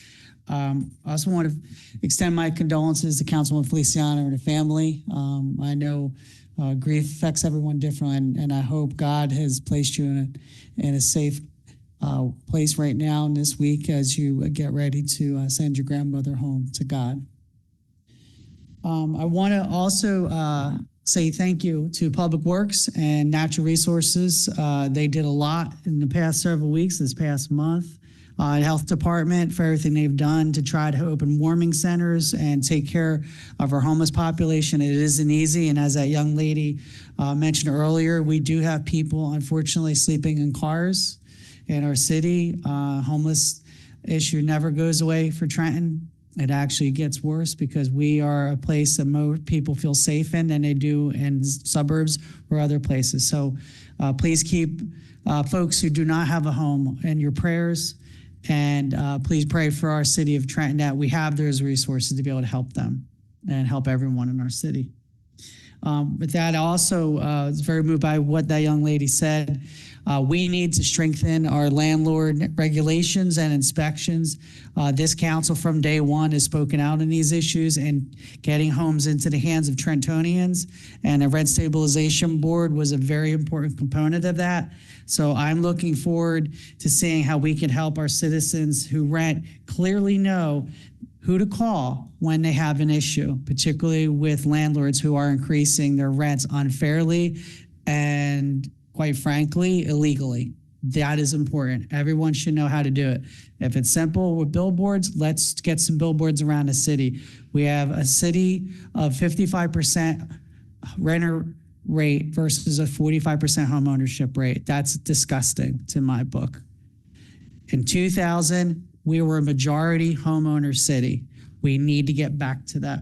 I also want to extend my condolences to Councilwoman Feliciano and her family. I know grief affects everyone differently, and I hope God has placed you in a safe place right now in this week as you get ready to send your grandmother home to God. I want to also say thank you to Public Works and Natural Resources. They did a lot in the past several weeks, this past month. Health Department for everything they've done to try to open warming centers and take care of our homeless population. It isn't easy, and as that young lady mentioned earlier, we do have people, unfortunately, sleeping in cars in our city. Homeless issue never goes away for Trenton. It actually gets worse because we are a place that most people feel safe in than they do in suburbs or other places. So please keep folks who do not have a home in your prayers. And please pray for our city of Trenton that we have those resources to be able to help them and help everyone in our city. With that, I also was very moved by what that young lady said. We need to strengthen our landlord regulations and inspections. This council from day one has spoken out on these issues and getting homes into the hands of Trentonians, and the Rent Stabilization Board was a very important component of that. So I'm looking forward to seeing how we can help our citizens who rent clearly know who to call when they have an issue, particularly with landlords who are increasing their rents unfairly and, quite frankly, illegally. That is important. Everyone should know how to do it. If it's simple with billboards, let's get some billboards around the city. We have a city of 55% renter rate versus a 45% home ownership rate. That's disgusting to my book. In 2000, we were a majority homeowner city. We need to get back to that.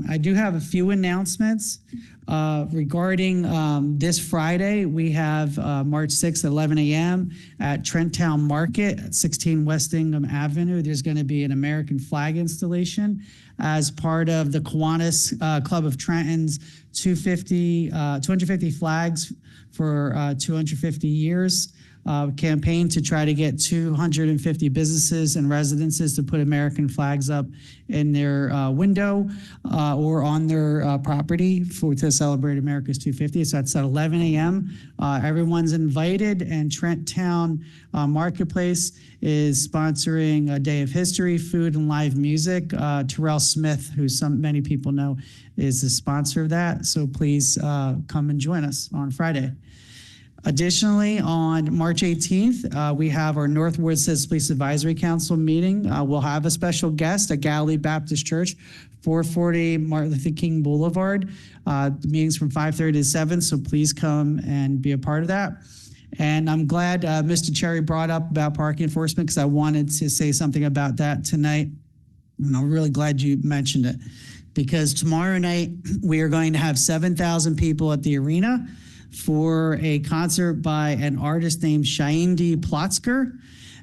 I do have a few announcements regarding this Friday. We have March 6th at 11 a.m. at Trenton Market at 16 West Ingham Avenue. There's going to be an American flag installation as part of the Kiwanis Club of Trenton's 250 flags for 250 years. Campaign to try to get 250 businesses and residences to put American flags up in their window or on their property to celebrate America's 250. So that's at 11 a.m. Everyone's invited, and Trent Town Marketplace is sponsoring a day of history, food, and live music. Terrell Smith, who many people know, is the sponsor of that. So please come and join us on Friday. Additionally, on March 18th, we have our North Ward Citizens Police Advisory Council meeting. We'll have a special guest at Galilee Baptist Church, 440 Martin Luther King Boulevard. The meeting's from 5:30 to 7, so please come and be a part of that. And I'm glad Mr. Cherry brought up about parking enforcement, because I wanted to say something about that tonight. And I'm really glad you mentioned it, because tomorrow night we are going to have 7,000 people at the arena for a concert by an artist named Shaindi Plotzker.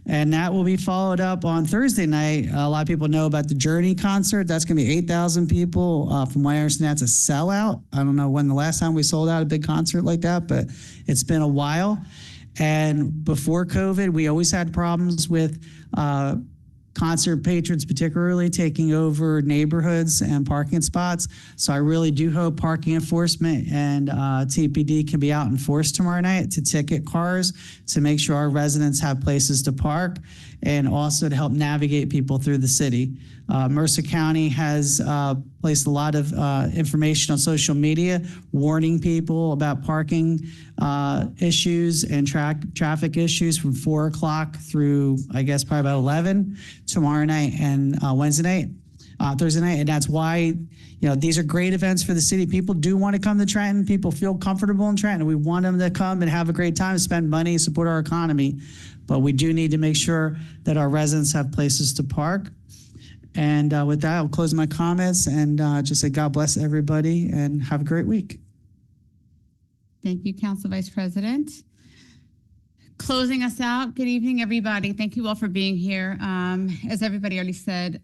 And that will be followed up on Thursday night. A lot of people know about the Journey concert. That's going to be 8,000 people. From what I understand, that's a sellout. I don't know when the last time we sold out a big concert like that, but it's been a while. And before COVID, we always had problems with concert patrons, particularly taking over neighborhoods and parking spots. So I really do hope parking enforcement and TPD can be out in force tomorrow night to ticket cars, to make sure our residents have places to park, and also to help navigate people through the city. Mercer County has placed a lot of information on social media, warning people about parking issues and traffic issues from 4 o'clock through, I guess, probably about 11 tomorrow night and Thursday night. And that's why, these are great events for the city. People do want to come to Trenton. People feel comfortable in Trenton. We want them to come and have a great time, spend money, support our economy. But we do need to make sure that our residents have places to park. And with that, I'll close my comments and just say God bless everybody and have a great week. Thank you, Council Vice President. Closing us out, good evening, everybody. Thank you all for being here. As everybody already said,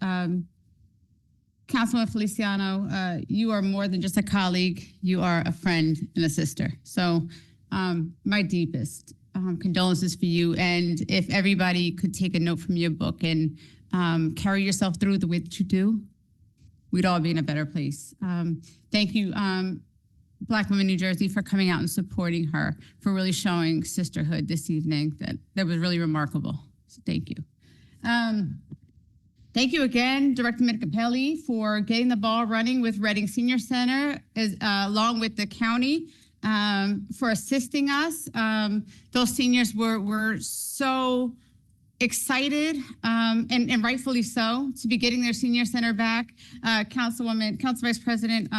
Councilman Feliciano, you are more than just a colleague. You are a friend and a sister. So my deepest condolences for you. And if everybody could take a note from your book and carry yourself through the way that you do, we'd all be in a better place. Thank you, Black Women New Jersey, for coming out and supporting her, for really showing sisterhood this evening. That was really remarkable. So thank you. Thank you again, Director Minicapelli, for getting the ball running with Reading Senior Center, along with the county, for assisting us. Those seniors were so excited, and rightfully so, to be getting their senior center back. Council Vice President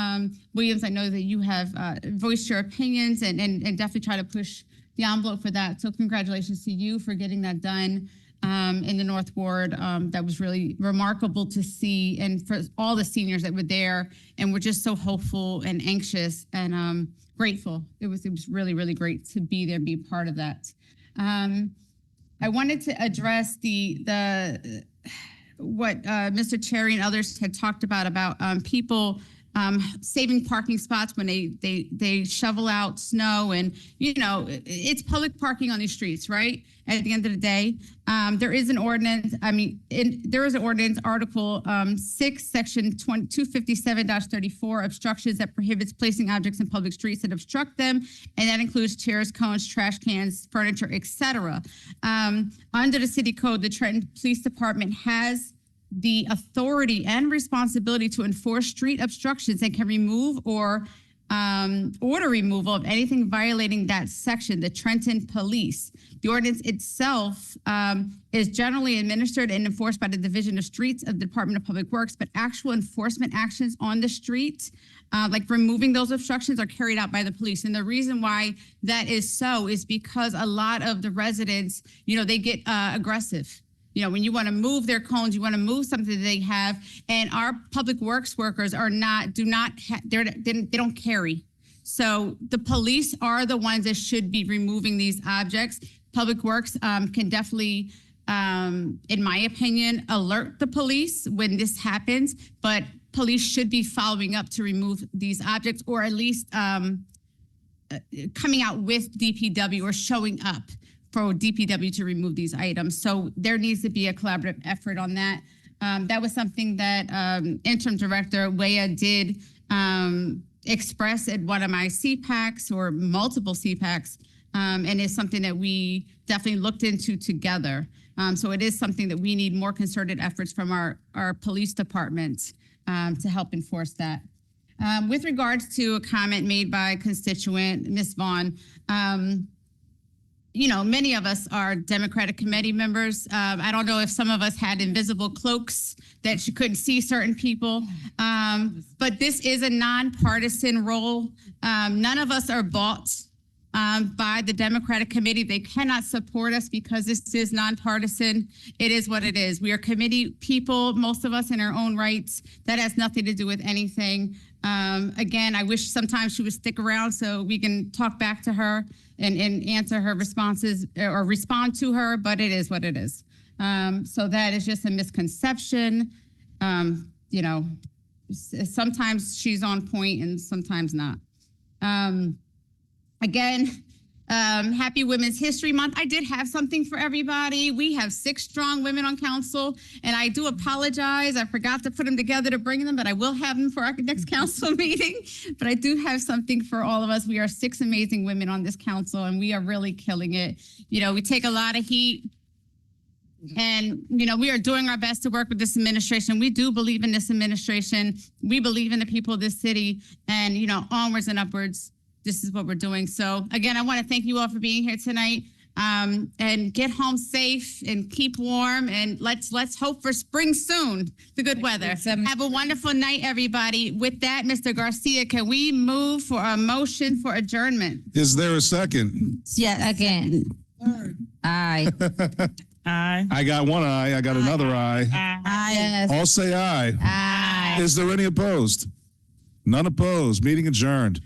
Williams, I know that you have voiced your opinions and definitely try to push the envelope for that. So congratulations to you for getting that done in the North Ward. That was really remarkable to see, and for all the seniors that were there and were just so hopeful and anxious and grateful. It was really, really great to be there and be part of that. I wanted to address what Mr. Cherry and others had talked about people saving parking spots when they shovel out snow, and it's public parking on these streets, right? At the end of the day, there is an ordinance. There is an ordinance, Article 6, Section 257-34, obstructions that prohibits placing objects in public streets that obstruct them, and that includes chairs, cones, trash cans, furniture, etc. Under the City Code, the Trenton Police Department has the authority and responsibility to enforce street obstructions and can remove or order removal of anything violating that section, the Trenton Police. The ordinance itself is generally administered and enforced by the Division of Streets of the Department of Public Works, but actual enforcement actions on the street, like removing those obstructions, are carried out by the police. And the reason why that is so is because a lot of the residents, they get aggressive. When you want to move their cones, you want to move something that they have, and our public works workers they don't carry. So the police are the ones that should be removing these objects. Public Works can definitely, in my opinion, alert the police when this happens, but police should be following up to remove these objects, or at least coming out with DPW or showing up for DPW to remove these items. So there needs to be a collaborative effort on that. That was something that Interim Director Weah did express at one of my CPACs or multiple CPACs, and it's something that we definitely looked into together. So it is something that we need more concerted efforts from our police departments to help enforce that. With regards to a comment made by constituent Ms. Vaughn, many of us are Democratic committee members. I don't know if some of us had invisible cloaks that you couldn't see certain people, but this is a nonpartisan role. None of us are bought by the Democratic committee. They cannot support us because this is nonpartisan. It is what it is. We are committee people, most of us in our own rights. That has nothing to do with anything. Again, I wish sometimes she would stick around so we can talk back to her and answer her responses or respond to her, but it is what it is. So that is just a misconception. Sometimes she's on point and sometimes not. Again, happy Women's History Month. I did have something for everybody. We have 6 strong women on council, and I do apologize. I forgot to put them together to bring them, but I will have them for our next council meeting. But I do have something for all of us. We are 6 amazing women on this council, and we are really killing it. We take a lot of heat. And, we are doing our best to work with this administration. We do believe in this administration. We believe in the people of this city, and, onwards and upwards. This is what we're doing. So again, I want to thank you all for being here tonight, and get home safe and keep warm, and let's hope for spring soon, the good weather. Have a wonderful night, everybody. With that, Mr. Garcia, can we move for a motion for adjournment? Is there a second? Yeah, again. Aye. Aye. I got one eye. I got another eye. Aye. Yes. All say aye. Aye. Is there any opposed? None opposed. Meeting adjourned.